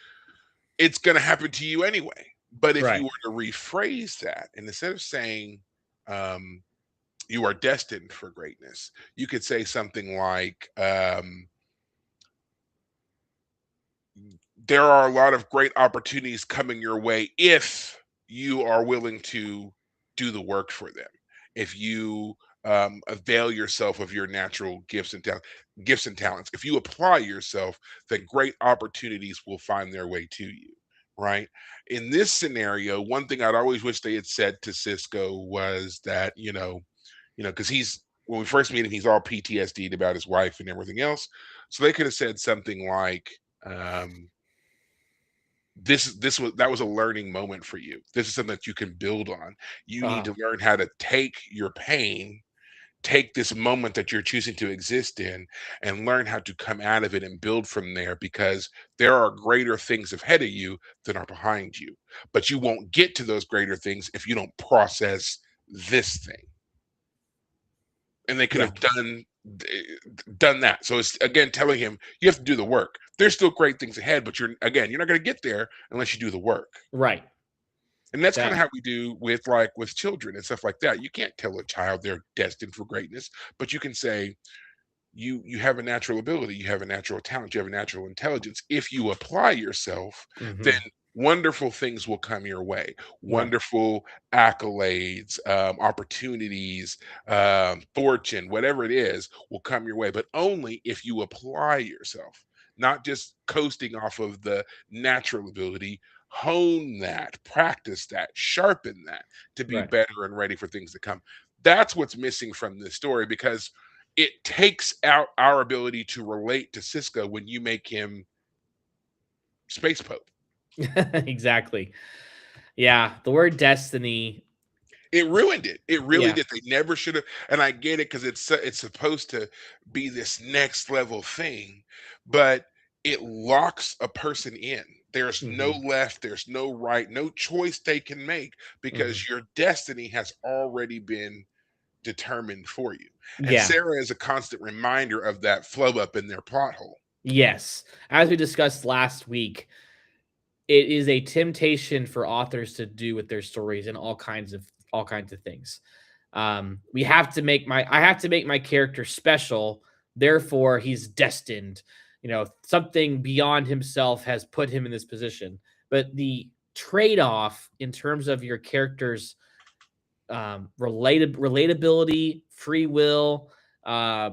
[SPEAKER 1] it's going to happen to you anyway. But if you were to rephrase that, and instead of saying you are destined for greatness, you could say something like there are a lot of great opportunities coming your way if you are willing to do the work for them, if you avail yourself of your natural gifts and talents, if you apply yourself, then great opportunities will find their way to you, right? In this scenario, one thing I'd always wish they had said to Cisco was that, because he's when we first meet him, he's all PTSD'd about his wife and everything else. So they could have said something like, um, that was a learning moment for you. This is something that you can build on. You need
[SPEAKER 2] Uh,
[SPEAKER 1] to learn how to take your pain, take this moment that you're choosing to exist in, and learn how to come out of it and build from there, because there are greater things ahead of you than are behind you. But you won't get to those greater things if you don't process this thing. And they could
[SPEAKER 2] yeah,
[SPEAKER 1] have done that. So it's again telling him you have to do the work. There's still great things ahead, but you're not going to get there unless you do the work.
[SPEAKER 2] right.
[SPEAKER 1] And that's kind of
[SPEAKER 2] That
[SPEAKER 1] how we do with children and stuff like that. You can't tell a child they're destined for greatness, but you can say you have a natural ability, you have a natural talent, you have a natural intelligence. If you apply yourself, then
[SPEAKER 2] mhm,
[SPEAKER 1] wonderful things will come your way.
[SPEAKER 2] right.
[SPEAKER 1] Wonderful accolades, opportunities, fortune, whatever it is, will come your way, but only if you apply yourself, not just coasting off of the natural ability. Hone that, practice that, sharpen that to be
[SPEAKER 2] Right.
[SPEAKER 1] better and ready for things to come. That's what's missing from this story, because it takes out our ability to relate to Cisco when you make him Space Pope.
[SPEAKER 2] Exactly. Yeah, the word destiny.
[SPEAKER 1] It ruined it. It really
[SPEAKER 2] Yeah.
[SPEAKER 1] did. They never should have. And I get it, because it's supposed to be this next level thing, but it locks a person in. There's no
[SPEAKER 2] Mhm,
[SPEAKER 1] left. There's no right. No choice they can make,
[SPEAKER 2] mhm.
[SPEAKER 1] because your destiny has already been determined for you. And
[SPEAKER 2] Yeah.
[SPEAKER 1] Sarah is a constant reminder of that flow up in their plot hole.
[SPEAKER 2] Yes. As we discussed last week, it is a temptation for authors to do with their stories and all kinds of things. We have to make my I have to make my character special, therefore he's destined. Something beyond himself has put him in this position. But the trade-off in terms of your character's relatability, free will, uh,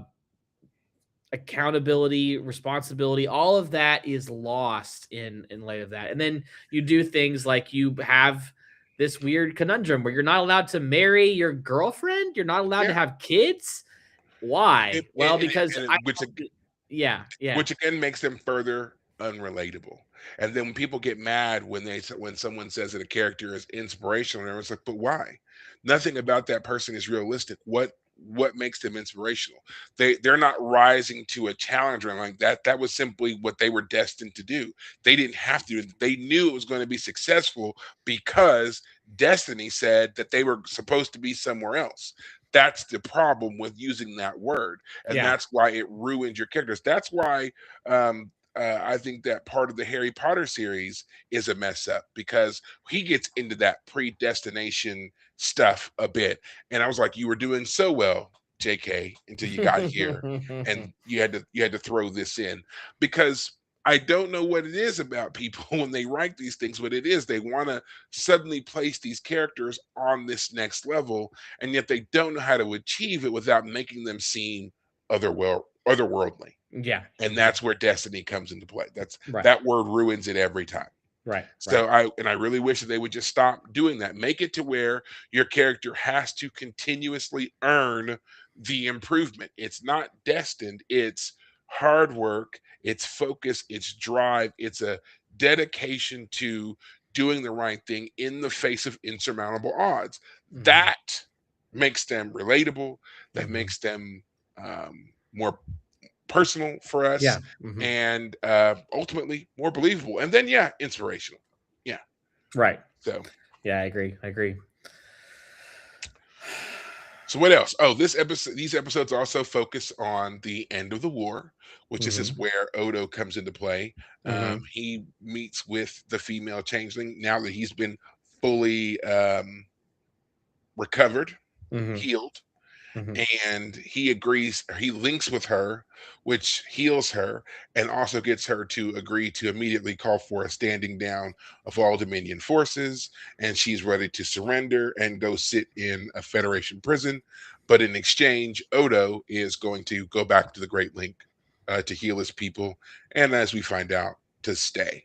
[SPEAKER 2] accountability, responsibility, all of that is lost in light of that. And then you do things like you have this weird conundrum where you're not allowed to marry your girlfriend, you're not allowed to
[SPEAKER 1] Yeah.
[SPEAKER 2] have kids. Why? Well, because I
[SPEAKER 1] Which
[SPEAKER 2] yeah, yeah.
[SPEAKER 1] which again makes them further unrelatable. And then when people get mad when someone says that a character is inspirational, and everyone's like, but why? Nothing about that person is realistic. What makes them inspirational? They're not rising to a challenge or anything like that. That was simply what they were destined to do. They didn't have to. They knew it was going to be successful because destiny said that they were supposed to be somewhere else. That's the problem with using that word, and
[SPEAKER 2] Yeah.
[SPEAKER 1] that's why it ruins your characters. That's why I think that part of the Harry Potter series is a mess up, because he gets into that predestination stuff a bit, and I was like, you were doing so well, J.K., until you got here, and you had to throw this in, because I don't know what it is about people when they write these things, but it is they want to suddenly place these characters on this next level, and yet they don't know how to achieve it without making them seem otherworldly.
[SPEAKER 2] Yeah.
[SPEAKER 1] And
[SPEAKER 2] Mhm.
[SPEAKER 1] that's where destiny comes into play.
[SPEAKER 2] Right.
[SPEAKER 1] That word ruins it every time.
[SPEAKER 2] Right. Right.
[SPEAKER 1] So I really wish that they would just stop doing that. Make it to where your character has to continuously earn the improvement. It's not destined, it's hard work, it's focus, it's drive, it's a dedication to doing the right thing in the face of insurmountable odds.
[SPEAKER 2] Mhm.
[SPEAKER 1] That makes them relatable, that
[SPEAKER 2] Mhm.
[SPEAKER 1] makes them more personal for us,
[SPEAKER 2] Yeah. Mhm.
[SPEAKER 1] and ultimately more believable. And then, yeah, inspirational. Yeah.
[SPEAKER 2] Right.
[SPEAKER 1] So,
[SPEAKER 2] Yeah, I agree. I agree.
[SPEAKER 1] so what else? Oh, these episodes also focus on the end of the war, which is
[SPEAKER 2] Mhm.
[SPEAKER 1] where Odo comes into play.
[SPEAKER 2] Mhm.
[SPEAKER 1] He meets with the female changeling now that he's been fully recovered,
[SPEAKER 2] Mhm.
[SPEAKER 1] healed,
[SPEAKER 2] Mhm.
[SPEAKER 1] and he agrees, he links with her, which heals her and also gets her to agree to immediately call for a standing down of all Dominion forces, and she's ready to surrender and go sit in a Federation prison. But in exchange, Odo is going to go back to the Great Link to heal his people, and as we find out, to stay.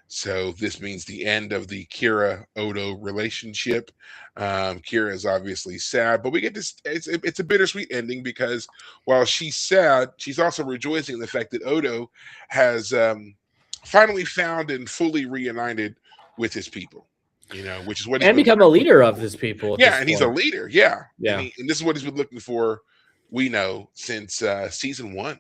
[SPEAKER 1] So this means the end of the Kira Odo relationship. Kira is obviously sad, but we get this. It's a bittersweet ending because while she's sad, she's also rejoicing in the fact that Odo has finally found and fully reunited with his people. You know, which is what he's
[SPEAKER 2] And
[SPEAKER 1] been
[SPEAKER 2] become a
[SPEAKER 1] looking
[SPEAKER 2] leader of
[SPEAKER 1] for.
[SPEAKER 2] his people at
[SPEAKER 1] Yeah,
[SPEAKER 2] this
[SPEAKER 1] and he's a
[SPEAKER 2] point.
[SPEAKER 1] leader. Yeah,
[SPEAKER 2] Yeah.
[SPEAKER 1] and this is what he's been looking for. We know since season 1.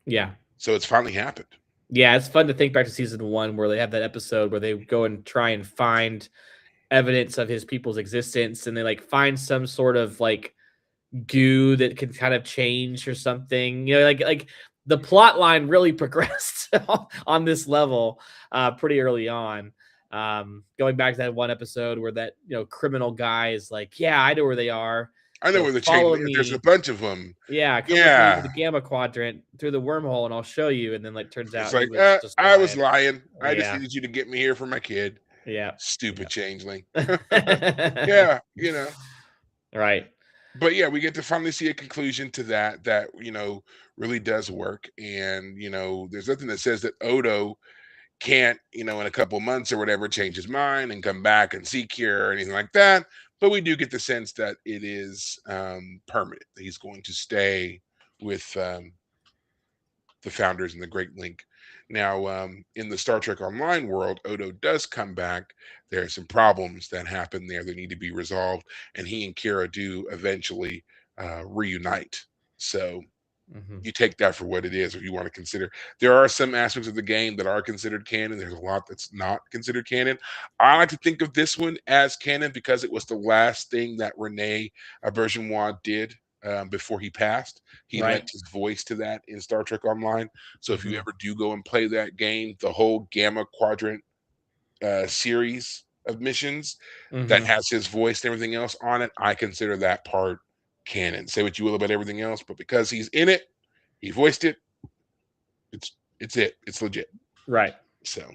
[SPEAKER 2] Yeah.
[SPEAKER 1] So it's finally happened.
[SPEAKER 2] Yeah, it's fun to think back to season 1 where they have that episode where they go and try and find evidence of his people's existence, and they like find some sort of like goo that can kind of change or something. You know, like the plot line really progressed on this level pretty early on. Going back to that one episode where that criminal guy is like, "Yeah, I know where they are.
[SPEAKER 1] I know where the
[SPEAKER 2] Follow
[SPEAKER 1] change. There's a
[SPEAKER 2] me.
[SPEAKER 1] bunch of them.
[SPEAKER 2] Yeah, come with me to
[SPEAKER 1] Yeah,
[SPEAKER 2] the Gamma Quadrant through the wormhole, and I'll show you." And then like turns
[SPEAKER 1] it's
[SPEAKER 2] out he
[SPEAKER 1] like,
[SPEAKER 2] was just
[SPEAKER 1] I was
[SPEAKER 2] lying.
[SPEAKER 1] lying. I just
[SPEAKER 2] Yeah,
[SPEAKER 1] needed you to get me here for my kid.
[SPEAKER 2] yeah,
[SPEAKER 1] Stupid changeling.
[SPEAKER 2] yeah.
[SPEAKER 1] Yeah, you know.
[SPEAKER 2] Right.
[SPEAKER 1] But yeah, we get to finally see a conclusion to that really does work. And there's nothing that says that Odo can't, in a couple months or whatever, change his mind and come back and see Cure or anything like that. But we do get the sense that it is permanent. That he's going to stay with the founders and the Great Link. Now, in the Star Trek Online world, Odo does come back. There are some problems that happen there that need to be resolved, and he and Kira do eventually reunite. So
[SPEAKER 2] Mhm.
[SPEAKER 1] you take that for what it is, if you want to consider. There are some aspects of the game that are considered canon. There's a lot that's not considered canon. I like to think of this one as canon because it was the last thing that Rene Auberjonois did before he passed. He lent
[SPEAKER 2] Right.
[SPEAKER 1] his voice to that in Star Trek Online. So if you
[SPEAKER 2] Mhm.
[SPEAKER 1] ever do go and play that game, the whole Gamma Quadrant series of missions that
[SPEAKER 2] Mhm.
[SPEAKER 1] has his voice and everything else on it, I consider that part canon. Say what you will about everything else, but because he's in it, he voiced it. It's legit.
[SPEAKER 2] Right.
[SPEAKER 1] So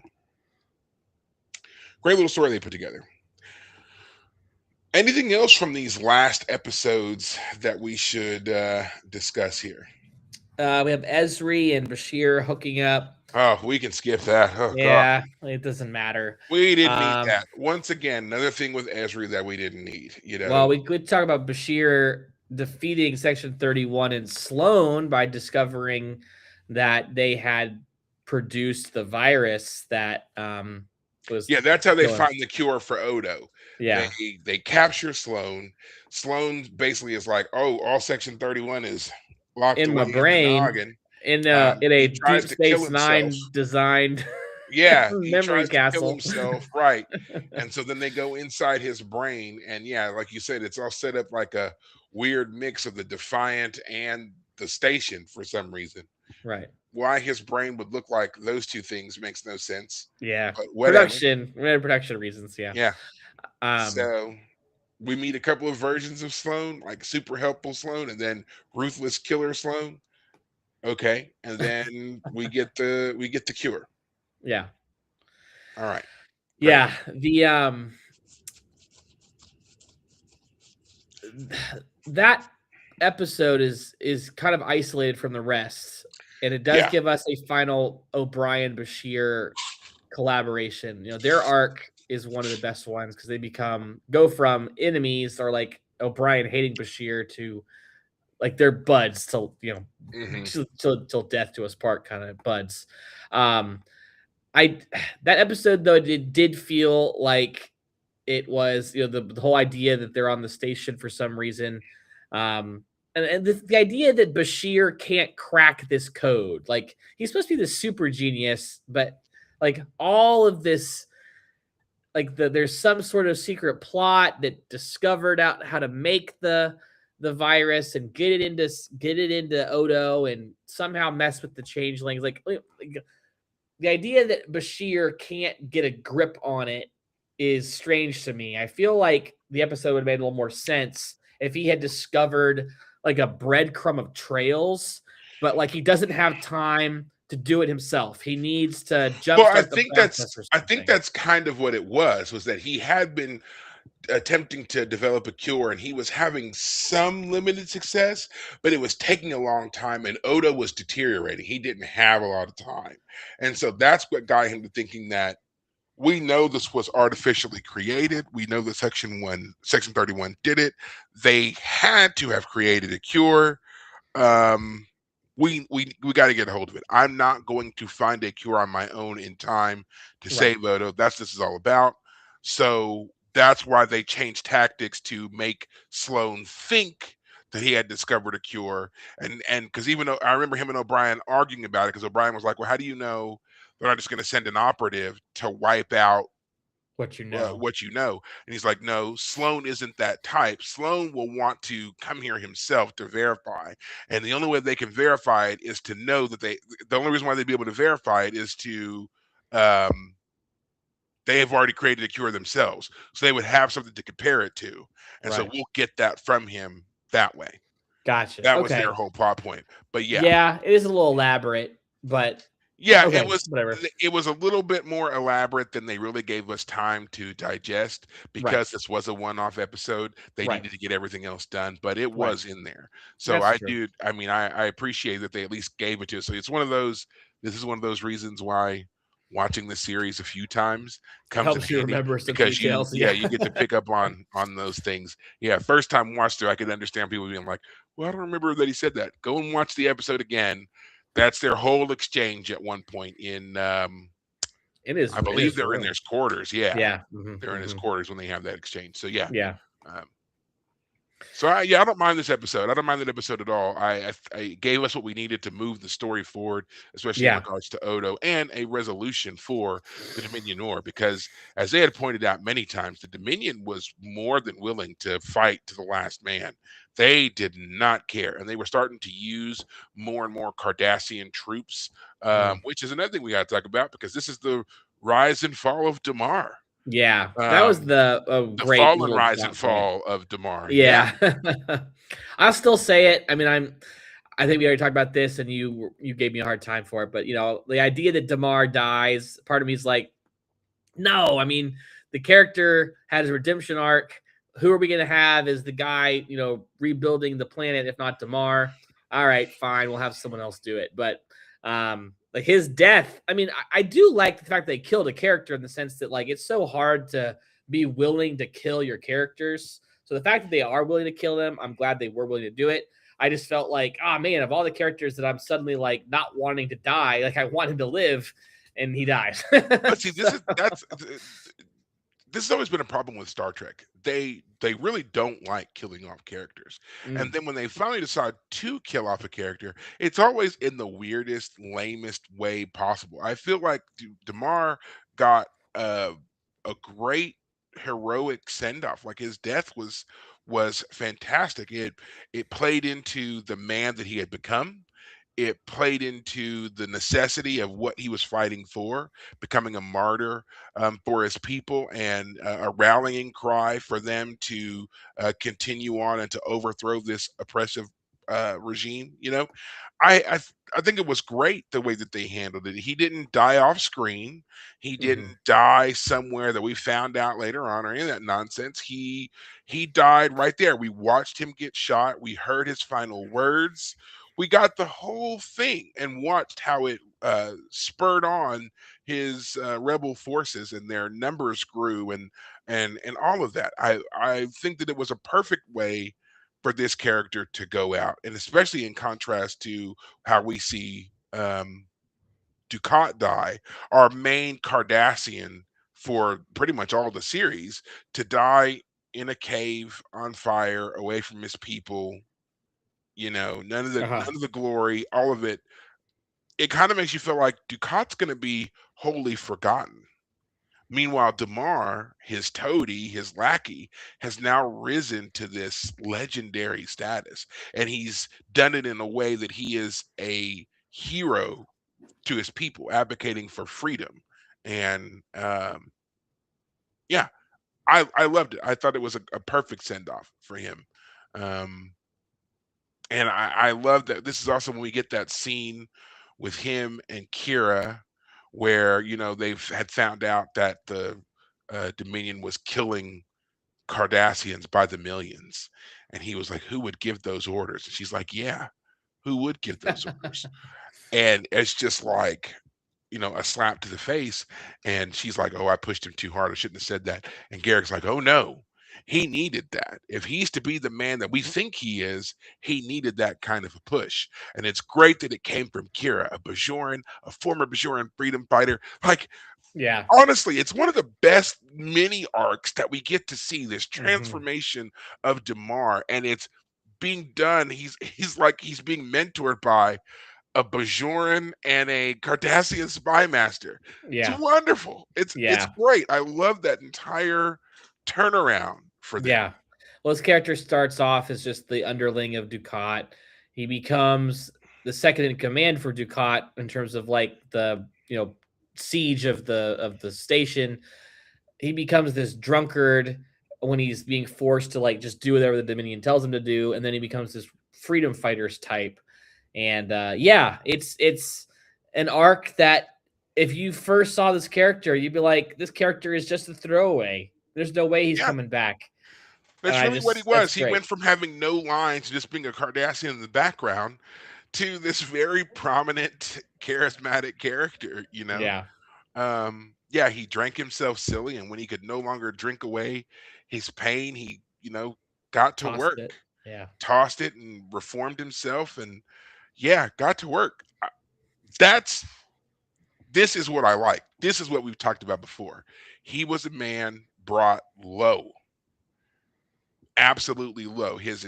[SPEAKER 1] great little story they put together. Anything else from these last episodes that we should discuss here?
[SPEAKER 2] We have Esri and Bashir hooking up.
[SPEAKER 1] Oh, we can skip that. Oh God,
[SPEAKER 2] Yeah, it doesn't matter.
[SPEAKER 1] we didn't need
[SPEAKER 2] Um,
[SPEAKER 1] that. Once again, another thing with Esri that we didn't need.
[SPEAKER 2] well, we could talk about Bashir defeating Section 31 and Sloan by discovering that they had produced the virus that was
[SPEAKER 1] Yeah, that's how they
[SPEAKER 2] killing.
[SPEAKER 1] find the cure for Odo. They
[SPEAKER 2] Yeah,
[SPEAKER 1] they capture Sloan. Sloan basically is like, oh, all Section 31 is locked
[SPEAKER 2] in my
[SPEAKER 1] away in the
[SPEAKER 2] brain,
[SPEAKER 1] noggin.
[SPEAKER 2] in a
[SPEAKER 1] He tries
[SPEAKER 2] Deep
[SPEAKER 1] to kill
[SPEAKER 2] Space
[SPEAKER 1] himself.
[SPEAKER 2] Nine designed
[SPEAKER 1] Yeah, he
[SPEAKER 2] memory
[SPEAKER 1] tries to kill
[SPEAKER 2] castle.
[SPEAKER 1] himself, right? And so then they go inside his brain, and yeah, like you said, it's all set up like a weird mix of the Defiant and the station for some reason.
[SPEAKER 2] Right.
[SPEAKER 1] Why his brain would look like those two things makes no sense,
[SPEAKER 2] Yeah.
[SPEAKER 1] but whatever.
[SPEAKER 2] Production reasons. Yeah.
[SPEAKER 1] Yeah.
[SPEAKER 2] Um,
[SPEAKER 1] So we meet a couple of versions of Sloan, like super helpful Sloan, and then ruthless killer Sloan. Okay, and then we get the cure.
[SPEAKER 2] yeah.
[SPEAKER 1] All right, great.
[SPEAKER 2] Yeah. That episode is kind of isolated from the rest, and it does
[SPEAKER 1] Yeah.
[SPEAKER 2] give us a final O'Brien Bashir collaboration. Their arc is one of the best ones because they go from enemies or like O'Brien hating Bashir to like they're buds till
[SPEAKER 1] Hmm.
[SPEAKER 2] till death to us part kind of buds. Um, I that episode though it did feel like it was the whole idea that they're on the station for some reason, and the idea that Bashir can't crack this code. Like he's supposed to be the super genius, but like all of this, like there's some sort of secret plot that discovered out how to make the virus and get it into Odo and somehow mess with the changelings. Like the idea that Bashir can't get a grip on it is strange to me. I feel like the episode would have made a little more sense if he had discovered like a breadcrumb of trails, but like he doesn't have time to do it himself. He needs to
[SPEAKER 1] Well,
[SPEAKER 2] jumpstart the process or
[SPEAKER 1] I think
[SPEAKER 2] something.
[SPEAKER 1] that's kind of what it was that he had been attempting to develop a cure and he was having some limited success, but it was taking a long time and Odo was deteriorating. He didn't have a lot of time. And so that's what got him to thinking that we know this was artificially created. We know that Section 31 did it. They had to have created a cure. Um, we got to get a hold of it. I'm not going to find a cure on my own in time to
[SPEAKER 2] Right.
[SPEAKER 1] save Odo. That's this is all about. So that's why they changed tactics to make Sloane think that he had discovered a cure. And because even though I remember him and O'Brien arguing about it, because O'Brien was like, "Well, how do you know they're not just going to send an operative to wipe out
[SPEAKER 2] What you know.
[SPEAKER 1] what you know?" And he's like, "No, Sloan isn't that type. Sloan will want to come here himself to verify. And the only way they can verify it is to know that the only reason why they'd be able to verify it is to, um, they have already created a cure themselves. So they would have something to compare it to. And so
[SPEAKER 2] Right.
[SPEAKER 1] we'll get that from him that way."
[SPEAKER 2] Gotcha.
[SPEAKER 1] That was their
[SPEAKER 2] Okay.
[SPEAKER 1] whole plot point. But yeah,
[SPEAKER 2] Yeah, it is a little elaborate, but
[SPEAKER 1] yeah,
[SPEAKER 2] okay, whatever.
[SPEAKER 1] it was a little bit more elaborate than they really gave us time to digest
[SPEAKER 2] Right.
[SPEAKER 1] because this was a one-off episode. They
[SPEAKER 2] Right.
[SPEAKER 1] needed to get everything else done, but it
[SPEAKER 2] Right.
[SPEAKER 1] was in there. So
[SPEAKER 2] That's true.
[SPEAKER 1] I mean, I appreciate that they at least gave it to us. So it's one of those this is one of those reasons why watching the series a few times comes in
[SPEAKER 2] Helps you
[SPEAKER 1] handy
[SPEAKER 2] remember some
[SPEAKER 1] because
[SPEAKER 2] details.
[SPEAKER 1] yeah,
[SPEAKER 2] Yeah.
[SPEAKER 1] you get to pick up on those things. Yeah, first time watched it, I could understand people being like, "Well, I don't remember that he said that." Go and watch the episode again. That's their whole exchange at one point in, I
[SPEAKER 2] In
[SPEAKER 1] believe
[SPEAKER 2] his
[SPEAKER 1] they're in
[SPEAKER 2] room.
[SPEAKER 1] his quarters. Yeah,
[SPEAKER 2] Yeah.
[SPEAKER 1] they're in his quarters when they have that exchange. So yeah,
[SPEAKER 2] Yeah.
[SPEAKER 1] um, so I don't mind this episode. I don't mind that episode at all. I gave us what we needed to move the story forward, especially in
[SPEAKER 2] Yeah.
[SPEAKER 1] regards to Odo, and a resolution for the Dominion War. Because as they had pointed out many times, the Dominion was more than willing to fight to the last man. They did not care, and they were starting to use more and more Cardassian troops,
[SPEAKER 2] Mm.
[SPEAKER 1] which is another thing we got to talk about because this is the rise and fall of Damar.
[SPEAKER 2] Yeah. That was
[SPEAKER 1] Um,
[SPEAKER 2] the
[SPEAKER 1] the
[SPEAKER 2] great
[SPEAKER 1] fall and
[SPEAKER 2] little
[SPEAKER 1] rise and
[SPEAKER 2] plot point.
[SPEAKER 1] fall of Damar. Yeah.
[SPEAKER 2] Yeah. I'll still say it. I mean, I think we already talked about this and you gave me a hard time for it, but the idea that Damar dies, part of me is like, no, I mean, the character had his redemption arc. Who are we going to have as the guy, rebuilding the planet, if not Damar? All right, fine. We'll have someone else do it. But like his death, I mean, I do like the fact they killed a character in the sense that like it's so hard to be willing to kill your characters. So the fact that they are willing to kill them, I'm glad they were willing to do it. I just felt like, oh man, of all the characters that I'm suddenly like not wanting to die, like I want him to live, and he dies.
[SPEAKER 1] But see,
[SPEAKER 2] So,
[SPEAKER 1] this has always been a problem with Star Trek. They really don't like killing off characters. And
[SPEAKER 2] mm,
[SPEAKER 1] then when they finally decide to kill off a character, it's always in the weirdest, lamest way possible. I feel like Damar got a great heroic send off. Like his death was fantastic. It played into the man that he had become. It played into the necessity of what he was fighting for, becoming a martyr for his people, and a rallying cry for them to continue on and to overthrow this oppressive regime. I think it was great the way that they handled it. He didn't die off screen. He
[SPEAKER 2] mhm.
[SPEAKER 1] didn't die somewhere that we found out later on or any of that nonsense. He died right there. We watched him get shot. We heard his final words. We got the whole thing and watched how it spurred on his rebel forces and their numbers grew and all of that. I think that it was a perfect way for this character to go out, and especially in contrast to how we see Dukat die, our main Cardassian for pretty much all the series, to die in a cave on fire away from his people.
[SPEAKER 2] Uh-huh.
[SPEAKER 1] None of the glory, all of it. It kind of makes you feel like Ducat's going to be wholly forgotten. Meanwhile, Damar, his toady, his lackey, has now risen to this legendary status, and he's done it in a way that he is a hero to his people, advocating for freedom. And yeah, I loved it. I thought it was a perfect send off for him. Um, And I love that this is also when we get that scene with him and Kira where, they've had found out that the Dominion was killing Cardassians by the millions. And he was like, who would give those orders? And she's like, yeah, who would give those orders? And it's just like, a slap to the face. And she's like, oh, I pushed him too hard. I shouldn't have said that. And Garrick's like, oh, no, he needed that. If he's to be the man that we think he is, he needed that kind of a push. And it's great that it came from Kira, a Bajoran, a former Bajoran freedom fighter. Like,
[SPEAKER 2] Yeah.
[SPEAKER 1] honestly, it's one of the best mini arcs that we get to see, this
[SPEAKER 2] Mhm.
[SPEAKER 1] transformation of Damar, and it's being done. He's being mentored by a Bajoran and a Cardassian spy master. It's
[SPEAKER 2] Yeah.
[SPEAKER 1] wonderful. It's
[SPEAKER 2] Yeah.
[SPEAKER 1] great. I love that entire turnaround for them.
[SPEAKER 2] Yeah. Well, his character starts off as just the underling of Dukat. He becomes the second in command for Dukat in terms of like the siege of the station. He becomes this drunkard when he's being forced to like just do whatever the Dominion tells him to do, and then he becomes this freedom fighters type. And yeah, it's an arc that if you first saw this character, you'd be like, this character is just a throwaway. There's no way he's
[SPEAKER 1] Yeah,
[SPEAKER 2] coming back.
[SPEAKER 1] that's really what he
[SPEAKER 2] That's
[SPEAKER 1] was. He
[SPEAKER 2] great.
[SPEAKER 1] went from having no lines, just being a Cardassian in the background, to this very prominent, charismatic character.
[SPEAKER 2] Yeah,
[SPEAKER 1] Yeah, he drank himself silly, and when he could no longer drink away his pain, he, got to
[SPEAKER 2] tossed
[SPEAKER 1] work,
[SPEAKER 2] it. Yeah,
[SPEAKER 1] tossed it, and reformed himself, and yeah, got to work. That's this is what I like. This is what we've talked about before. He was a man brought low, absolutely low. His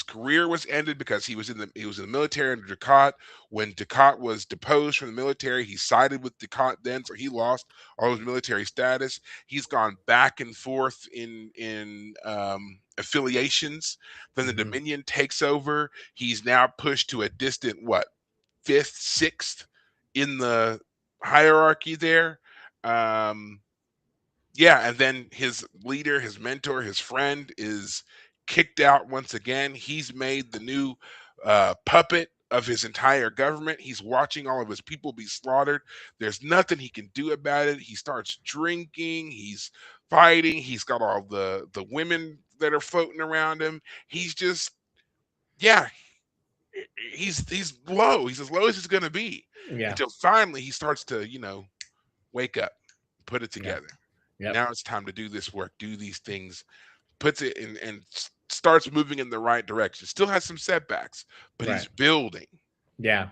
[SPEAKER 1] career was ended because he was in the military under Dukat. When Dukat was deposed from the military, he sided with Dukat then, so he lost all his military status. He's gone back and forth in affiliations. Then the
[SPEAKER 2] hmm
[SPEAKER 1] Dominion takes over. He's now pushed to a distant fifth, sixth in the hierarchy there. Um, yeah, and then his leader, his mentor, his friend is kicked out once again. He's made the new puppet of his entire government. He's watching all of his people be slaughtered. There's nothing he can do about it. He starts drinking. He's fighting. He's got all the women that are floating around him. He's just, yeah, he's low. He's as low as he's gonna be
[SPEAKER 2] yeah,
[SPEAKER 1] until finally he starts to wake up, put it
[SPEAKER 2] yeah,
[SPEAKER 1] together.
[SPEAKER 2] yep,
[SPEAKER 1] Now it's time to do this work, do these things, puts it in and starts moving in the right direction. Still has some setbacks, but he's
[SPEAKER 2] right,
[SPEAKER 1] building.
[SPEAKER 2] yeah,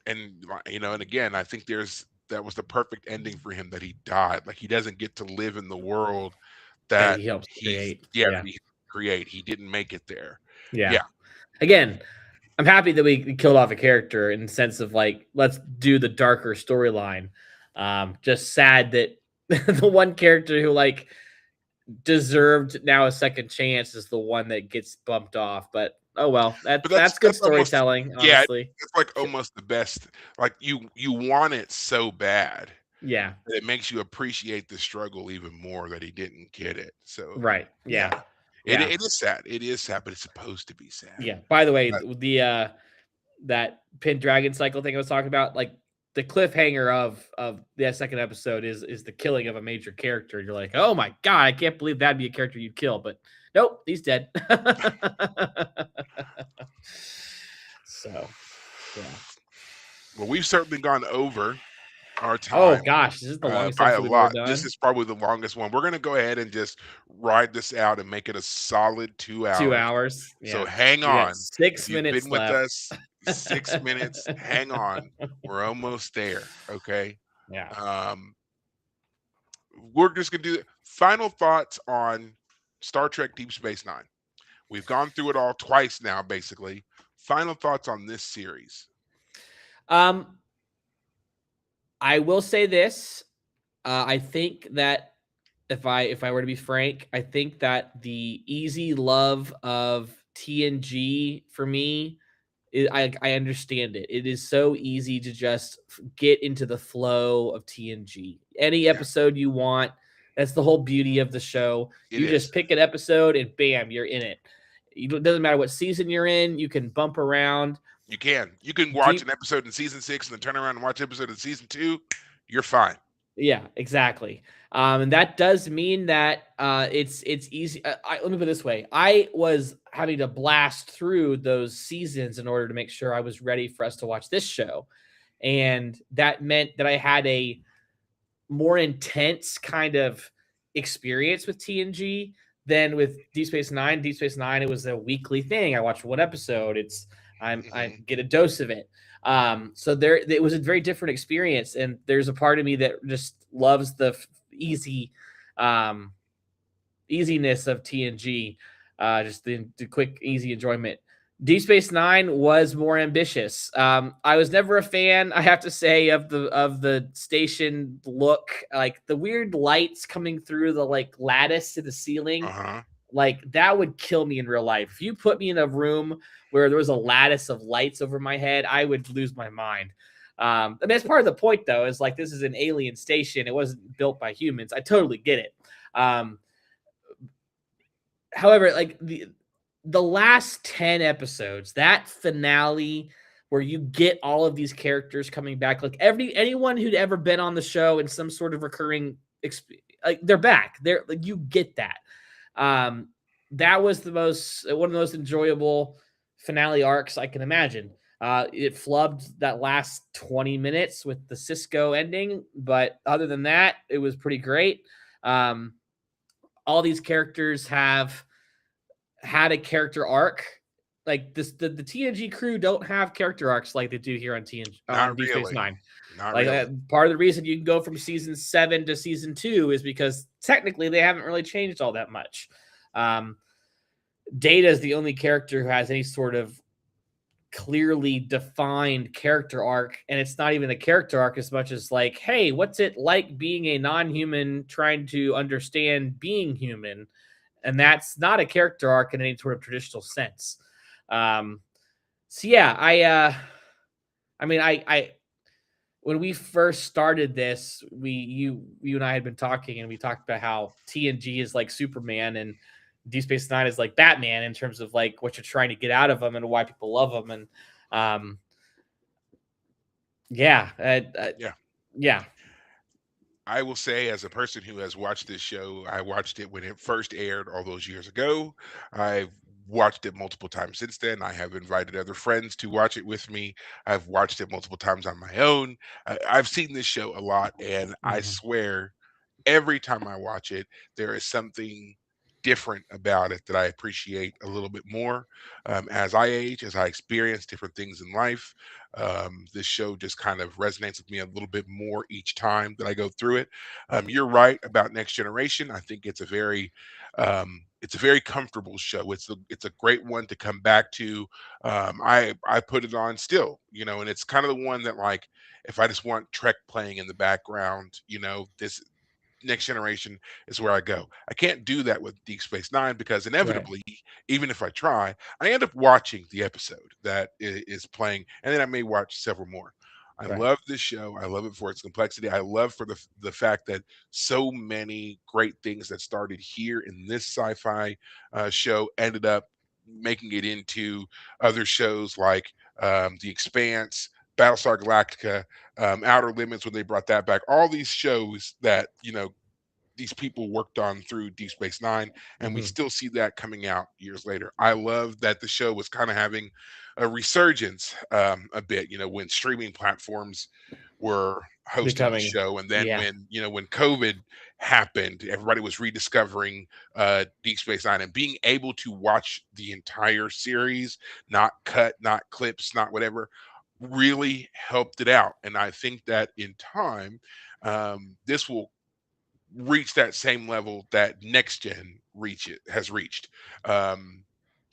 [SPEAKER 1] And again, I think that was the perfect ending for him, that he died. Like, he doesn't get to live in the world
[SPEAKER 2] that
[SPEAKER 1] that
[SPEAKER 2] he helps
[SPEAKER 1] he's
[SPEAKER 2] create.
[SPEAKER 1] yeah,
[SPEAKER 2] Yeah,
[SPEAKER 1] that he create. He didn't make it there.
[SPEAKER 2] yeah.
[SPEAKER 1] Yeah.
[SPEAKER 2] Again, I'm happy that we killed off a character in the sense of like, let's do the darker storyline. Just sad that the one character who like deserved now a second chance is the one that gets bumped off. But oh well,
[SPEAKER 1] But
[SPEAKER 2] that's good
[SPEAKER 1] that's almost
[SPEAKER 2] storytelling,
[SPEAKER 1] yeah,
[SPEAKER 2] honestly.
[SPEAKER 1] it's like almost the best. Like, you want it so bad
[SPEAKER 2] Yeah,
[SPEAKER 1] that it makes you appreciate the struggle even more that he didn't get it. So
[SPEAKER 2] right.
[SPEAKER 1] yeah.
[SPEAKER 2] Yeah,
[SPEAKER 1] It
[SPEAKER 2] yeah,
[SPEAKER 1] it is sad. It is sad, but it's supposed to be sad.
[SPEAKER 2] yeah. By the way,
[SPEAKER 1] But
[SPEAKER 2] the that Pendragon cycle thing I was talking about, like the cliffhanger of the second episode is the killing of a major character. You're like, oh my god, I can't believe that'd be a character you'd kill, but nope, he's dead. So yeah.
[SPEAKER 1] well, we've certainly gone over our
[SPEAKER 2] Oh
[SPEAKER 1] time
[SPEAKER 2] gosh, this is the longest
[SPEAKER 1] by a
[SPEAKER 2] episode we've ever
[SPEAKER 1] lot. This
[SPEAKER 2] done.
[SPEAKER 1] is probably the longest one. We're gonna go ahead and just ride this out and make it a solid 2
[SPEAKER 2] 2
[SPEAKER 1] hours.
[SPEAKER 2] hours.
[SPEAKER 1] So
[SPEAKER 2] Yeah.
[SPEAKER 1] hang
[SPEAKER 2] We got
[SPEAKER 1] on.
[SPEAKER 2] 6
[SPEAKER 1] If you've
[SPEAKER 2] minutes
[SPEAKER 1] been with
[SPEAKER 2] left.
[SPEAKER 1] us 6 minutes, hang on. We're almost there. Okay.
[SPEAKER 2] Yeah.
[SPEAKER 1] Um, we're just gonna do final thoughts on Star Trek Deep Space Nine. We've gone through it all twice now, basically. Final thoughts on this series.
[SPEAKER 2] Um, I will say this. I think that if I were to be frank, I think that the easy love of TNG for me, I understand it. It is so easy to just get into the flow of TNG. Any
[SPEAKER 1] Yeah,
[SPEAKER 2] episode you want. That's the whole beauty of the show.
[SPEAKER 1] it
[SPEAKER 2] You
[SPEAKER 1] is.
[SPEAKER 2] just pick an episode and bam, you're in it. It doesn't matter what season you're in. You can bump around.
[SPEAKER 1] You can watch an episode in season 6 and then turn around and watch an episode in season 2. You're fine.
[SPEAKER 2] Yeah, exactly. And that does mean that it's easy. Let me put it this way: I was having to blast through those seasons in order to make sure I was ready for us to watch this show, and that meant that I had a more intense kind of experience with TNG than with Deep Space Nine. Deep Space Nine, it was a weekly thing. I watched one episode. I get a dose of it. So there, it was a very different experience, and there's a part of me that just loves the easy, easiness of TNG, just the quick, easy enjoyment. Deep Space Nine was more ambitious. I was never a fan, I have to say, of the station look, like the weird lights coming through the like lattice to the ceiling. Like that would kill me in real life. If you put me in a room where there was a lattice of lights over my head, I would lose my mind. And that's part of the point, though, is like this is an alien station. It wasn't built by humans. I totally get it. However, like the last 10 episodes, that finale where you get all of these characters coming back, like anyone who'd ever been on the show in some sort of recurring, like they're back. They're like, you get that. That was one of the most enjoyable finale arcs I can imagine. It flubbed that last 20 minutes with the Cisco ending, but other than that, it was pretty great. All these characters have had a character arc. Like this, the TNG crew don't have character arcs like they do here on TNG on Deep Space Nine. Part of the reason you can go from season 7 to season 2 is because technically they haven't really changed all that much. Data is the only character who has any sort of clearly defined character arc, and it's not even a character arc as much as like, hey, what's it like being a non-human trying to understand being human? And that's not a character arc in any sort of traditional sense. So yeah, I mean, when we first started this, you and I had been talking, and we talked about how TNG is like Superman and Deep Space Nine is like Batman in terms of like what you're trying to get out of them and why people love them. And yeah.
[SPEAKER 1] I will say, as a person who has watched this show, I watched it when it first aired all those years ago. I've watched it multiple times since then. I have invited other friends to watch it with me. I've watched it multiple times on my own. I've seen this show a lot, and I swear every time I watch it, there is something different about it that I appreciate a little bit more. As I age, as I experience different things in life, this show just kind of resonates with me a little bit more each time that I go through it. You're right about Next Generation. I think it's a very comfortable show. It's a great one to come back to. I put it on still, and it's kind of the one that, like, if I just want Trek playing in the background, this Next Generation is where I go. I can't do that with Deep Space Nine because inevitably, even if I try, I end up watching the episode that is playing, and then I may watch several more. I love this show. I love it for its complexity. I love for the fact that so many great things that started here in this sci-fi show ended up making it into other shows like The Expanse, Battlestar Galactica, Outer Limits when they brought that back. All these shows that these people worked on through Deep Space Nine, and we still see that coming out years later. I love that the show was kind of having a resurgence a bit. When streaming platforms were hosting the show, and then when COVID happened, everybody was rediscovering Deep Space Nine and being able to watch the entire series, not cut, not clips, not whatever, really helped it out. And I think that in time, this will reach that same level that Next Gen has reached.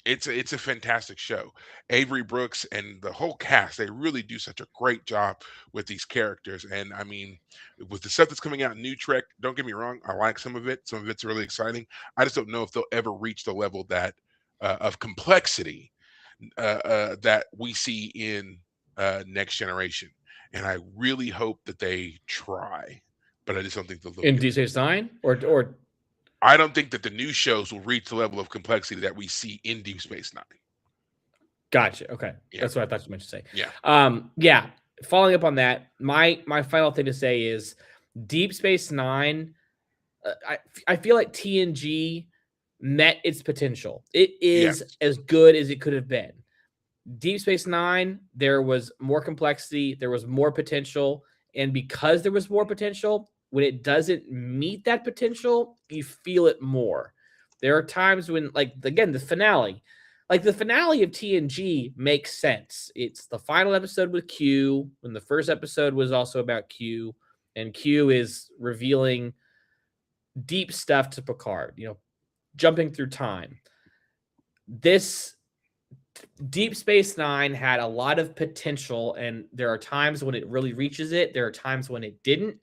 [SPEAKER 1] It's a fantastic show. Avery Brooks and the whole cast, they really do such a great job with these characters. And I mean, with the stuff that's coming out in New Trek, don't get me wrong, I like some of it. Some of it's really exciting. I just don't know if they'll ever reach the level that of complexity that we see in Next Generation. And I really hope that they try, but I just don't think they'll look
[SPEAKER 2] in Deep Space Nine or
[SPEAKER 1] I don't think that the new shows will reach the level of complexity that we see in Deep Space Nine.
[SPEAKER 2] Gotcha. Okay,
[SPEAKER 1] Yeah,
[SPEAKER 2] that's what I thought you meant to say.
[SPEAKER 1] yeah,
[SPEAKER 2] Yeah. Following up on that, my final thing to say is Deep Space Nine. I feel like TNG met its potential. It
[SPEAKER 1] yes,
[SPEAKER 2] is as good as it could have been. Deep Space Nine, there was more complexity, there was more potential, and because there was more potential, when it doesn't meet that potential, you feel it more. There are times when, like, again, the finale, like the finale of TNG makes sense. It's the final episode with Q, when the first episode was also about Q, and Q is revealing deep stuff to Picard, jumping through time. This Deep Space Nine had a lot of potential, and there are times when it really reaches it. There are times when it didn't.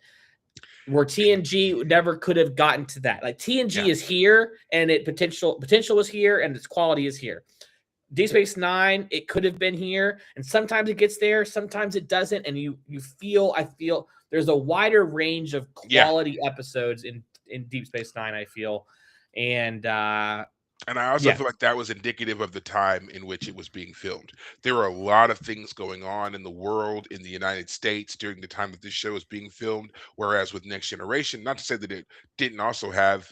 [SPEAKER 2] Where TNG never could have gotten to that. Like TNG
[SPEAKER 1] yeah.
[SPEAKER 2] is here, and it potential is here, and its quality is here. Deep Space Nine, it could have been here, and sometimes it gets there, sometimes it doesn't, and I feel there's a wider range of
[SPEAKER 1] Yeah.
[SPEAKER 2] quality episodes in Deep Space Nine. I feel, and
[SPEAKER 1] And I also
[SPEAKER 2] yeah,
[SPEAKER 1] feel like that was indicative of the time in which it was being filmed. There were a lot of things going on in the world, in the United States during the time that this show was being filmed. Whereas with Next Generation, not to say that it didn't also have,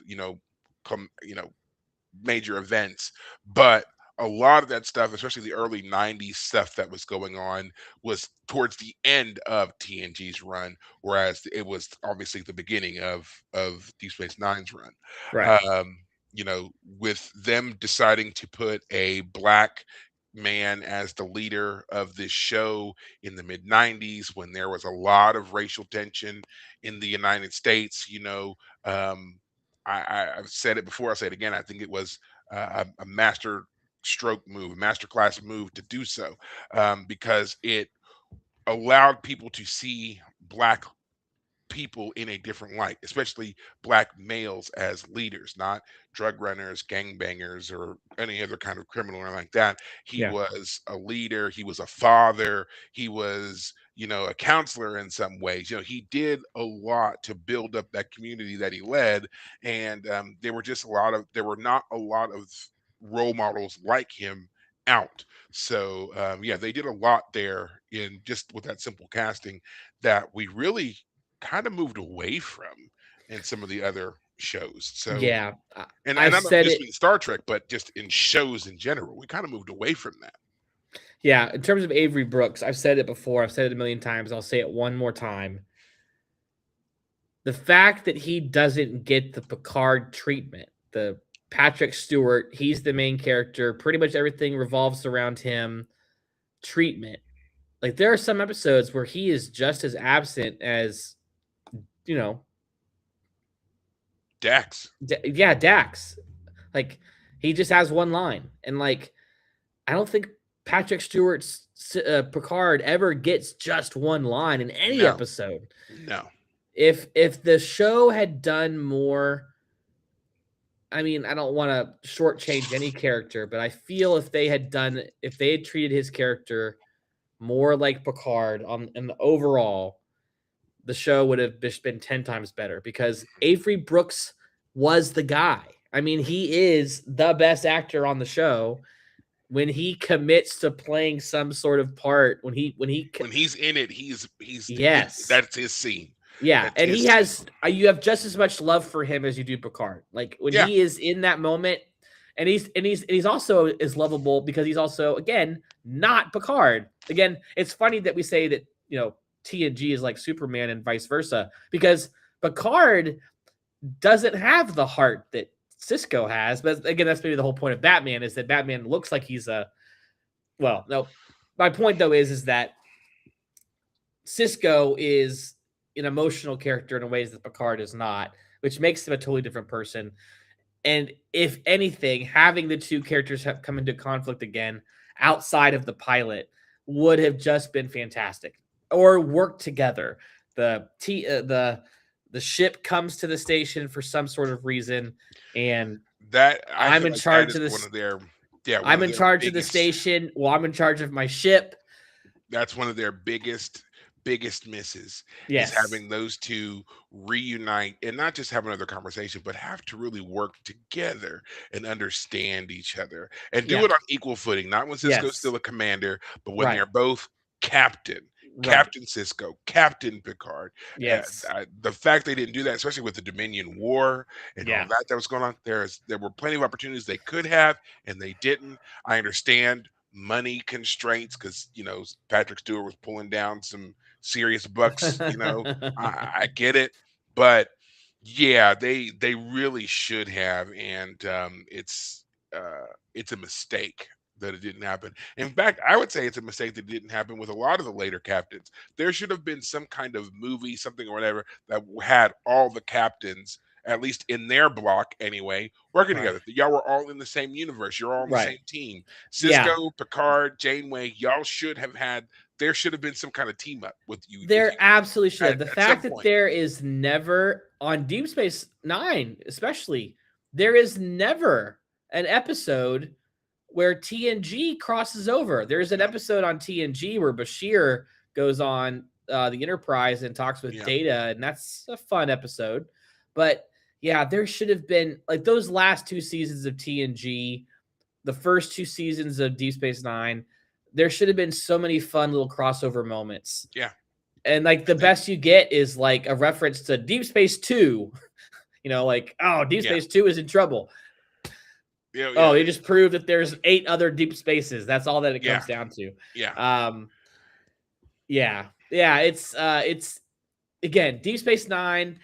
[SPEAKER 1] major events, but a lot of that stuff, especially the early 90s stuff that was going on, was towards the end of TNG's run, whereas it was obviously the beginning of Deep Space Nine's run.
[SPEAKER 2] right,
[SPEAKER 1] Um, with them deciding to put a black man as the leader of this show in the mid 90s when there was a lot of racial tension in the United States, I've said it before, I'll say it again. I think it was a master stroke move, a masterclass move to do so, because it allowed people to see black people in a different light, especially black males as leaders, not drug runners, gangbangers, or any other kind of criminal or like that. He
[SPEAKER 2] yeah,
[SPEAKER 1] was a leader, he was a father, he was, a counselor in some ways. He did a lot to build up that community that he led. And there were not a lot of role models like him out. So yeah, they did a lot there in just with that simple casting that we really kind of moved away from in some of the other shows. So,
[SPEAKER 2] yeah.
[SPEAKER 1] and
[SPEAKER 2] I've
[SPEAKER 1] I don't
[SPEAKER 2] said
[SPEAKER 1] just
[SPEAKER 2] it.
[SPEAKER 1] mean Star Trek, but just in shows in general, we kind of moved away from that.
[SPEAKER 2] Yeah, in terms of Avery Brooks, I've said it before. I've said it a million times. I'll say it one more time. The fact that he doesn't get the Picard treatment, the Patrick Stewart, he's the main character. Pretty much everything revolves around him. Treatment. Like there are some episodes where he is just as absent as, you know,
[SPEAKER 1] Dax.
[SPEAKER 2] yeah, Dax. Like he just has one line, and like I don't think Patrick Stewart's Picard ever gets just one line in any
[SPEAKER 1] No,
[SPEAKER 2] episode.
[SPEAKER 1] no.
[SPEAKER 2] If the show had done more, I mean, I don't want to shortchange any character, but I feel if they had treated his character more like Picard on in the overall, the show would have just been 10 times better because Avery Brooks was the guy. I mean, he is the best actor on the show. When he commits to playing some sort of part, when
[SPEAKER 1] He's in it,
[SPEAKER 2] yes,
[SPEAKER 1] that's his scene.
[SPEAKER 2] yeah,
[SPEAKER 1] That's
[SPEAKER 2] and he
[SPEAKER 1] his scene.
[SPEAKER 2] has you have just as much love for him as you do Picard. Like when
[SPEAKER 1] Yeah,
[SPEAKER 2] he is in that moment, and he's also as lovable because he's also again not Picard. Again, it's funny that we say that TNG is like Superman and vice versa because Picard doesn't have the heart that Cisco has. But again, that's maybe the whole point of Batman is that Batman looks like he's no. My point though is that Cisco is an emotional character in ways that Picard is not, which makes him a totally different person. And if anything, having the two characters have come into conflict again outside of the pilot would have just been fantastic, or work together. The ship comes to the station for some sort of reason, and
[SPEAKER 1] that I
[SPEAKER 2] I'm
[SPEAKER 1] feel
[SPEAKER 2] in
[SPEAKER 1] like that
[SPEAKER 2] charge
[SPEAKER 1] is
[SPEAKER 2] of
[SPEAKER 1] one
[SPEAKER 2] this.
[SPEAKER 1] of their yeah one
[SPEAKER 2] I'm
[SPEAKER 1] of
[SPEAKER 2] in
[SPEAKER 1] their
[SPEAKER 2] charge of the
[SPEAKER 1] biggest.
[SPEAKER 2] station. Well, I'm in charge of my ship.
[SPEAKER 1] That's one of their biggest biggest misses is
[SPEAKER 2] Yes.
[SPEAKER 1] having those two reunite and not just have another conversation, but have to really work together and understand each other and do
[SPEAKER 2] Yeah.
[SPEAKER 1] it on equal footing. Not when Cisco's
[SPEAKER 2] Yes.
[SPEAKER 1] still a commander, but when
[SPEAKER 2] Right.
[SPEAKER 1] they're both captain.
[SPEAKER 2] Right.
[SPEAKER 1] Captain Cisco, Captain Picard.
[SPEAKER 2] Yes.
[SPEAKER 1] The fact they didn't do that, especially with the Dominion War and all
[SPEAKER 2] Yeah.
[SPEAKER 1] that was going on, there were plenty of opportunities they could have, and they didn't. I understand money constraints because Patrick Stewart was pulling down some serious bucks. I get it, but yeah, they really should have, and it's a mistake that it didn't happen. In fact, I would say it's a mistake that didn't happen with a lot of the later captains. There should have been some kind of movie, something or whatever, that had all the captains, at least in their block anyway, working
[SPEAKER 2] Right.
[SPEAKER 1] together. Y'all were all in the same universe. You're all on the
[SPEAKER 2] Right.
[SPEAKER 1] same team.
[SPEAKER 2] Yeah.
[SPEAKER 1] Cisco, Picard, Janeway, y'all should have had. There should have been some kind of team up with you
[SPEAKER 2] There absolutely should have. The
[SPEAKER 1] at some
[SPEAKER 2] fact that
[SPEAKER 1] point.
[SPEAKER 2] there is never on Deep Space Nine, especially, there is never an episode where TNG crosses over. There's an episode on TNG where Bashir goes on the Enterprise and talks with
[SPEAKER 1] Yeah.
[SPEAKER 2] Data, and that's a fun episode. But yeah, there should have been like those last 2 seasons of TNG, the first 2 seasons of Deep Space Nine. There should have been so many fun little crossover moments.
[SPEAKER 1] Yeah.
[SPEAKER 2] And like the best you get is like a reference to Deep Space 2. Like, oh, Deep Space 2 is in trouble.
[SPEAKER 1] Yeah,
[SPEAKER 2] you just proved that there's 8 other deep spaces. That's all that it comes down to.
[SPEAKER 1] Yeah.
[SPEAKER 2] Yeah. It's again, Deep Space Nine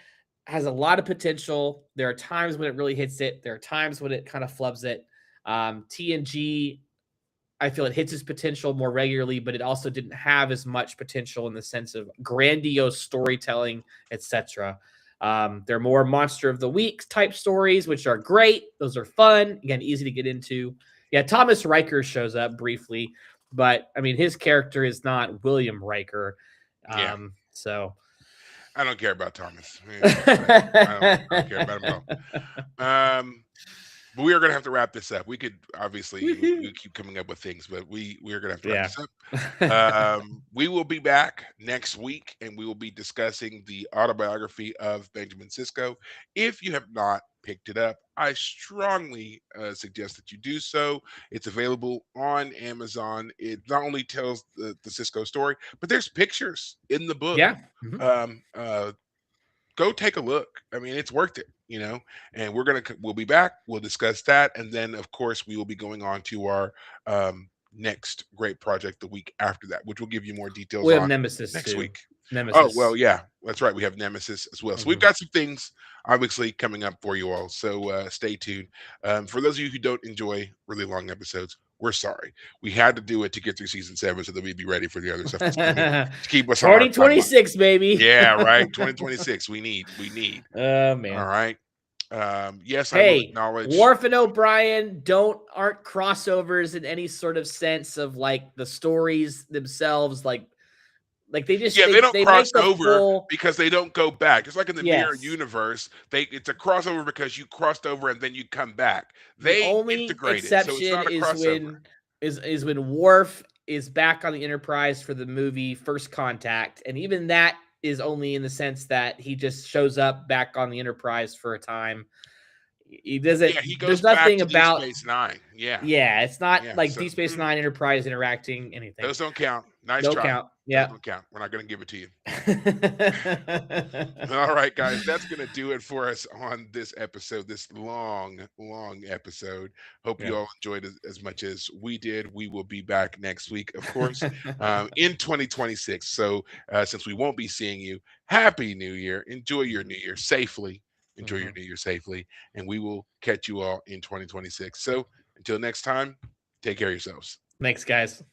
[SPEAKER 2] has a lot of potential. There are times when it really hits it. There are times when it kind of flubs it. TNG, I feel it hits its potential more regularly, but it also didn't have as much potential in the sense of grandiose storytelling, etc. They're more monster of the week type stories, which are great. Those are fun. Again, easy to get into. Yeah, Thomas Riker shows up briefly, but I mean, his character is not William Riker. So
[SPEAKER 1] I don't care about Thomas. I don't care about him at all. But we are going to have to wrap this up. We could obviously you keep coming up with things, but we are going to have to wrap this up. We will be back next week, and we will be discussing the autobiography of Benjamin Sisko. If you have not picked it up, I strongly suggest that you do so. It's available on Amazon. It not only tells the Sisko story, but there's pictures in the book.
[SPEAKER 2] Yeah. Mm-hmm.
[SPEAKER 1] Go take a look. I mean, it's worth it, and we'll be back. We'll discuss that. And then of course we will be going on to our next great project the week after that, which will give you more details
[SPEAKER 2] we have
[SPEAKER 1] on
[SPEAKER 2] Nemesis
[SPEAKER 1] next
[SPEAKER 2] too.
[SPEAKER 1] week.
[SPEAKER 2] Nemesis.
[SPEAKER 1] Oh, well, yeah, that's right. We have Nemesis as well. So we've got some things obviously coming up for you all. So stay tuned. For those of you who don't enjoy really long episodes, we're sorry. We had to do it to get through season 7 so that we'd be ready for the other stuff that's coming to keep us on our
[SPEAKER 2] 2026, baby.
[SPEAKER 1] Yeah, right. 2026. We need.
[SPEAKER 2] Oh man.
[SPEAKER 1] All right. Yes,
[SPEAKER 2] hey,
[SPEAKER 1] I will acknowledge
[SPEAKER 2] Worf and O'Brien aren't crossovers in any sort of sense of like the stories themselves, like they just
[SPEAKER 1] they don't cross
[SPEAKER 2] make
[SPEAKER 1] over because they don't go back. Just like in the mirror universe, it's a crossover because you crossed over and then you come back. They
[SPEAKER 2] the only
[SPEAKER 1] integrate
[SPEAKER 2] exception
[SPEAKER 1] it, so it's not a crossover.
[SPEAKER 2] is when Worf is back on the Enterprise for the movie First Contact, and even that is only in the sense that he just shows up back on the Enterprise for a time. He doesn't.
[SPEAKER 1] Yeah, he
[SPEAKER 2] there's
[SPEAKER 1] goes
[SPEAKER 2] nothing
[SPEAKER 1] back to
[SPEAKER 2] about
[SPEAKER 1] Deep Space Nine. Yeah,
[SPEAKER 2] it's not like
[SPEAKER 1] so,
[SPEAKER 2] Deep Space Nine Enterprise interacting anything.
[SPEAKER 1] Those don't count. Nice
[SPEAKER 2] don't
[SPEAKER 1] try.
[SPEAKER 2] count. Yeah,
[SPEAKER 1] don't count. We're not going to give it to you. All right, guys, that's going to do it for us on this episode. This long episode. Hope you all enjoyed it as much as we did. We will be back next week, of course, in 2026. So since we won't be seeing you, Happy New Year. Enjoy your New Year safely. Enjoy your New Year safely, and we will catch you all in 2026. So until next time, take care of yourselves.
[SPEAKER 2] Thanks, guys.